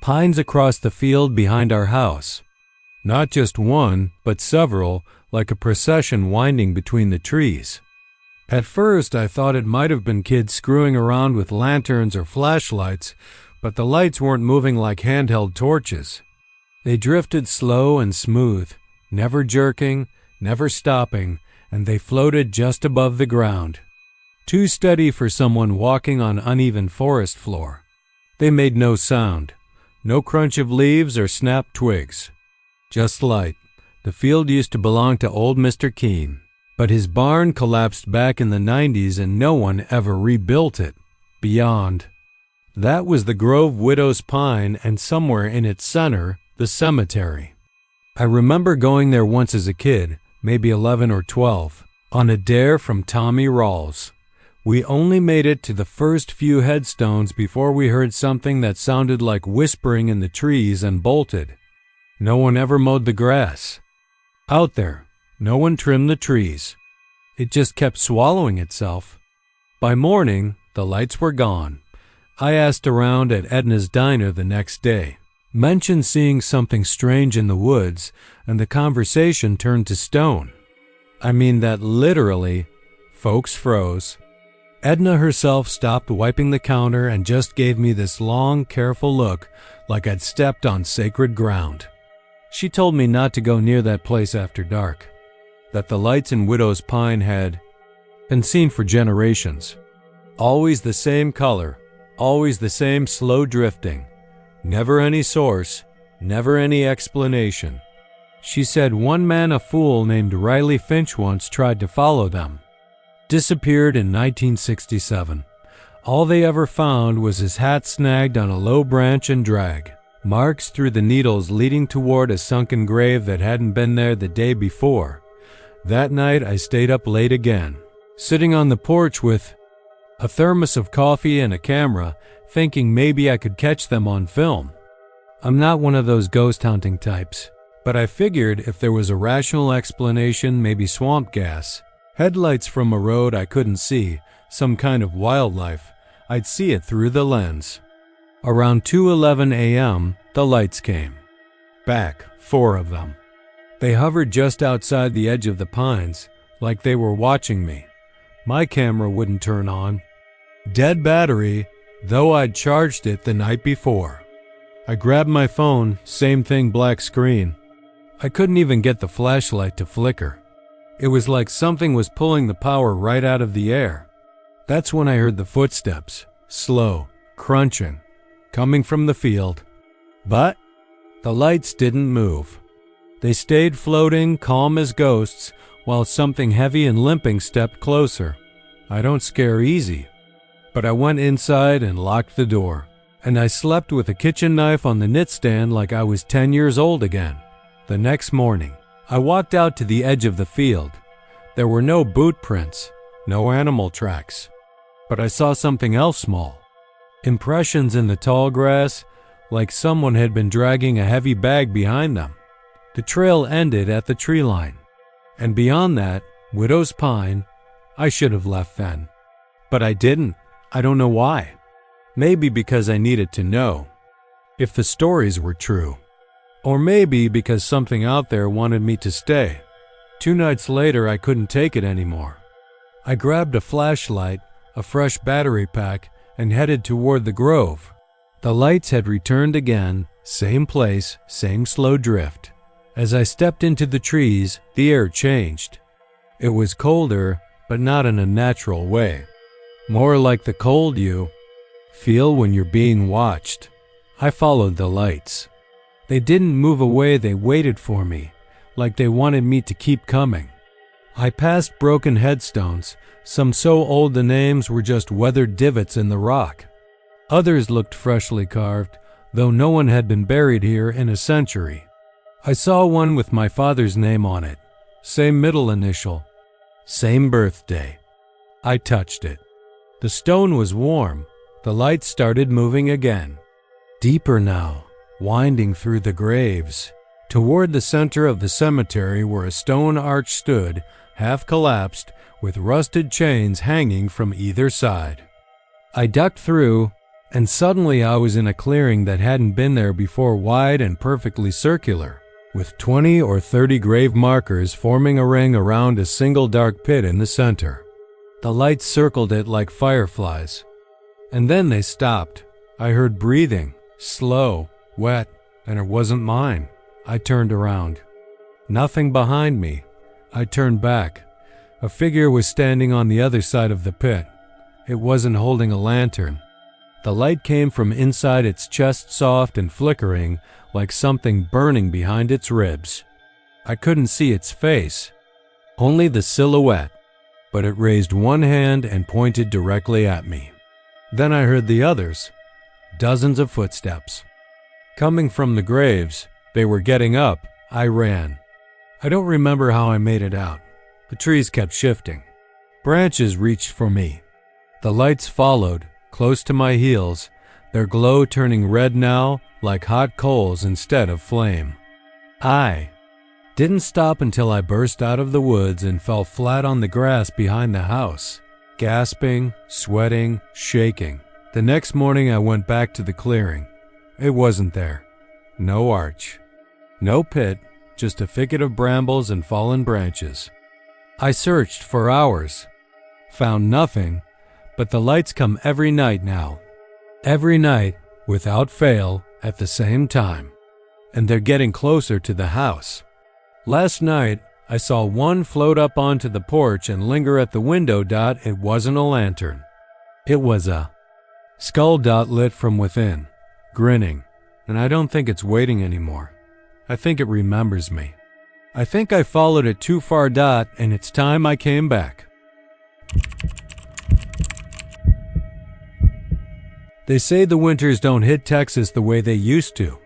Pines across the field behind our house. Not just one, but several, like a procession winding between the trees. At first, I thought it might have been kids screwing around with lanterns or flashlights, but the lights weren't moving like handheld torches. They drifted slow and smooth, never jerking, never stopping, and they floated just above the ground. Too steady for someone walking on uneven forest floor. They made no sound, no crunch of leaves or snapped twigs. Just light. The field used to belong to old Mr. Keene, but his barn collapsed back in the 90s and no one ever rebuilt it. Beyond that was the Grove Widow's Pine, and somewhere in its center, the cemetery. I remember going there once as a kid, maybe 11 or 12, on a dare from Tommy Rawls. We only made it to the first few headstones before we heard something that sounded like whispering in the trees and bolted. No one ever mowed the grass. Out there, no one trimmed the trees. It just kept swallowing itself. By morning, the lights were gone. I asked around at Edna's diner the next day, mentioned seeing something strange in the woods, and the conversation turned to stone. I mean that literally. Folks froze. Edna herself stopped wiping the counter and just gave me this long, careful look like I'd stepped on sacred ground. She told me not to go near that place after dark, that the lights in Widow's Pine had been seen for generations. Always the same color, always the same slow drifting, never any source, never any explanation. She said one man, a fool named Riley Finch, once tried to follow them. Disappeared in 1967. All they ever found was his hat snagged on a low branch and drag. Marks through the needles leading toward a sunken grave that hadn't been there the day before. That night I stayed up late again, sitting on the porch with a thermos of coffee and a camera, thinking maybe I could catch them on film. I'm not one of those ghost hunting types, but I figured if there was a rational explanation, maybe swamp gas, headlights from a road I couldn't see, some kind of wildlife, I'd see it through the lens. Around 2:11 a.m., the lights came. Back, 4 of them. They hovered just outside the edge of the pines, like they were watching me. My camera wouldn't turn on. Dead battery, though I'd charged it the night before. I grabbed my phone, same thing, black screen. I couldn't even get the flashlight to flicker. It was like something was pulling the power right out of the air. That's when I heard the footsteps, slow, crunching, coming from the field. But the lights didn't move. They stayed floating, calm as ghosts, while something heavy and limping stepped closer. I don't scare easy, but I went inside and locked the door, and I slept with a kitchen knife on the nightstand like I was 10 years old again. The next morning, I walked out to the edge of the field. There were no boot prints, no animal tracks, but I saw something else small. Impressions in the tall grass, like someone had been dragging a heavy bag behind them. The trail ended at the tree line, and beyond that, widow's pine. I should have left then, but I didn't. I don't know why. Maybe because I needed to know if the stories were true, or maybe because something out there wanted me to stay. 2 nights later, I couldn't take it anymore. I grabbed a flashlight, a fresh battery pack, and headed toward the grove. The lights had returned again, same place, same slow drift. As I stepped into the trees, the air changed. It was colder, but not in a natural way. More like the cold you feel when you're being watched. I followed the lights. They didn't move away, they waited for me, like they wanted me to keep coming. I passed broken headstones, some so old the names were just weathered divots in the rock. Others looked freshly carved, though no one had been buried here in a century. I saw one with my father's name on it, same middle initial, same birthday. I touched it. The stone was warm. The light started moving again. Deeper now, winding through the graves. Toward the center of the cemetery where a stone arch stood, half collapsed, with rusted chains hanging from either side. I ducked through, and suddenly I was in a clearing that hadn't been there before, wide and perfectly circular, with 20 or 30 grave markers forming a ring around a single dark pit in the center. The lights circled it like fireflies. And then they stopped. I heard breathing, slow, wet, and it wasn't mine. I turned around. Nothing behind me. I turned back. A figure was standing on the other side of the pit. It wasn't holding a lantern. The light came from inside its chest, soft and flickering, like something burning behind its ribs. I couldn't see its face, only the silhouette, but it raised one hand and pointed directly at me. Then I heard the others, dozens of footsteps. Coming from the graves, they were getting up. I ran. I don't remember how I made it out. The trees kept shifting. Branches reached for me. The lights followed, close to my heels, their glow turning red now, like hot coals instead of flame. I didn't stop until I burst out of the woods and fell flat on the grass behind the house, gasping, sweating, shaking. The next morning I went back to the clearing. It wasn't there. No arch. No pit, just a thicket of brambles and fallen branches. I searched for hours. Found nothing, but the lights come every night now. Every night, without fail, at the same time. And they're getting closer to the house. Last night, I saw one float up onto the porch and linger at the window. It wasn't a lantern. It was a skull. Lit from within, grinning, and I don't think it's waiting anymore. I think it remembers me. I think I followed it too far. And it's time I came back. They say the winters don't hit Texas the way they used to,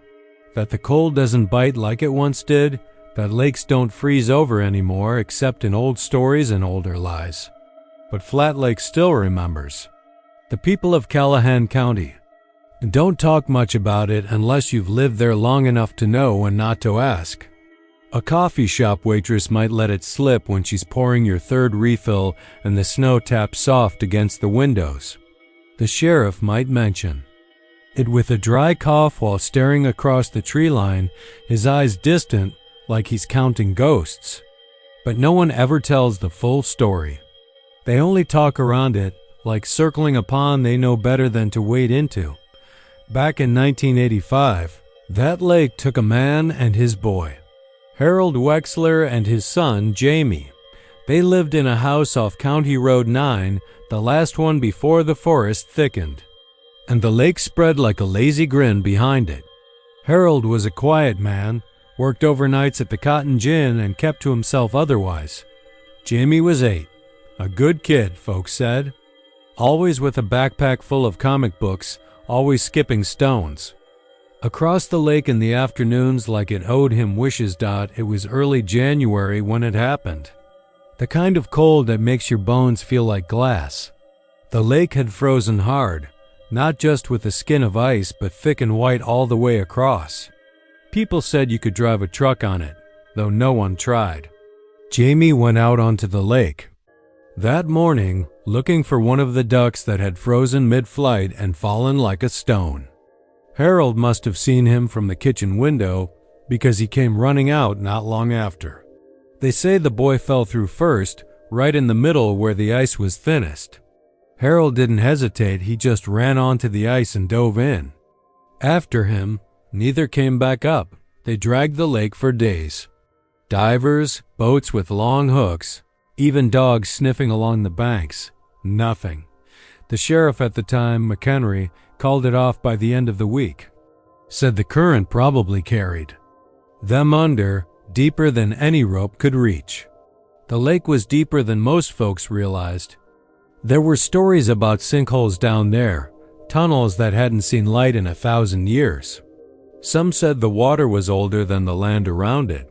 that the cold doesn't bite like it once did, that lakes don't freeze over anymore except in old stories and older lies. But Flat Lake still remembers. The people of Callahan County. Don't talk much about it unless you've lived there long enough to know when not to ask. A coffee shop waitress might let it slip when she's pouring your third refill and the snow taps soft against the windows. The sheriff might mention it with a dry cough while staring across the tree line, his eyes distant like he's counting ghosts. But no one ever tells the full story. They only talk around it, like circling a pond they know better than to wade into. Back in 1985, that lake took a man and his boy, Harold Wexler and his son, Jamie. They lived in a house off County Road 9, the last one before the forest thickened. and the lake spread like a lazy grin behind it. Harold was a quiet man, worked overnights at the Cotton Gin and kept to himself otherwise. Jamie was 8, a good kid, folks said, always with a backpack full of comic books, always skipping stones. Across the lake in the afternoons like it owed him wishes. It was early January when it happened. The kind of cold that makes your bones feel like glass. The lake had frozen hard, not just with a skin of ice, but thick and white all the way across. People said you could drive a truck on it, though no one tried. Jamie went out onto the lake that morning, looking for one of the ducks that had frozen mid-flight and fallen like a stone. Harold must have seen him from the kitchen window because he came running out not long after. They say the boy fell through first, right in the middle where the ice was thinnest. Harold didn't hesitate, he just ran onto the ice and dove in. After him, neither came back up. They dragged the lake for days. Divers, boats with long hooks, even dogs sniffing along the banks. Nothing. The sheriff at the time, McHenry, called it off by the end of the week. Said the current probably carried them under, deeper than any rope could reach. The lake was deeper than most folks realized. There were stories about sinkholes down there, tunnels that hadn't seen light in 1,000 years. Some said the water was older than the land around it.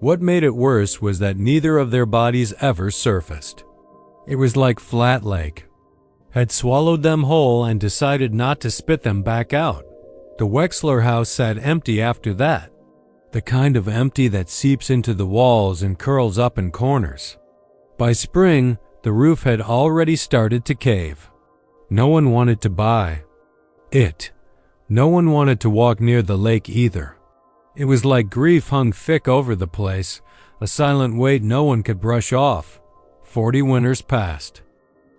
What made it worse was that neither of their bodies ever surfaced. It was like Flat Lake had swallowed them whole and decided not to spit them back out. The Wexler house sat empty after that, the kind of empty that seeps into the walls and curls up in corners. By spring, the roof had already started to cave. No one wanted to buy it. No one wanted to walk near the lake either. It was like grief hung thick over the place, a silent weight no one could brush off. 40 winters passed.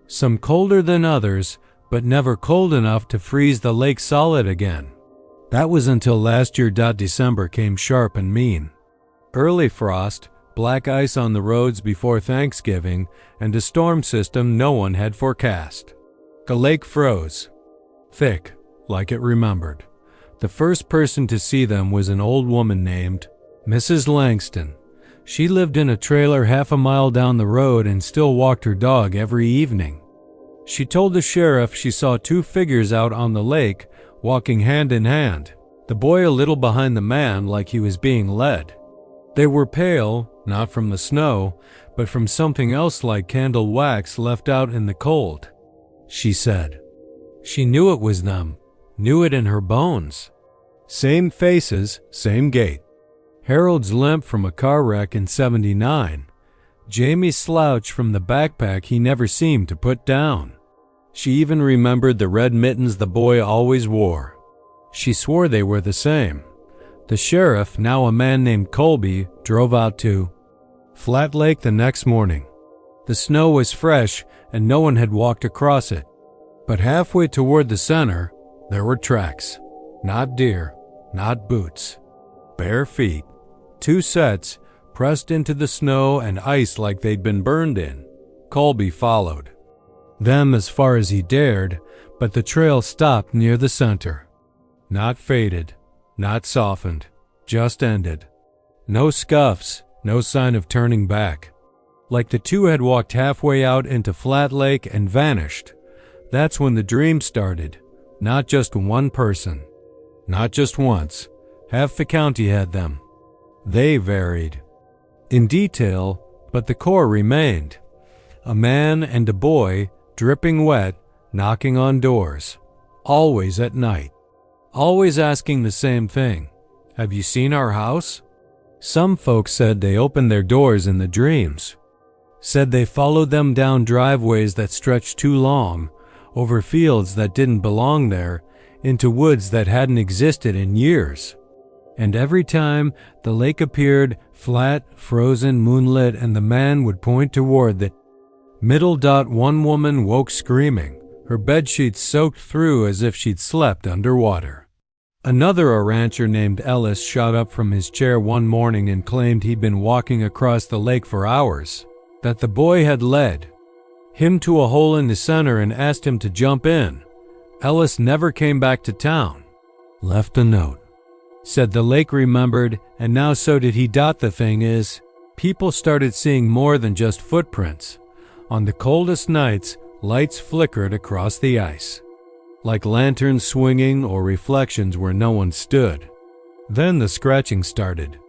Some colder than others, but never cold enough to freeze the lake solid again. That was until last year. December came sharp and mean. Early frost, black ice on the roads before Thanksgiving, and a storm system no one had forecast. The lake froze. Thick, like it remembered. The first person to see them was an old woman named Mrs. Langston. She lived in a trailer half a mile down the road and still walked her dog every evening. She told the sheriff she saw 2 figures out on the lake, walking hand in hand, the boy a little behind the man like he was being led. They were pale, not from the snow, but from something else like candle wax left out in the cold, she said. She knew it was them, knew it in her bones. Same faces, same gait. Harold's limp from a car wreck in '79. Jamie's slouch from the backpack he never seemed to put down. She even remembered the red mittens the boy always wore. She swore they were the same. The sheriff, now a man named Colby, drove out to Flat Lake the next morning. The snow was fresh and no one had walked across it. But halfway toward the center, there were tracks. Not deer, not boots. Bare feet. 2 sets, pressed into the snow and ice like they'd been burned in. Colby followed them as far as he dared, but the trail stopped near the center. Not faded, not softened, just ended. No scuffs, no sign of turning back. Like the 2 had walked halfway out into Flat Lake and vanished. That's when the dream started. Not just one person. Not just once. Half the county had them. They varied in detail, but the core remained. A man and a boy, dripping wet, knocking on doors. Always at night. Always asking the same thing. Have you seen our house? Some folks said they opened their doors in the dreams. Said they followed them down driveways that stretched too long, over fields that didn't belong there, into woods that hadn't existed in years. And every time the lake appeared, flat, frozen, moonlit, and the man would point toward the middle. One woman woke screaming, her bedsheets soaked through as if she'd slept underwater. Another, a rancher named Ellis, shot up from his chair one morning and claimed he'd been walking across the lake for hours, that the boy had led him to a hole in the center and asked him to jump in. Ellis never came back to town. Left a note. Said the lake remembered, and now so did he. The thing is, people started seeing more than just footprints. On the coldest nights, lights flickered across the ice, like lanterns swinging or reflections where no one stood. Then the scratching started.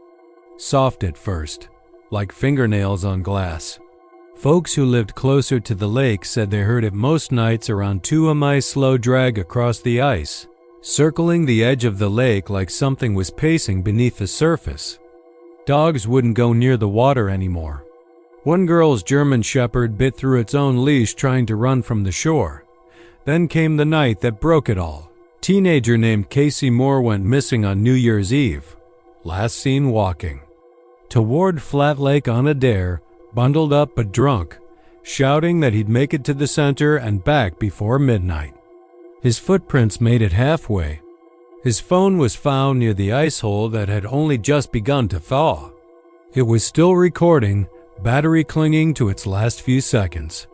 Soft at first, like fingernails on glass. Folks who lived closer to the lake said they heard it most nights around 2 a.m. slow drag across the ice, circling the edge of the lake like something was pacing beneath the surface. Dogs wouldn't go near the water anymore. One girl's German shepherd bit through its own leash trying to run from the shore. Then came the night that broke it all. Teenager named Casey Moore went missing on New Year's Eve. Last seen walking toward Flat Lake on a dare, bundled up but drunk, shouting that he'd make it to the center and back before midnight. His footprints made it halfway. His phone was found near the ice hole that had only just begun to thaw. It was still recording, battery clinging to its last few seconds.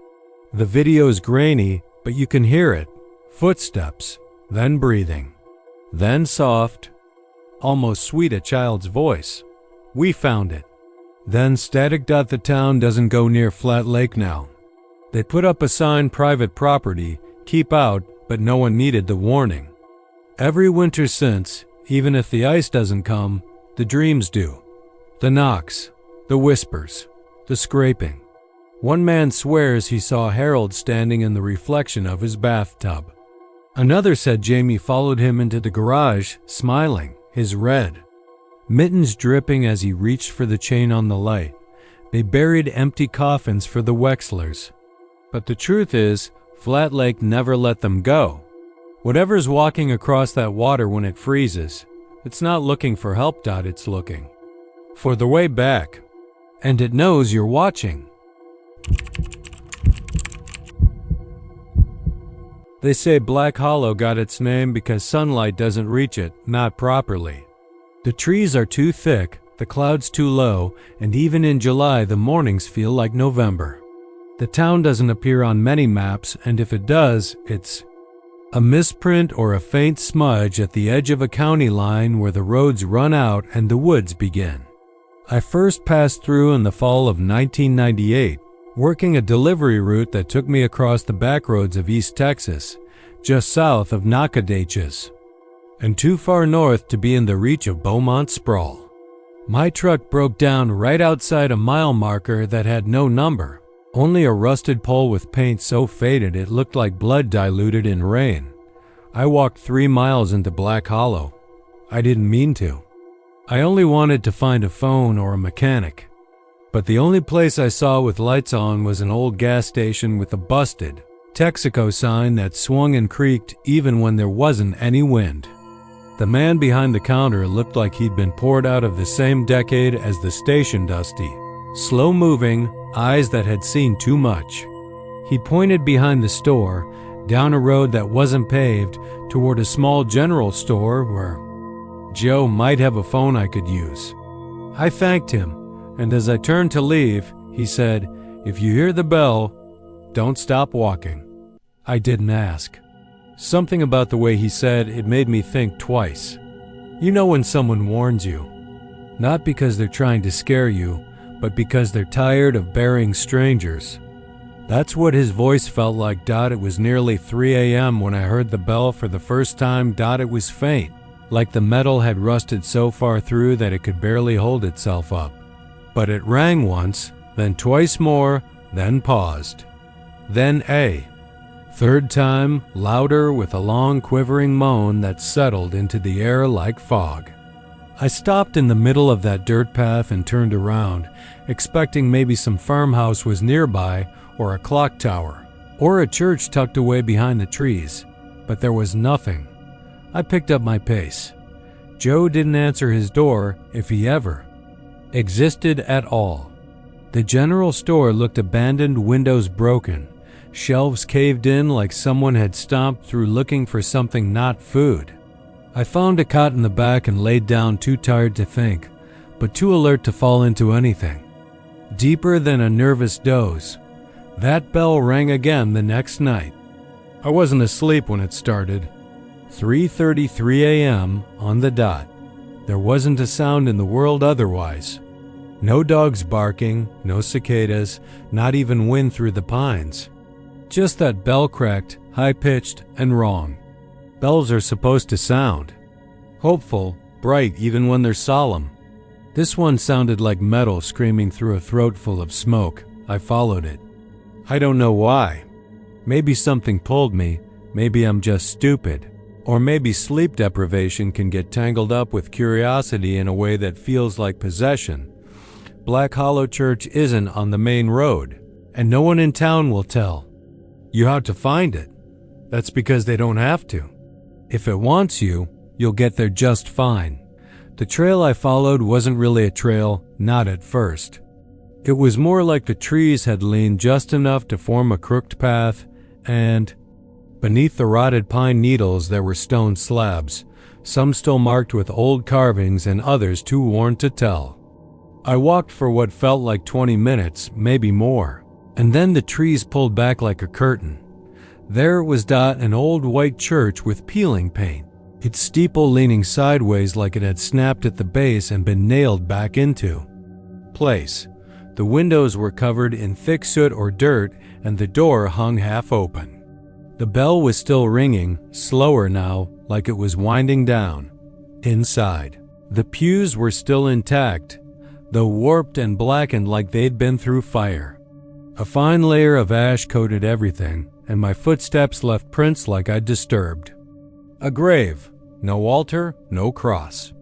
The video's grainy, but you can hear it. Footsteps, then breathing, then soft, almost sweet a child's voice. We found it. Then static. The town doesn't go near Flat Lake now. They put up a sign, private property, keep out, but no one needed the warning. Every winter since, even if the ice doesn't come, the dreams do. The knocks, the whispers, the scraping. One man swears he saw Harold standing in the reflection of his bathtub. Another said Jamie followed him into the garage, smiling, his red mittens dripping as he reached for the chain on the light. They buried empty coffins for the Wexlers. But the truth is, Flat Lake never let them go. Whatever's walking across that water when it freezes, it's not looking for help. It's looking for the way back. And it knows you're watching. They say Black Hollow got its name because sunlight doesn't reach it, not properly. The trees are too thick, the clouds too low, and even in July the mornings feel like November. The town doesn't appear on many maps, and if it does, it's a misprint or a faint smudge at the edge of a county line where the roads run out and the woods begin. I first passed through in the fall of 1998, working a delivery route that took me across the backroads of East Texas, just south of Nacogdoches, and too far north to be in the reach of Beaumont sprawl. My truck broke down right outside a mile marker that had no number, only a rusted pole with paint so faded it looked like blood diluted in rain. I walked 3 miles into Black Hollow. I didn't mean to. I only wanted to find a phone or a mechanic. But the only place I saw with lights on was an old gas station with a busted Texaco sign that swung and creaked even when there wasn't any wind. The man behind the counter looked like he'd been poured out of the same decade as the station dusty, slow-moving, eyes that had seen too much. He pointed behind the store, down a road that wasn't paved, toward a small general store where Joe might have a phone I could use. I thanked him, and as I turned to leave, he said, "If you hear the bell, don't stop walking." I didn't ask. Something about the way he said it made me think twice. You know when someone warns you, not because they're trying to scare you, but because they're tired of burying strangers. That's what his voice felt like. It was nearly 3 a.m. when I heard the bell for the first time. It was faint, like the metal had rusted so far through that it could barely hold itself up. But it rang once, then twice more, then paused. Then a third time, louder, with a long quivering moan that settled into the air like fog. I stopped in the middle of that dirt path and turned around, expecting maybe some farmhouse was nearby, or a clock tower, or a church tucked away behind the trees, but there was nothing. I picked up my pace. Joe didn't answer his door, if he ever existed at all. The general store looked abandoned, windows broken, shelves caved in like someone had stomped through looking for something not food. I found a cot in the back and laid down, too tired to think, but too alert to fall into anything. Deeper than a nervous doze, that bell rang again the next night. I wasn't asleep when it started. 3:33 a.m. on the dot. There wasn't a sound in the world otherwise. No dogs barking, no cicadas, not even wind through the pines. Just that bell cracked, high-pitched, and wrong. Bells are supposed to sound hopeful, bright even when they're solemn. This one sounded like metal screaming through a throat full of smoke. I followed it. I don't know why. Maybe something pulled me, maybe I'm just stupid. Or maybe sleep deprivation can get tangled up with curiosity in a way that feels like possession. Black Hollow Church isn't on the main road, and no one in town will tell. You have to find it. That's because they don't have to. If it wants you, you'll get there just fine. The trail I followed wasn't really a trail, not at first. It was more like the trees had leaned just enough to form a crooked path, and beneath the rotted pine needles there were stone slabs, some still marked with old carvings and others too worn to tell. I walked for what felt like 20 minutes, maybe more, and then the trees pulled back like a curtain. There was an old white church with peeling paint, its steeple leaning sideways like it had snapped at the base and been nailed back into place. The windows were covered in thick soot or dirt, and the door hung half open. The bell was still ringing, slower now, like it was winding down. Inside, the pews were still intact, though warped and blackened like they'd been through fire. A fine layer of ash coated everything, and my footsteps left prints like I'd disturbed. A grave, no altar, no cross.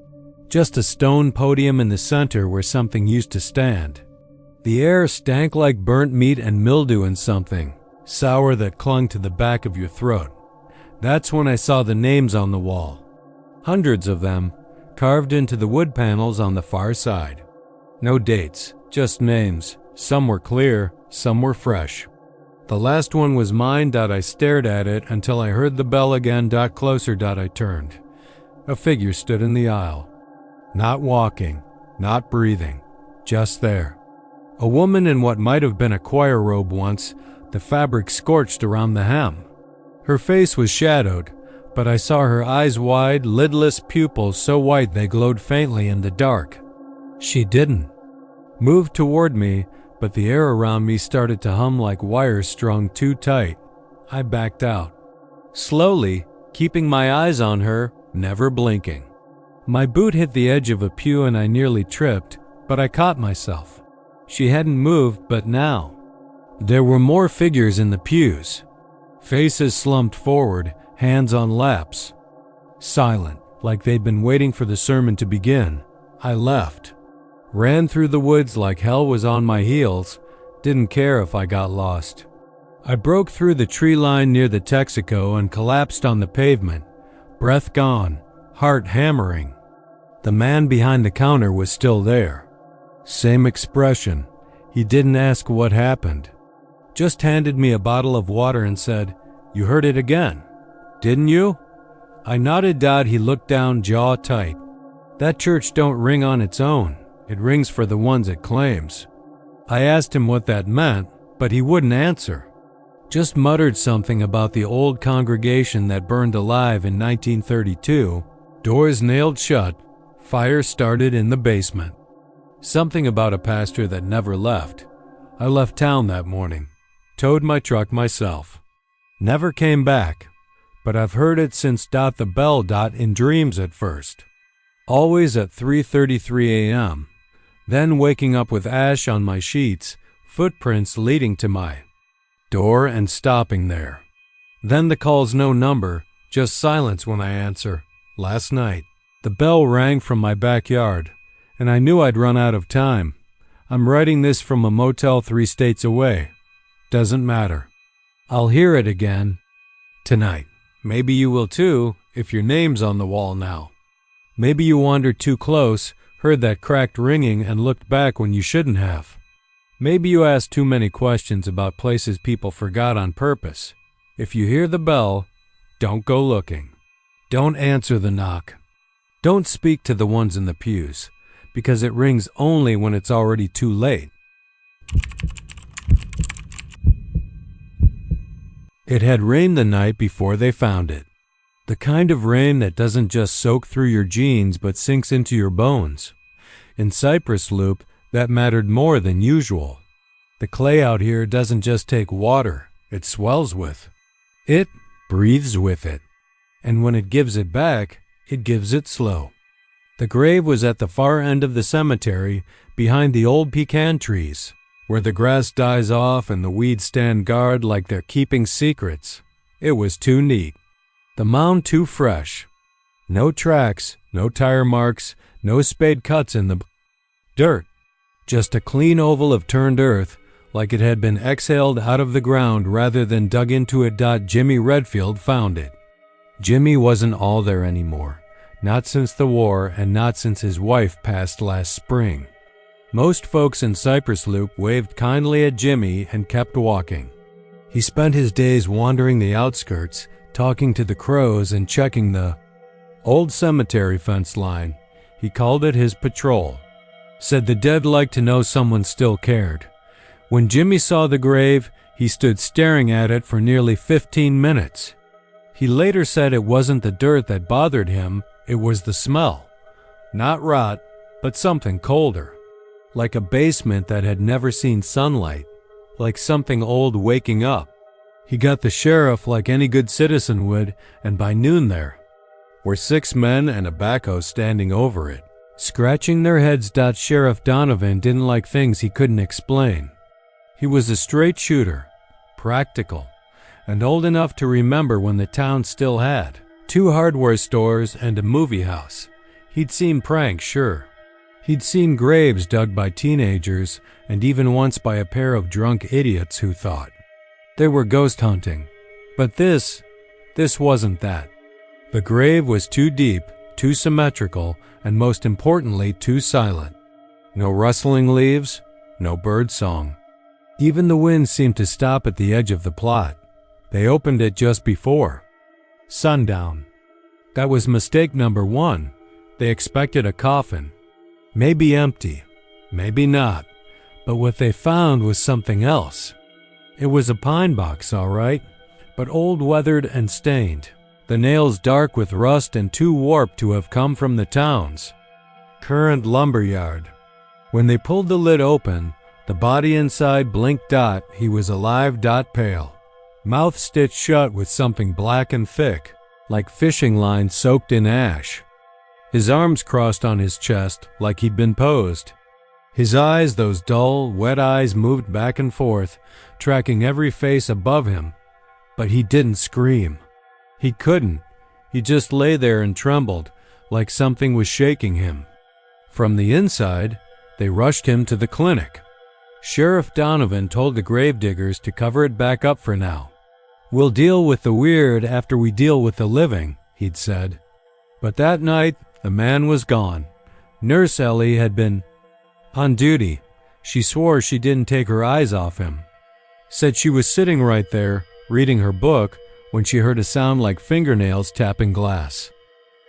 Just a stone podium in the center where something used to stand. The air stank like burnt meat and mildew and something sour that clung to the back of your throat. That's when I saw the names on the wall. Hundreds of them, carved into the wood panels on the far side. No dates, just names. Some were clear, some were fresh. The last one was mine. I stared at it until I heard the bell again. Closer. I turned. A figure stood in the aisle. Not walking, not breathing, just there. A woman in what might have been a choir robe once, the fabric scorched around the hem. Her face was shadowed, but I saw her eyes wide, lidless pupils so white they glowed faintly in the dark. She didn't move toward me, but the air around me started to hum like wires strung too tight. I backed out. Slowly, keeping my eyes on her, never blinking. My boot hit the edge of a pew and I nearly tripped, but I caught myself. She hadn't moved, but now there were more figures in the pews. Faces slumped forward, hands on laps. Silent, like they'd been waiting for the sermon to begin. I left. Ran through the woods like hell was on my heels. Didn't care if I got lost. I broke through the tree line near the Texaco and collapsed on the pavement. Breath gone, heart hammering. The man behind the counter was still there. Same expression. He didn't ask what happened. Just handed me a bottle of water and said, "You heard it again, didn't you?" I nodded. He looked down, jaw tight. That church don't ring on its own. It rings for the ones it claims. I asked him what that meant, but he wouldn't answer. Just muttered something about the old congregation that burned alive in 1932, doors nailed shut, fire started in the basement. Something about a pastor that never left. I left town that morning. Towed my truck myself. Never came back, but I've heard it since. The bell in dreams at first. Always at 3:33 a.m. Then waking up with ash on my sheets, footprints leading to my door and stopping there. Then the call's no number, just silence when I answer. Last night, the bell rang from my backyard, and I knew I'd run out of time. I'm writing this from a motel 3 states away. Doesn't matter. I'll hear it again tonight. Maybe you will too, if your name's on the wall now. Maybe you wandered too close, heard that cracked ringing, and looked back when you shouldn't have. Maybe you asked too many questions about places people forgot on purpose. If you hear the bell, don't go looking. Don't answer the knock. Don't speak to the ones in the pews, because it rings only when it's already too late. It had rained the night before they found it. The kind of rain that doesn't just soak through your jeans but sinks into your bones. In Cypress Loop, that mattered more than usual. The clay out here doesn't just take water, it swells with. It breathes with it. And when it gives it back, it gives it slow. The grave was at the far end of the cemetery, behind the old pecan trees, where the grass dies off and the weeds stand guard like they're keeping secrets. It was too neat. The mound too fresh. No tracks, no tire marks, no spade cuts in the dirt. Just a clean oval of turned earth, like it had been exhaled out of the ground rather than dug into it. Jimmy Redfield found it. Jimmy wasn't all there anymore, not since the war and not since his wife passed last spring. Most folks in Cypress Loop waved kindly at Jimmy and kept walking. He spent his days wandering the outskirts, talking to the crows and checking the old cemetery fence line. He called it his patrol. Said the dead liked to know someone still cared. When Jimmy saw the grave, he stood staring at it for nearly 15 minutes. He later said it wasn't the dirt that bothered him, it was the smell. Not rot, but something colder. Like a basement that had never seen sunlight. Like something old waking up. He got the sheriff like any good citizen would, and by noon there were 6 men and a backhoe standing over it, scratching their heads. Sheriff Donovan didn't like things he couldn't explain. He was a straight shooter, practical, and old enough to remember when the town still had 2 hardware stores and a movie house. He'd seen pranks, sure. He'd seen graves dug by teenagers, and even once by a pair of drunk idiots who thought they were ghost hunting. But this wasn't that. The grave was too deep, too symmetrical, and most importantly, too silent. No rustling leaves, no bird song. Even the wind seemed to stop at the edge of the plot. They opened it just before sundown. That was mistake number 1. They expected a coffin. Maybe empty, maybe not, but what they found was something else. It was a pine box, all right, but old, weathered, and stained. The nails dark with rust and too warped to have come from the town's current lumberyard. When they pulled the lid open, the body inside blinked. He was alive. Pale. Mouth stitched shut with something black and thick, like fishing line soaked in ash. His arms crossed on his chest like he'd been posed. His eyes, those dull, wet eyes, moved back and forth, tracking every face above him. But he didn't scream. He couldn't. He just lay there and trembled, like something was shaking him. From the inside, they rushed him to the clinic. Sheriff Donovan told the gravediggers to cover it back up for now. "We'll deal with the weird after we deal with the living," he'd said. But that night, the man was gone. Nurse Ellie had been on duty. She swore she didn't take her eyes off him. Said she was sitting right there, reading her book, when she heard a sound like fingernails tapping glass.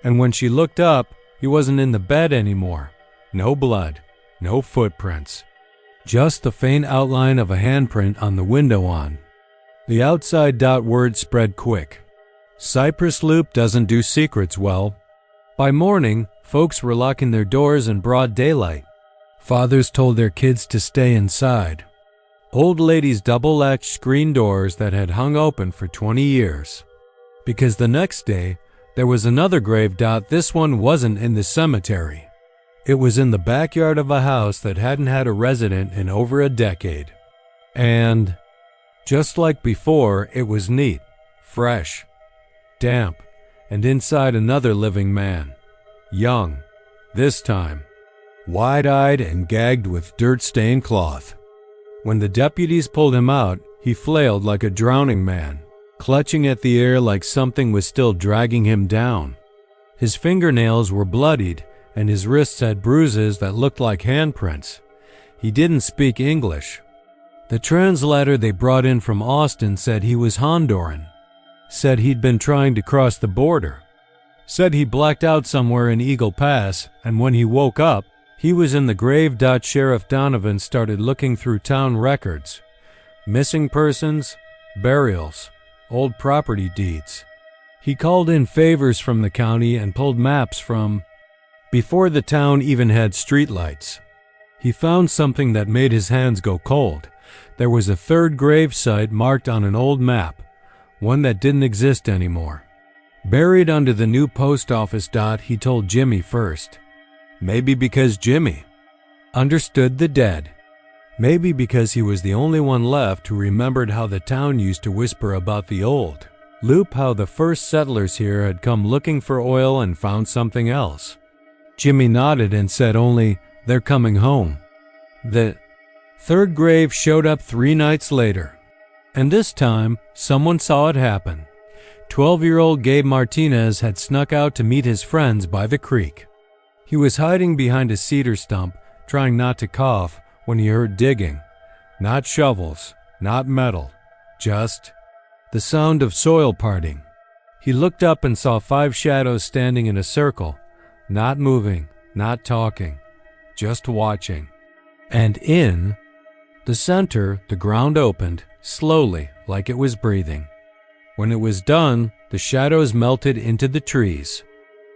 And when she looked up, he wasn't in the bed anymore. No blood, no footprints. Just the faint outline of a handprint on the window on. The outside word spread quick. Cypress Loop doesn't do secrets well. By morning, folks were locking their doors in broad daylight. Fathers told their kids to stay inside. Old ladies double-latched screen doors that had hung open for 20 years. Because the next day, there was another grave. This one wasn't in the cemetery. It was in the backyard of a house that hadn't had a resident in over a decade. And just like before, it was neat, fresh, damp, and inside another living man. Young, this time. Wide-eyed and gagged with dirt-stained cloth. When the deputies pulled him out, he flailed like a drowning man, clutching at the air like something was still dragging him down. His fingernails were bloodied, and his wrists had bruises that looked like handprints. He didn't speak English. The translator they brought in from Austin said he was Honduran. Said he'd been trying to cross the border. Said he blacked out somewhere in Eagle Pass, and when he woke up, he was in the grave. Sheriff Donovan started looking through town records. Missing persons, burials, old property deeds. He called in favors from the county and pulled maps from before the town even had streetlights. He found something that made his hands go cold. There was a third grave site marked on an old map, one that didn't exist anymore. Buried under the new post office dot, he told Jimmy first. Maybe because Jimmy understood the dead. Maybe because he was the only one left who remembered how the town used to whisper about the old loop, how the first settlers here had come looking for oil and found something else. Jimmy nodded and said only, "They're coming home." The third grave showed up 3 nights later, and this time someone saw it happen. 12-year-old Gabe Martinez had snuck out to meet his friends by the creek. He was hiding behind a cedar stump, trying not to cough, when he heard digging. Not shovels, not metal, just the sound of soil parting. He looked up and saw 5 shadows standing in a circle, not moving, not talking, just watching. And in the center, the ground opened, slowly, like it was breathing. When it was done, the shadows melted into the trees.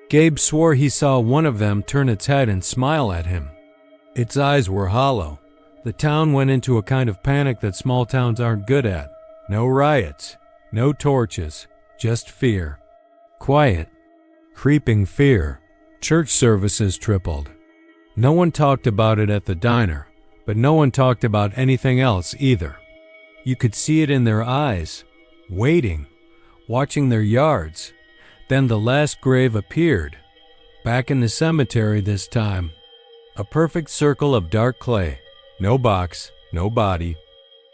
Gabe swore he saw one of them turn its head and smile at him. Its eyes were hollow. The town went into a kind of panic that small towns aren't good at. No riots, no torches, just fear. Quiet, creeping fear. Church services tripled. No one talked about it at the diner, but no one talked about anything else either. You could see it in their eyes, waiting, watching their yards. Then the last grave appeared, back in the cemetery this time. A perfect circle of dark clay. No box, no body.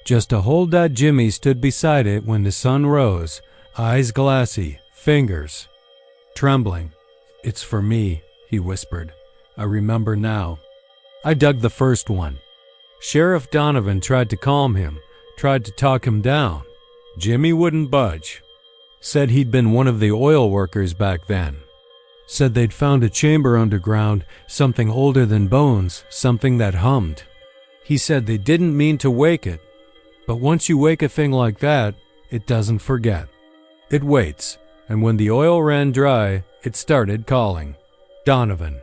Just a hole. Jimmy stood beside it when the sun rose, eyes glassy, fingers trembling. "It's for me," he whispered. "I remember now. I dug the first one." Sheriff Donovan tried to calm him, tried to talk him down. Jimmy wouldn't budge. Said he'd been one of the oil workers back then. Said they'd found a chamber underground, something older than bones, something that hummed. He said they didn't mean to wake it, but once you wake a thing like that, it doesn't forget. It waits, and when the oil ran dry, it started calling. Donovan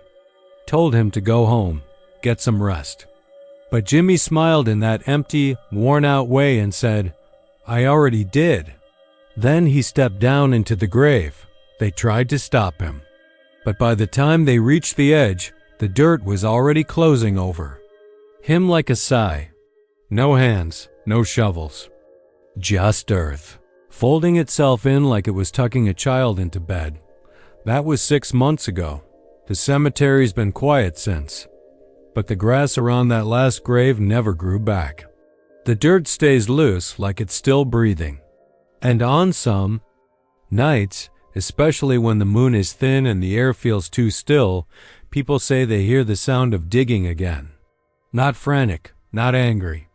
told him to go home, get some rest. But Jimmy smiled in that empty, worn-out way and said, "I already did." Then he stepped down into the grave. They tried to stop him. But by the time they reached the edge, the dirt was already closing over him like a sigh. No hands, no shovels. Just earth, folding itself in like it was tucking a child into bed. That was 6 months ago. The cemetery's been quiet since. But the grass around that last grave never grew back. The dirt stays loose like it's still breathing. And on some nights, especially when the moon is thin and the air feels too still, people say they hear the sound of digging again. Not frantic, not angry,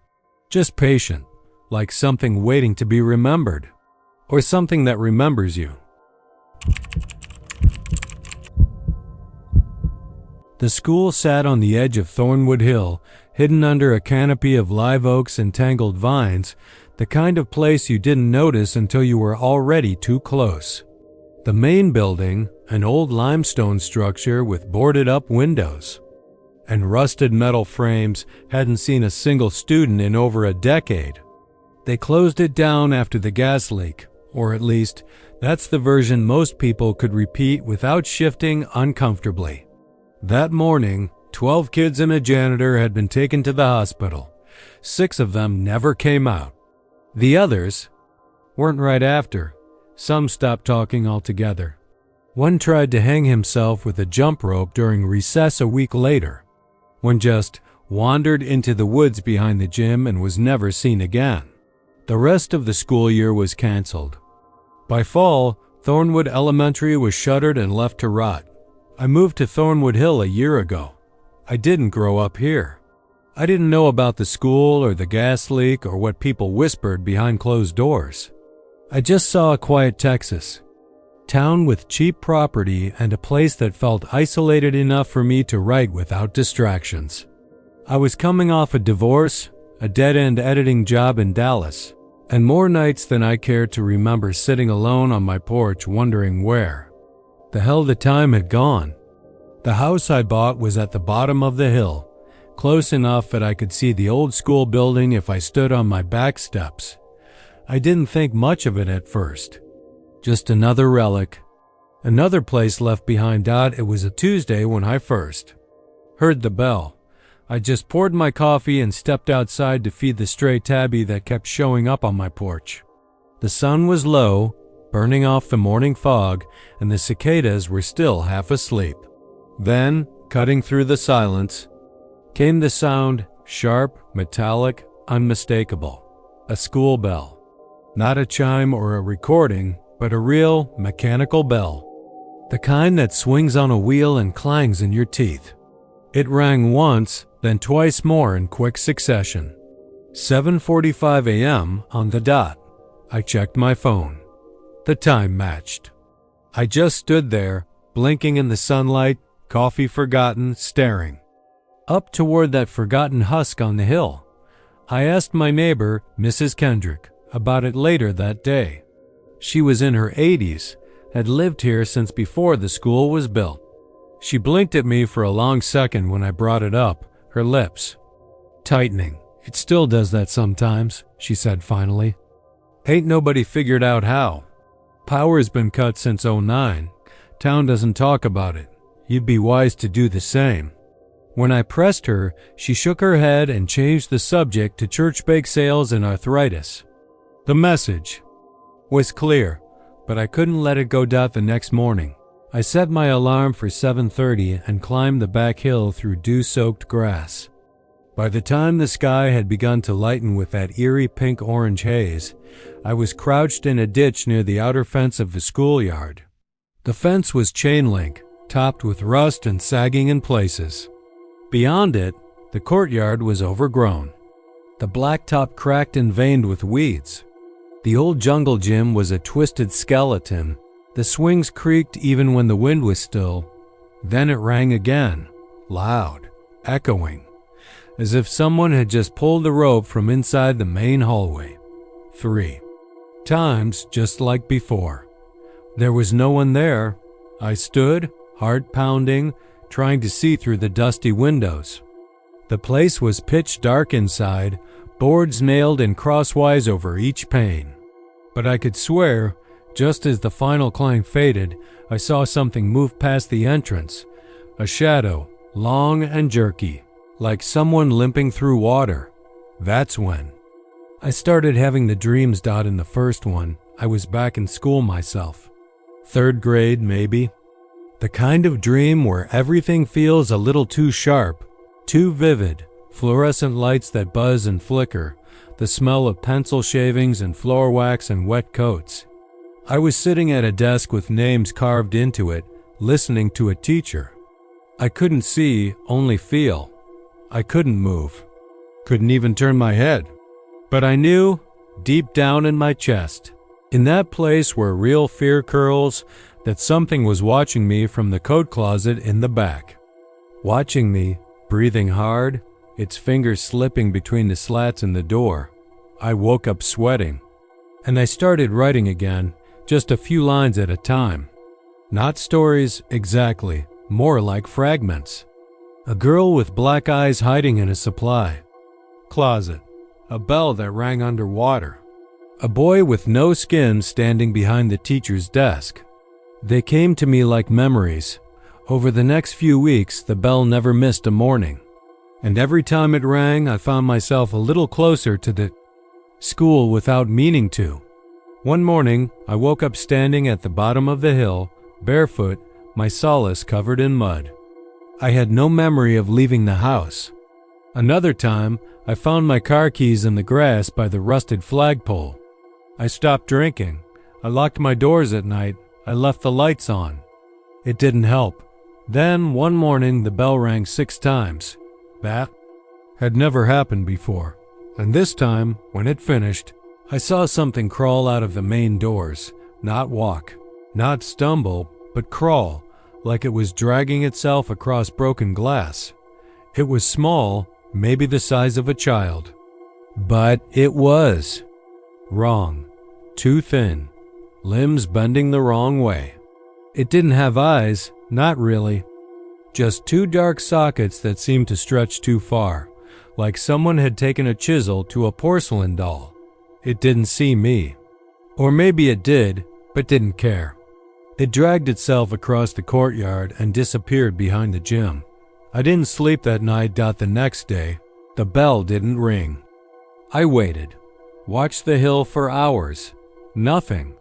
just patient, like something waiting to be remembered, or something that remembers you. The school sat on the edge of Thornwood Hill, hidden under a canopy of live oaks and tangled vines, the kind of place you didn't notice until you were already too close. The main building, an old limestone structure with boarded-up windows and rusted metal frames, hadn't seen a single student in over a decade. They closed it down after the gas leak, or at least, that's the version most people could repeat without shifting uncomfortably. That morning, 12 kids and a janitor had been taken to the hospital. 6 of them never came out. The others weren't right after. Some stopped talking altogether. One tried to hang himself with a jump rope during recess a week later. One just wandered into the woods behind the gym and was never seen again. The rest of the school year was canceled. By fall, Thornwood Elementary was shuttered and left to rot. I moved to Thornwood Hill a year ago. I didn't grow up here. I didn't know about the school or the gas leak or what people whispered behind closed doors. I just saw a quiet Texas town with cheap property and a place that felt isolated enough for me to write without distractions. I was coming off a divorce, a dead-end editing job in Dallas, and more nights than I care to remember sitting alone on my porch wondering where the hell the time had gone. The house I bought was at the bottom of the hill, close enough that I could see the old school building if I stood on my back steps. I didn't think much of it at first. Just another relic. Another place left behind. It was a Tuesday when I first heard the bell. I just poured my coffee and stepped outside to feed the stray tabby that kept showing up on my porch. The sun was low, burning off the morning fog, and the cicadas were still half asleep. Then, cutting through the silence, came the sound, sharp, metallic, unmistakable. A school bell. Not a chime or a recording, but a real, mechanical bell. The kind that swings on a wheel and clangs in your teeth. It rang once, then twice more in quick succession. 7:45 a.m. on the dot. I checked my phone. The time matched. I just stood there, blinking in the sunlight, coffee forgotten, staring up toward that forgotten husk on the hill. I asked my neighbor, Mrs. Kendrick, about it later that day. She was in her 80s, had lived here since before the school was built. She blinked at me for a long second when I brought it up, her lips tightening. "It still does that sometimes," she said finally. "Ain't nobody figured out how. Power's been cut since '09. Town doesn't talk about it. You'd be wise to do the same." When I pressed her, she shook her head and changed the subject to church bake sales and arthritis. The message was clear, but I couldn't let it go. The next morning, I set my alarm for 7:30 and climbed the back hill through dew-soaked grass. By the time the sky had begun to lighten with that eerie pink-orange haze, I was crouched in a ditch near the outer fence of the schoolyard. The fence was chain-link, topped with rust and sagging in places. Beyond it, the courtyard was overgrown. The blacktop cracked and veined with weeds. The old jungle gym was a twisted skeleton. The swings creaked even when the wind was still. Then it rang again, loud, echoing, as if someone had just pulled the rope from inside the main hallway. 3 times, just like before. There was no one there. I stood, heart pounding, trying to see through the dusty windows. The place was pitch dark inside, boards nailed in crosswise over each pane. But I could swear, just as the final clang faded, I saw something move past the entrance. A shadow, long and jerky, like someone limping through water. That's when I started having the dreams. In the first one, I was back in school myself. 3rd grade, maybe. The kind of dream where everything feels a little too sharp, too vivid, fluorescent lights that buzz and flicker, the smell of pencil shavings and floor wax and wet coats. I was sitting at a desk with names carved into it, listening to a teacher. I couldn't see, only feel. I couldn't move. Couldn't even turn my head. But I knew, deep down in my chest, in that place where real fear curls, that something was watching me from the coat closet in the back. Watching me, breathing hard, its fingers slipping between the slats in the door. I woke up sweating. And I started writing again, just a few lines at a time. Not stories, exactly, more like fragments. A girl with black eyes hiding in a supply closet. A bell that rang underwater. A boy with no skin standing behind the teacher's desk. They came to me like memories. Over the next few weeks, the bell never missed a morning. And every time it rang, I found myself a little closer to the school without meaning to. One morning, I woke up standing at the bottom of the hill, barefoot, my solace covered in mud. I had no memory of leaving the house. Another time, I found my car keys in the grass by the rusted flagpole. I stopped drinking. I locked my doors at night. I left the lights on. It didn't help. Then, one morning, the bell rang 6 times. That had never happened before. And this time, when it finished, I saw something crawl out of the main doors. Not walk, not stumble, but crawl, like it was dragging itself across broken glass. It was small, maybe the size of a child. But it was Wrong. Too thin. Limbs bending the wrong way. It didn't have eyes, not really. Just two dark sockets that seemed to stretch too far, like someone had taken a chisel to a porcelain doll. It didn't see me. Or maybe it did, but didn't care. It dragged itself across the courtyard and disappeared behind the gym. I didn't sleep that night. The next day, the bell didn't ring. I waited. Watched the hill for hours. Nothing.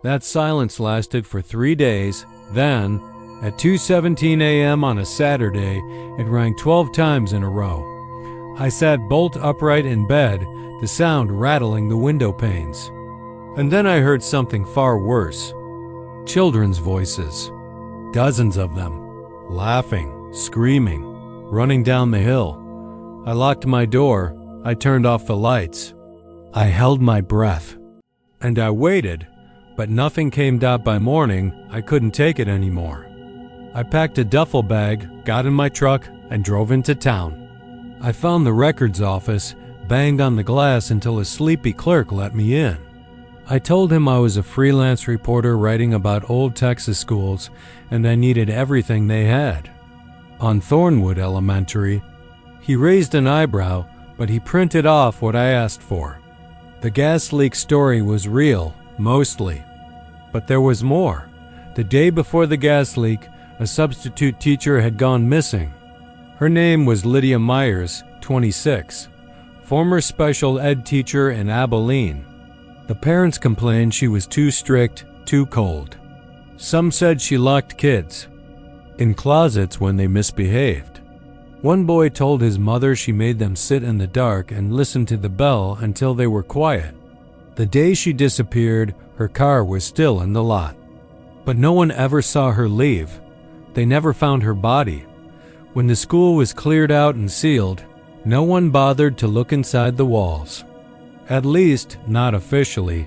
That silence lasted for 3 days. Then, at 2:17 a.m. on a Saturday, it rang 12 times in a row. I sat bolt upright in bed, the sound rattling the window panes. And then I heard something far worse. Children's voices. Dozens of them. Laughing, screaming, running down the hill. I locked my door. I turned off the lights. I held my breath. And I waited, but nothing came. By morning, I couldn't take it anymore. I packed a duffel bag, got in my truck, and drove into town. I found the records office, banged on the glass until a sleepy clerk let me in. I told him I was a freelance reporter writing about old Texas schools, and I needed everything they had. On Thornwood Elementary, he raised an eyebrow, but he printed off what I asked for. The gas leak story was real, mostly. But there was more. The day before the gas leak, a substitute teacher had gone missing. Her name was Lydia Myers, 26, former special ed teacher in Abilene. The parents complained she was too strict, too cold. Some said she locked kids in closets when they misbehaved. One boy told his mother she made them sit in the dark and listen to the bell until they were quiet. The day she disappeared, her car was still in the lot. But no one ever saw her leave. They never found her body. When the school was cleared out and sealed, no one bothered to look inside the walls. At least, not officially.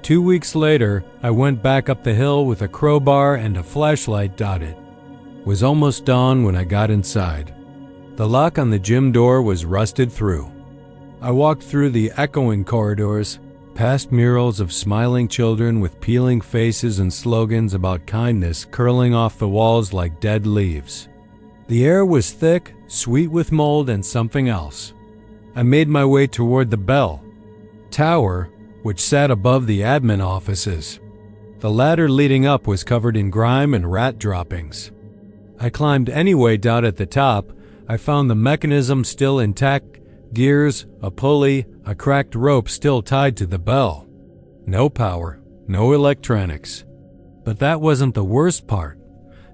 2 weeks later, I went back up the hill with a crowbar and a flashlight. It was almost dawn when I got inside. The lock on the gym door was rusted through. I walked through the echoing corridors, past murals of smiling children with peeling faces and slogans about kindness curling off the walls like dead leaves. The air was thick, sweet with mold and something else. I made my way toward the bell tower, which sat above the admin offices. The ladder leading up was covered in grime and rat droppings. I climbed anyway. At the top, I found the mechanism still intact, gears, a pulley, a cracked rope still tied to the bell. No power, no electronics. But that wasn't the worst part.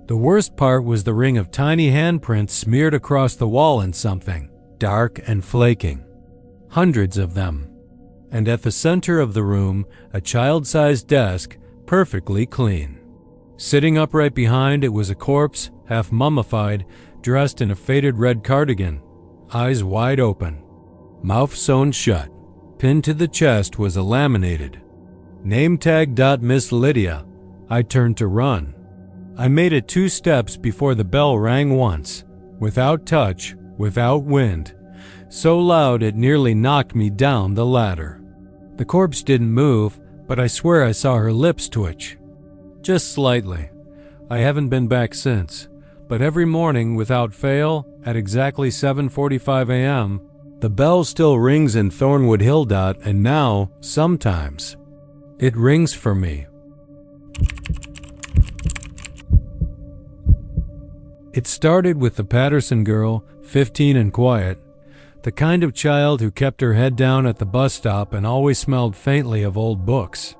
The worst part was the ring of tiny handprints smeared across the wall in something dark and flaking. Hundreds of them. And at the center of the room, a child-sized desk, perfectly clean. Sitting upright behind it was a corpse, half mummified, dressed in a faded red cardigan, eyes wide open, mouth sewn shut. Pinned to the chest was a laminated name tag. Miss Lydia. I turned to run. I made it 2 steps before the bell rang once, without touch, without wind, so loud it nearly knocked me down the ladder. The corpse didn't move, but I swear I saw her lips twitch. Just slightly. I haven't been back since, but every morning without fail, at exactly 7:45 a.m., the bell still rings in Thornwood Hill. And now, sometimes, it rings for me. It started with the Patterson girl, 15 and quiet, the kind of child who kept her head down at the bus stop and always smelled faintly of old books.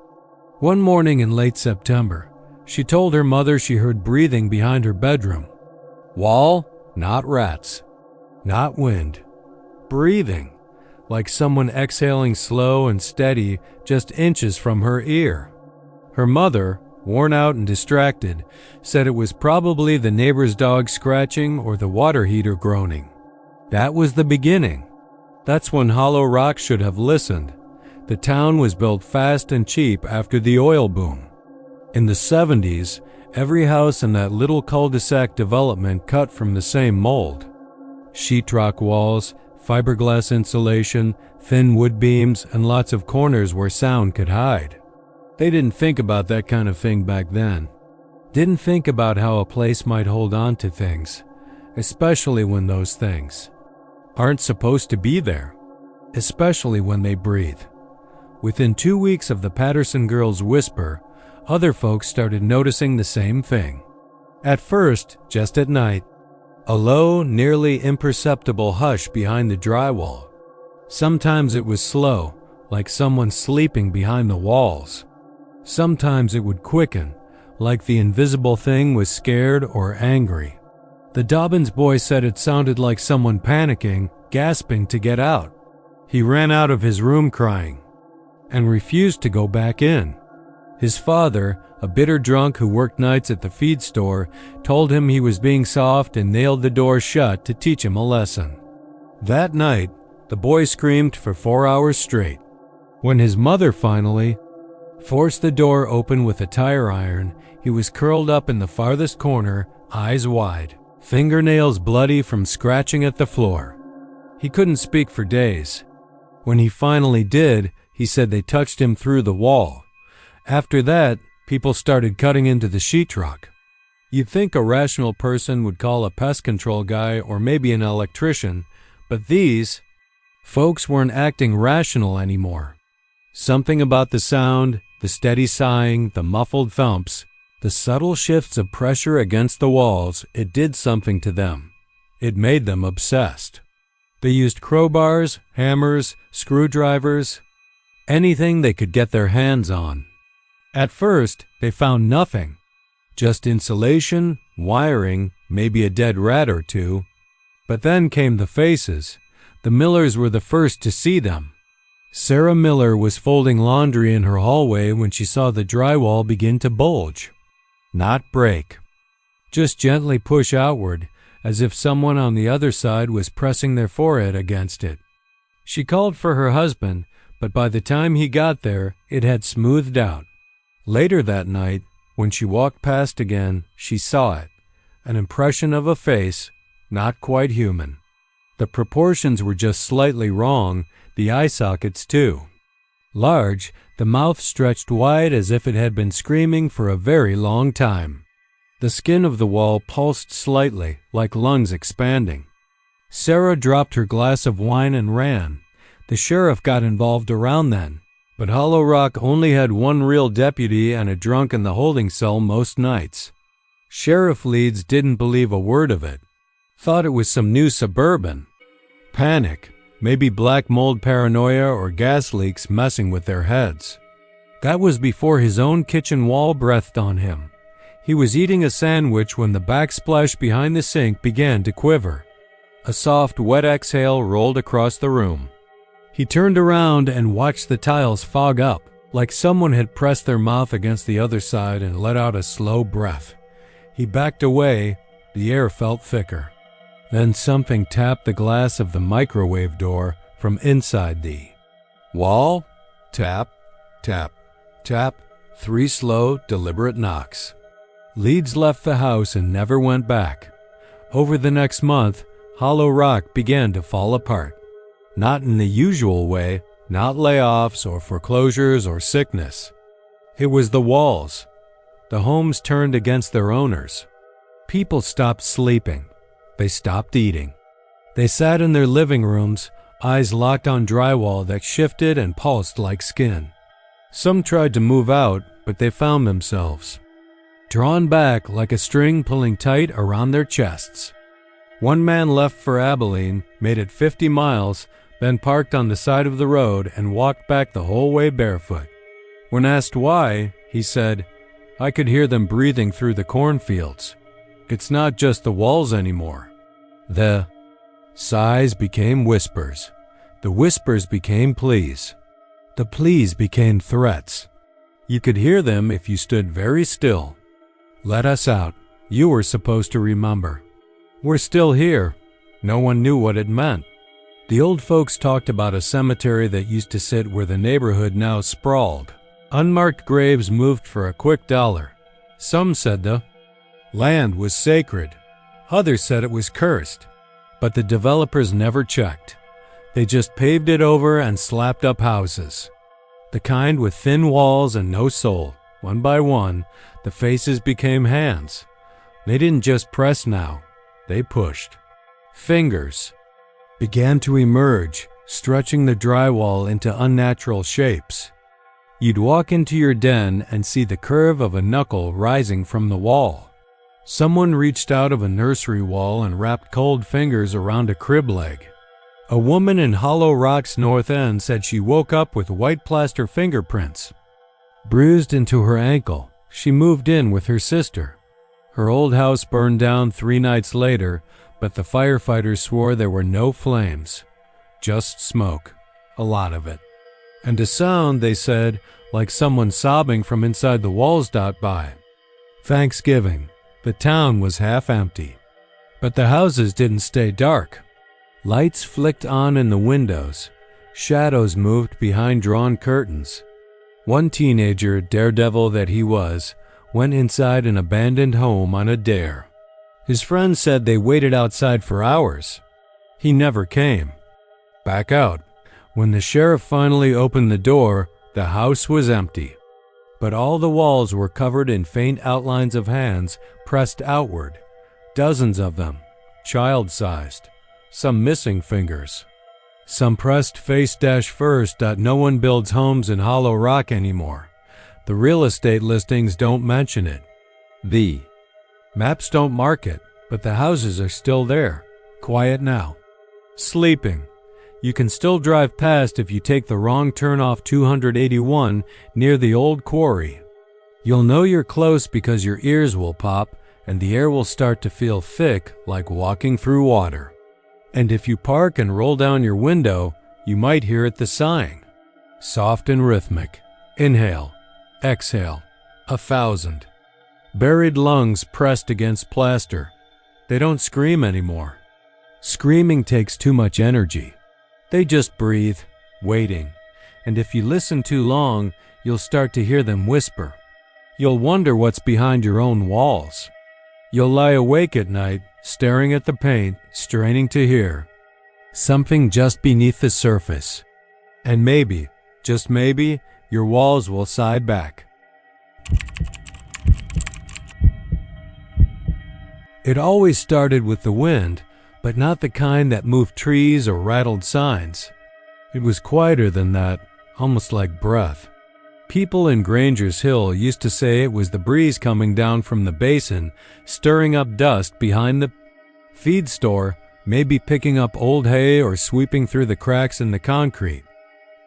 One morning in late September, she told her mother she heard breathing behind her bedroom. Wall, not rats, not wind. Breathing, like someone exhaling slow and steady just inches from her ear. Her mother, worn out and distracted, said it was probably the neighbor's dog scratching or the water heater groaning. That was the beginning. That's when Hollow Rock should have listened. The town was built fast and cheap after the oil boom. In the 70s, every house in that little cul-de-sac development cut from the same mold. Sheetrock walls, fiberglass insulation, thin wood beams, and lots of corners where sound could hide. They didn't think about that kind of thing back then. Didn't think about how a place might hold on to things, especially when those things aren't supposed to be there, especially when they breathe. Within 2 weeks of the Patterson girls' whisper, other folks started noticing the same thing. At first, just at night, a low, nearly imperceptible hush behind the drywall. Sometimes it was slow, like someone sleeping behind the walls. Sometimes it would quicken, like the invisible thing was scared or angry. The Dobbins boy said it sounded like someone panicking, gasping to get out. He ran out of his room crying and refused to go back in. His father, a bitter drunk who worked nights at the feed store, told him he was being soft and nailed the door shut to teach him a lesson. That night, the boy screamed for 4 hours straight. When his mother finally forced the door open with a tire iron, he was curled up in the farthest corner, eyes wide, fingernails bloody from scratching at the floor. He couldn't speak for days. When he finally did, he said they touched him through the wall. After that, people started cutting into the sheetrock. You'd think a rational person would call a pest control guy or maybe an electrician, but these folks weren't acting rational anymore. Something about the sound, the steady sighing, the muffled thumps, the subtle shifts of pressure against the walls, it did something to them. It made them obsessed. They used crowbars, hammers, screwdrivers, anything they could get their hands on. At first, they found nothing. Just insulation, wiring, maybe a dead rat or two. But then came the faces. The Millers were the first to see them. Sarah Miller was folding laundry in her hallway when she saw the drywall begin to bulge. Not break. Just gently push outward, as if someone on the other side was pressing their forehead against it. She called for her husband, but by the time he got there, it had smoothed out. Later that night, when she walked past again, she saw it. An impression of a face, not quite human. The proportions were just slightly wrong, the eye sockets too. Large, the mouth stretched wide as if it had been screaming for a very long time. The skin of the wall pulsed slightly, like lungs expanding. Sarah dropped her glass of wine and ran. The sheriff got involved around then. But Hollow Rock only had one real deputy and a drunk in the holding cell most nights. Sheriff Leeds didn't believe a word of it. Thought it was some new suburban. Panic, maybe black mold paranoia or gas leaks messing with their heads. That was before his own kitchen wall breathed on him. He was eating a sandwich when the backsplash behind the sink began to quiver. A soft, wet exhale rolled across the room. He turned around and watched the tiles fog up, like someone had pressed their mouth against the other side and let out a slow breath. He backed away. The air felt thicker. Then something tapped the glass of the microwave door from inside the wall. Tap, tap, tap. 3 slow, deliberate knocks. Leeds left the house and never went back. Over the next month, Hollow Rock began to fall apart. Not in the usual way, not layoffs or foreclosures or sickness. It was the walls. The homes turned against their owners. People stopped sleeping. They stopped eating. They sat in their living rooms, eyes locked on drywall that shifted and pulsed like skin. Some tried to move out, but they found themselves drawn back like a string pulling tight around their chests. One man left for Abilene, made it 50 miles, then parked on the side of the road and walked back the whole way barefoot. When asked why, he said, "I could hear them breathing through the cornfields. It's not just the walls anymore." The sighs became whispers. The whispers became pleas. The pleas became threats. You could hear them if you stood very still. "Let us out. You were supposed to remember. We're still here." No one knew what it meant. The old folks talked about a cemetery that used to sit where the neighborhood now sprawled. Unmarked graves moved for a quick dollar. Some said the land was sacred. Others said it was cursed. But the developers never checked. They just paved it over and slapped up houses. The kind with thin walls and no soul. One by one, the faces became hands. They didn't just press now, they pushed. Fingers began to emerge, stretching the drywall into unnatural shapes. You'd walk into your den and see the curve of a knuckle rising from the wall. Someone reached out of a nursery wall and wrapped cold fingers around a crib leg. A woman in Hollow Rock's north end said she woke up with white plaster fingerprints bruised into her ankle. She moved in with her sister. Her old house burned down 3 nights later, but the firefighters swore there were no flames, just smoke, a lot of it. And a sound, they said, like someone sobbing from inside the walls. By Thanksgiving, the town was half empty. But the houses didn't stay dark. Lights flicked on in the windows. Shadows moved behind drawn curtains. One teenager, daredevil that he was, went inside an abandoned home on a dare. His friends said they waited outside for hours. He never came. Back out. When the sheriff finally opened the door, the house was empty. But all the walls were covered in faint outlines of hands pressed outward, dozens of them, child-sized, some missing fingers. Some pressed face-first. No one builds homes in Hollow Rock anymore. The real estate listings don't mention it. The maps don't mark it, but the houses are still there, quiet now. Sleeping. You can still drive past if you take the wrong turn off 281 near the old quarry. You'll know you're close because your ears will pop and the air will start to feel thick like walking through water. And if you park and roll down your window, you might hear it sighing. Soft and rhythmic. Inhale. Exhale. 1,000. Buried lungs pressed against plaster. They don't scream anymore. Screaming takes too much energy. They just breathe, waiting. And if you listen too long, you'll start to hear them whisper. You'll wonder what's behind your own walls. You'll lie awake at night, staring at the paint, straining to hear something just beneath the surface. And maybe, just maybe, your walls will sigh back. It always started with the wind, but not the kind that moved trees or rattled signs. It was quieter than that, almost like breath. People in Granger's Hill used to say it was the breeze coming down from the basin, stirring up dust behind the feed store, maybe picking up old hay or sweeping through the cracks in the concrete.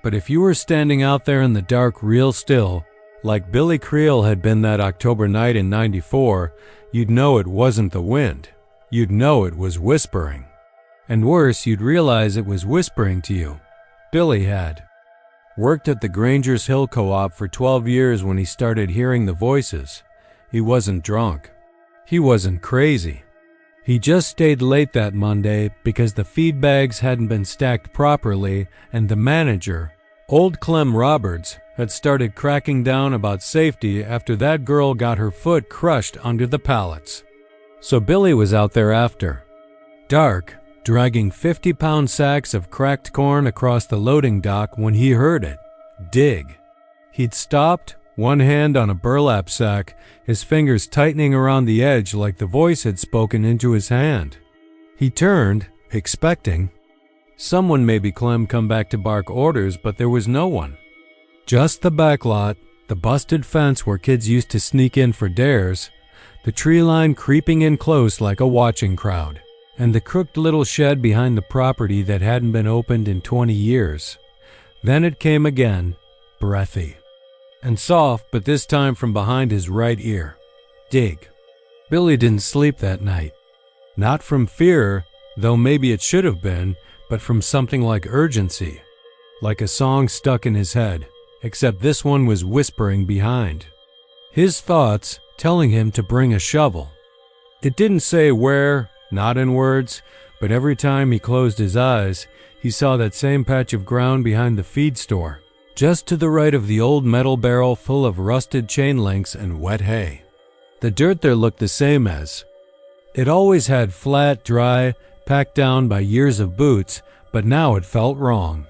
But if you were standing out there in the dark real still, like Billy Creel had been that October night in '94, you'd know it wasn't the wind. You'd know it was whispering. And worse, you'd realize it was whispering to you. Billy had worked at the Granger's Hill Co-op for 12 years when he started hearing the voices. He wasn't drunk. He wasn't crazy. He just stayed late that Monday because the feed bags hadn't been stacked properly and the manager, old Clem Roberts, had started cracking down about safety after that girl got her foot crushed under the pallets. So Billy was out there after dark, dragging 50-pound sacks of cracked corn across the loading dock when he heard it dig. He'd stopped, one hand on a burlap sack, his fingers tightening around the edge like the voice had spoken into his hand. He turned, expecting someone, maybe Clem, come back to bark orders, but there was no one. Just the back lot, the busted fence where kids used to sneak in for dares, the tree line creeping in close like a watching crowd, and the crooked little shed behind the property that hadn't been opened in 20 years. Then it came again, breathy and soft, but this time from behind his right ear. Dig. Billy didn't sleep that night. Not from fear, though maybe it should have been, but from something like urgency. Like a song stuck in his head, except this one was whispering behind. His thoughts telling him to bring a shovel. It didn't say where, not in words, but every time he closed his eyes, he saw that same patch of ground behind the feed store, just to the right of the old metal barrel full of rusted chain links and wet hay. The dirt there looked the same as. It always had flat, dry, packed down by years of boots, but now it felt wrong.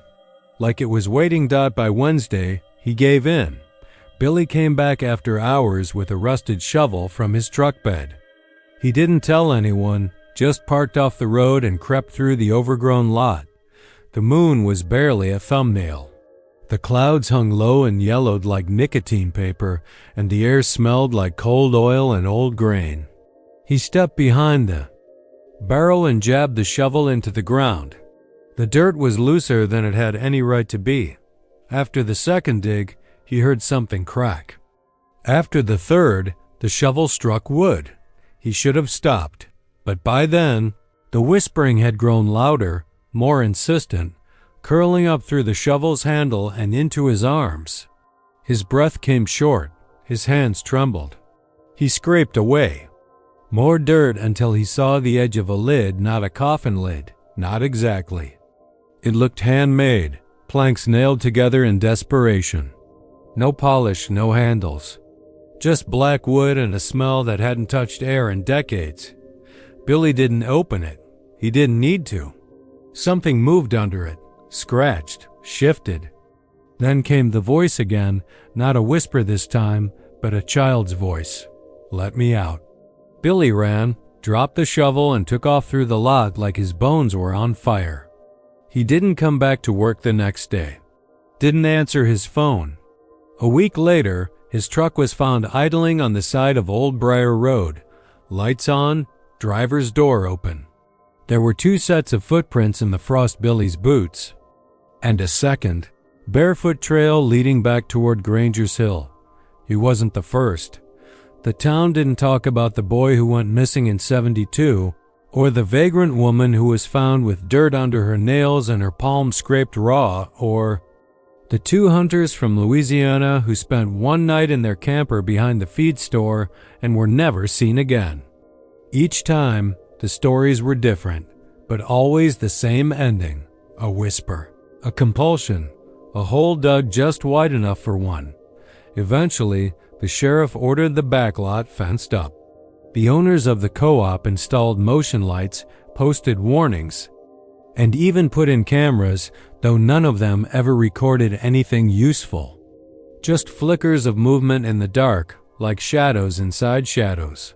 Like it was waiting. By Wednesday, he gave in. Billy came back after hours with a rusted shovel from his truck bed. He didn't tell anyone, just parked off the road and crept through the overgrown lot. The moon was barely a thumbnail. The clouds hung low and yellowed like nicotine paper, and the air smelled like cold oil and old grain. He stepped behind the barrel and jabbed the shovel into the ground. The dirt was looser than it had any right to be. After the second dig, he heard something crack. After the third, the shovel struck wood. He should have stopped, but by then, the whispering had grown louder, more insistent, curling up through the shovel's handle and into his arms. His breath came short, his hands trembled. He scraped away. More dirt until he saw the edge of a lid, not a coffin lid, not exactly. It looked handmade, planks nailed together in desperation. No polish, no handles. Just black wood and a smell that hadn't touched air in decades. Billy didn't open it. He didn't need to. Something moved under it, scratched, shifted. Then came the voice again, not a whisper this time, but a child's voice. "Let me out." Billy ran, dropped the shovel, and took off through the lot like his bones were on fire. He didn't come back to work the next day. Didn't answer his phone. A week later, his truck was found idling on the side of Old Briar Road. Lights on, driver's door open. There were 2 sets of footprints in the frost Billy's boots, and a second, barefoot trail leading back toward Granger's Hill. He wasn't the first. The town didn't talk about the boy who went missing in '72, or the vagrant woman who was found with dirt under her nails and her palms scraped raw, or the 2 hunters from Louisiana who spent one night in their camper behind the feed store and were never seen again. Each time, the stories were different, but always the same ending: a whisper, a compulsion, a hole dug just wide enough for one. Eventually, the sheriff ordered the backlot fenced up. The owners of the co-op installed motion lights, posted warnings, and even put in cameras, though none of them ever recorded anything useful. Just flickers of movement in the dark, like shadows inside shadows.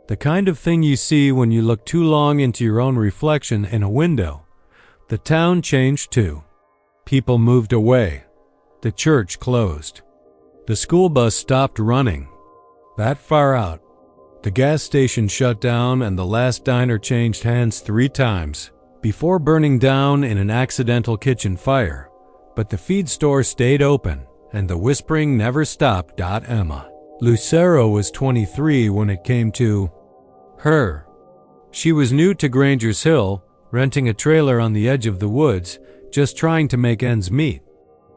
The kind of thing you see when you look too long into your own reflection in a window. The town changed too. People moved away. The church closed. The school bus stopped running. That far out. The gas station shut down and the last diner changed hands 3 times before burning down in an accidental kitchen fire. But the feed store stayed open, and the whispering never stopped. Emma Lucero was 23 when it came to her. She was new to Granger's Hill, renting a trailer on the edge of the woods, just trying to make ends meet.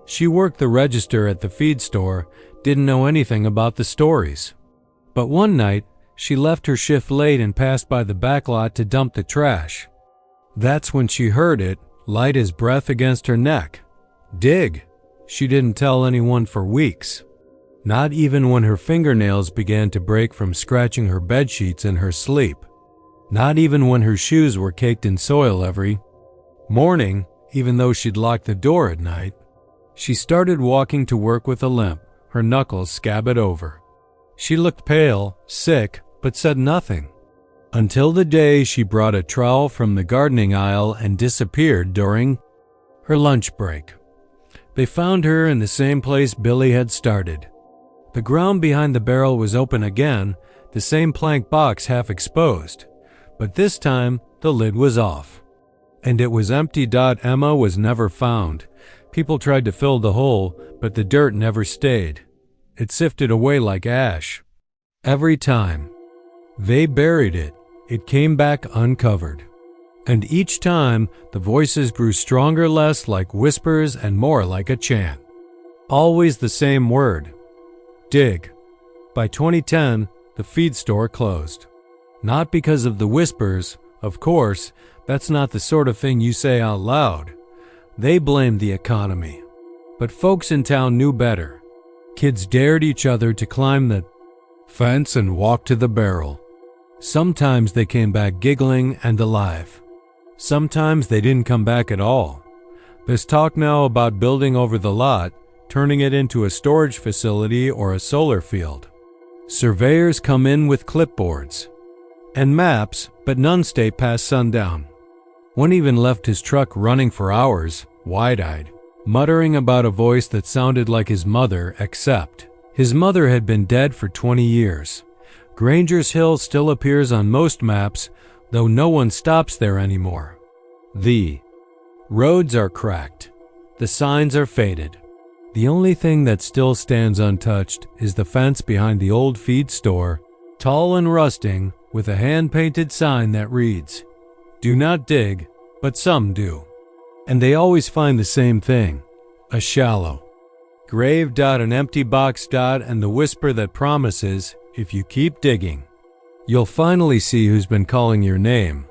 She worked the register at the feed store, didn't know anything about the stories. But one night, she left her shift late and passed by the backlot to dump the trash. That's when she heard it, light as breath against her neck. Dig. She didn't tell anyone for weeks. Not even when her fingernails began to break from scratching her bedsheets in her sleep. Not even when her shoes were caked in soil every morning, even though she'd locked the door at night. She started walking to work with a limp, her knuckles scabbed over. She looked pale, sick, but said nothing. Until the day she brought a trowel from the gardening aisle and disappeared during her lunch break. They found her in the same place Billy had started. The ground behind the barrel was open again, the same plank box half exposed, but this time the lid was off. And it was empty. Emma was never found. People tried to fill the hole, but the dirt never stayed. It sifted away like ash. Every time they buried it, it came back uncovered. And each time, the voices grew stronger, less like whispers and more like a chant. Always the same word: dig. By 2010, the feed store closed. Not because of the whispers, of course, that's not the sort of thing you say out loud. They blamed the economy. But folks in town knew better. Kids dared each other to climb the fence and walk to the barrel. Sometimes they came back giggling and alive. Sometimes they didn't come back at all. There's talk now about building over the lot, turning it into a storage facility or a solar field. Surveyors come in with clipboards and maps, but none stay past sundown. One even left his truck running for hours, wide-eyed, muttering about a voice that sounded like his mother, except his mother had been dead for 20 years. Granger's Hill still appears on most maps, though no one stops there anymore. The roads are cracked. The signs are faded. The only thing that still stands untouched is the fence behind the old feed store, tall and rusting, with a hand-painted sign that reads, "Do not dig, but some do." And they always find the same thing, a shallow grave, an empty box, and the whisper that promises, if you keep digging, you'll finally see who's been calling your name.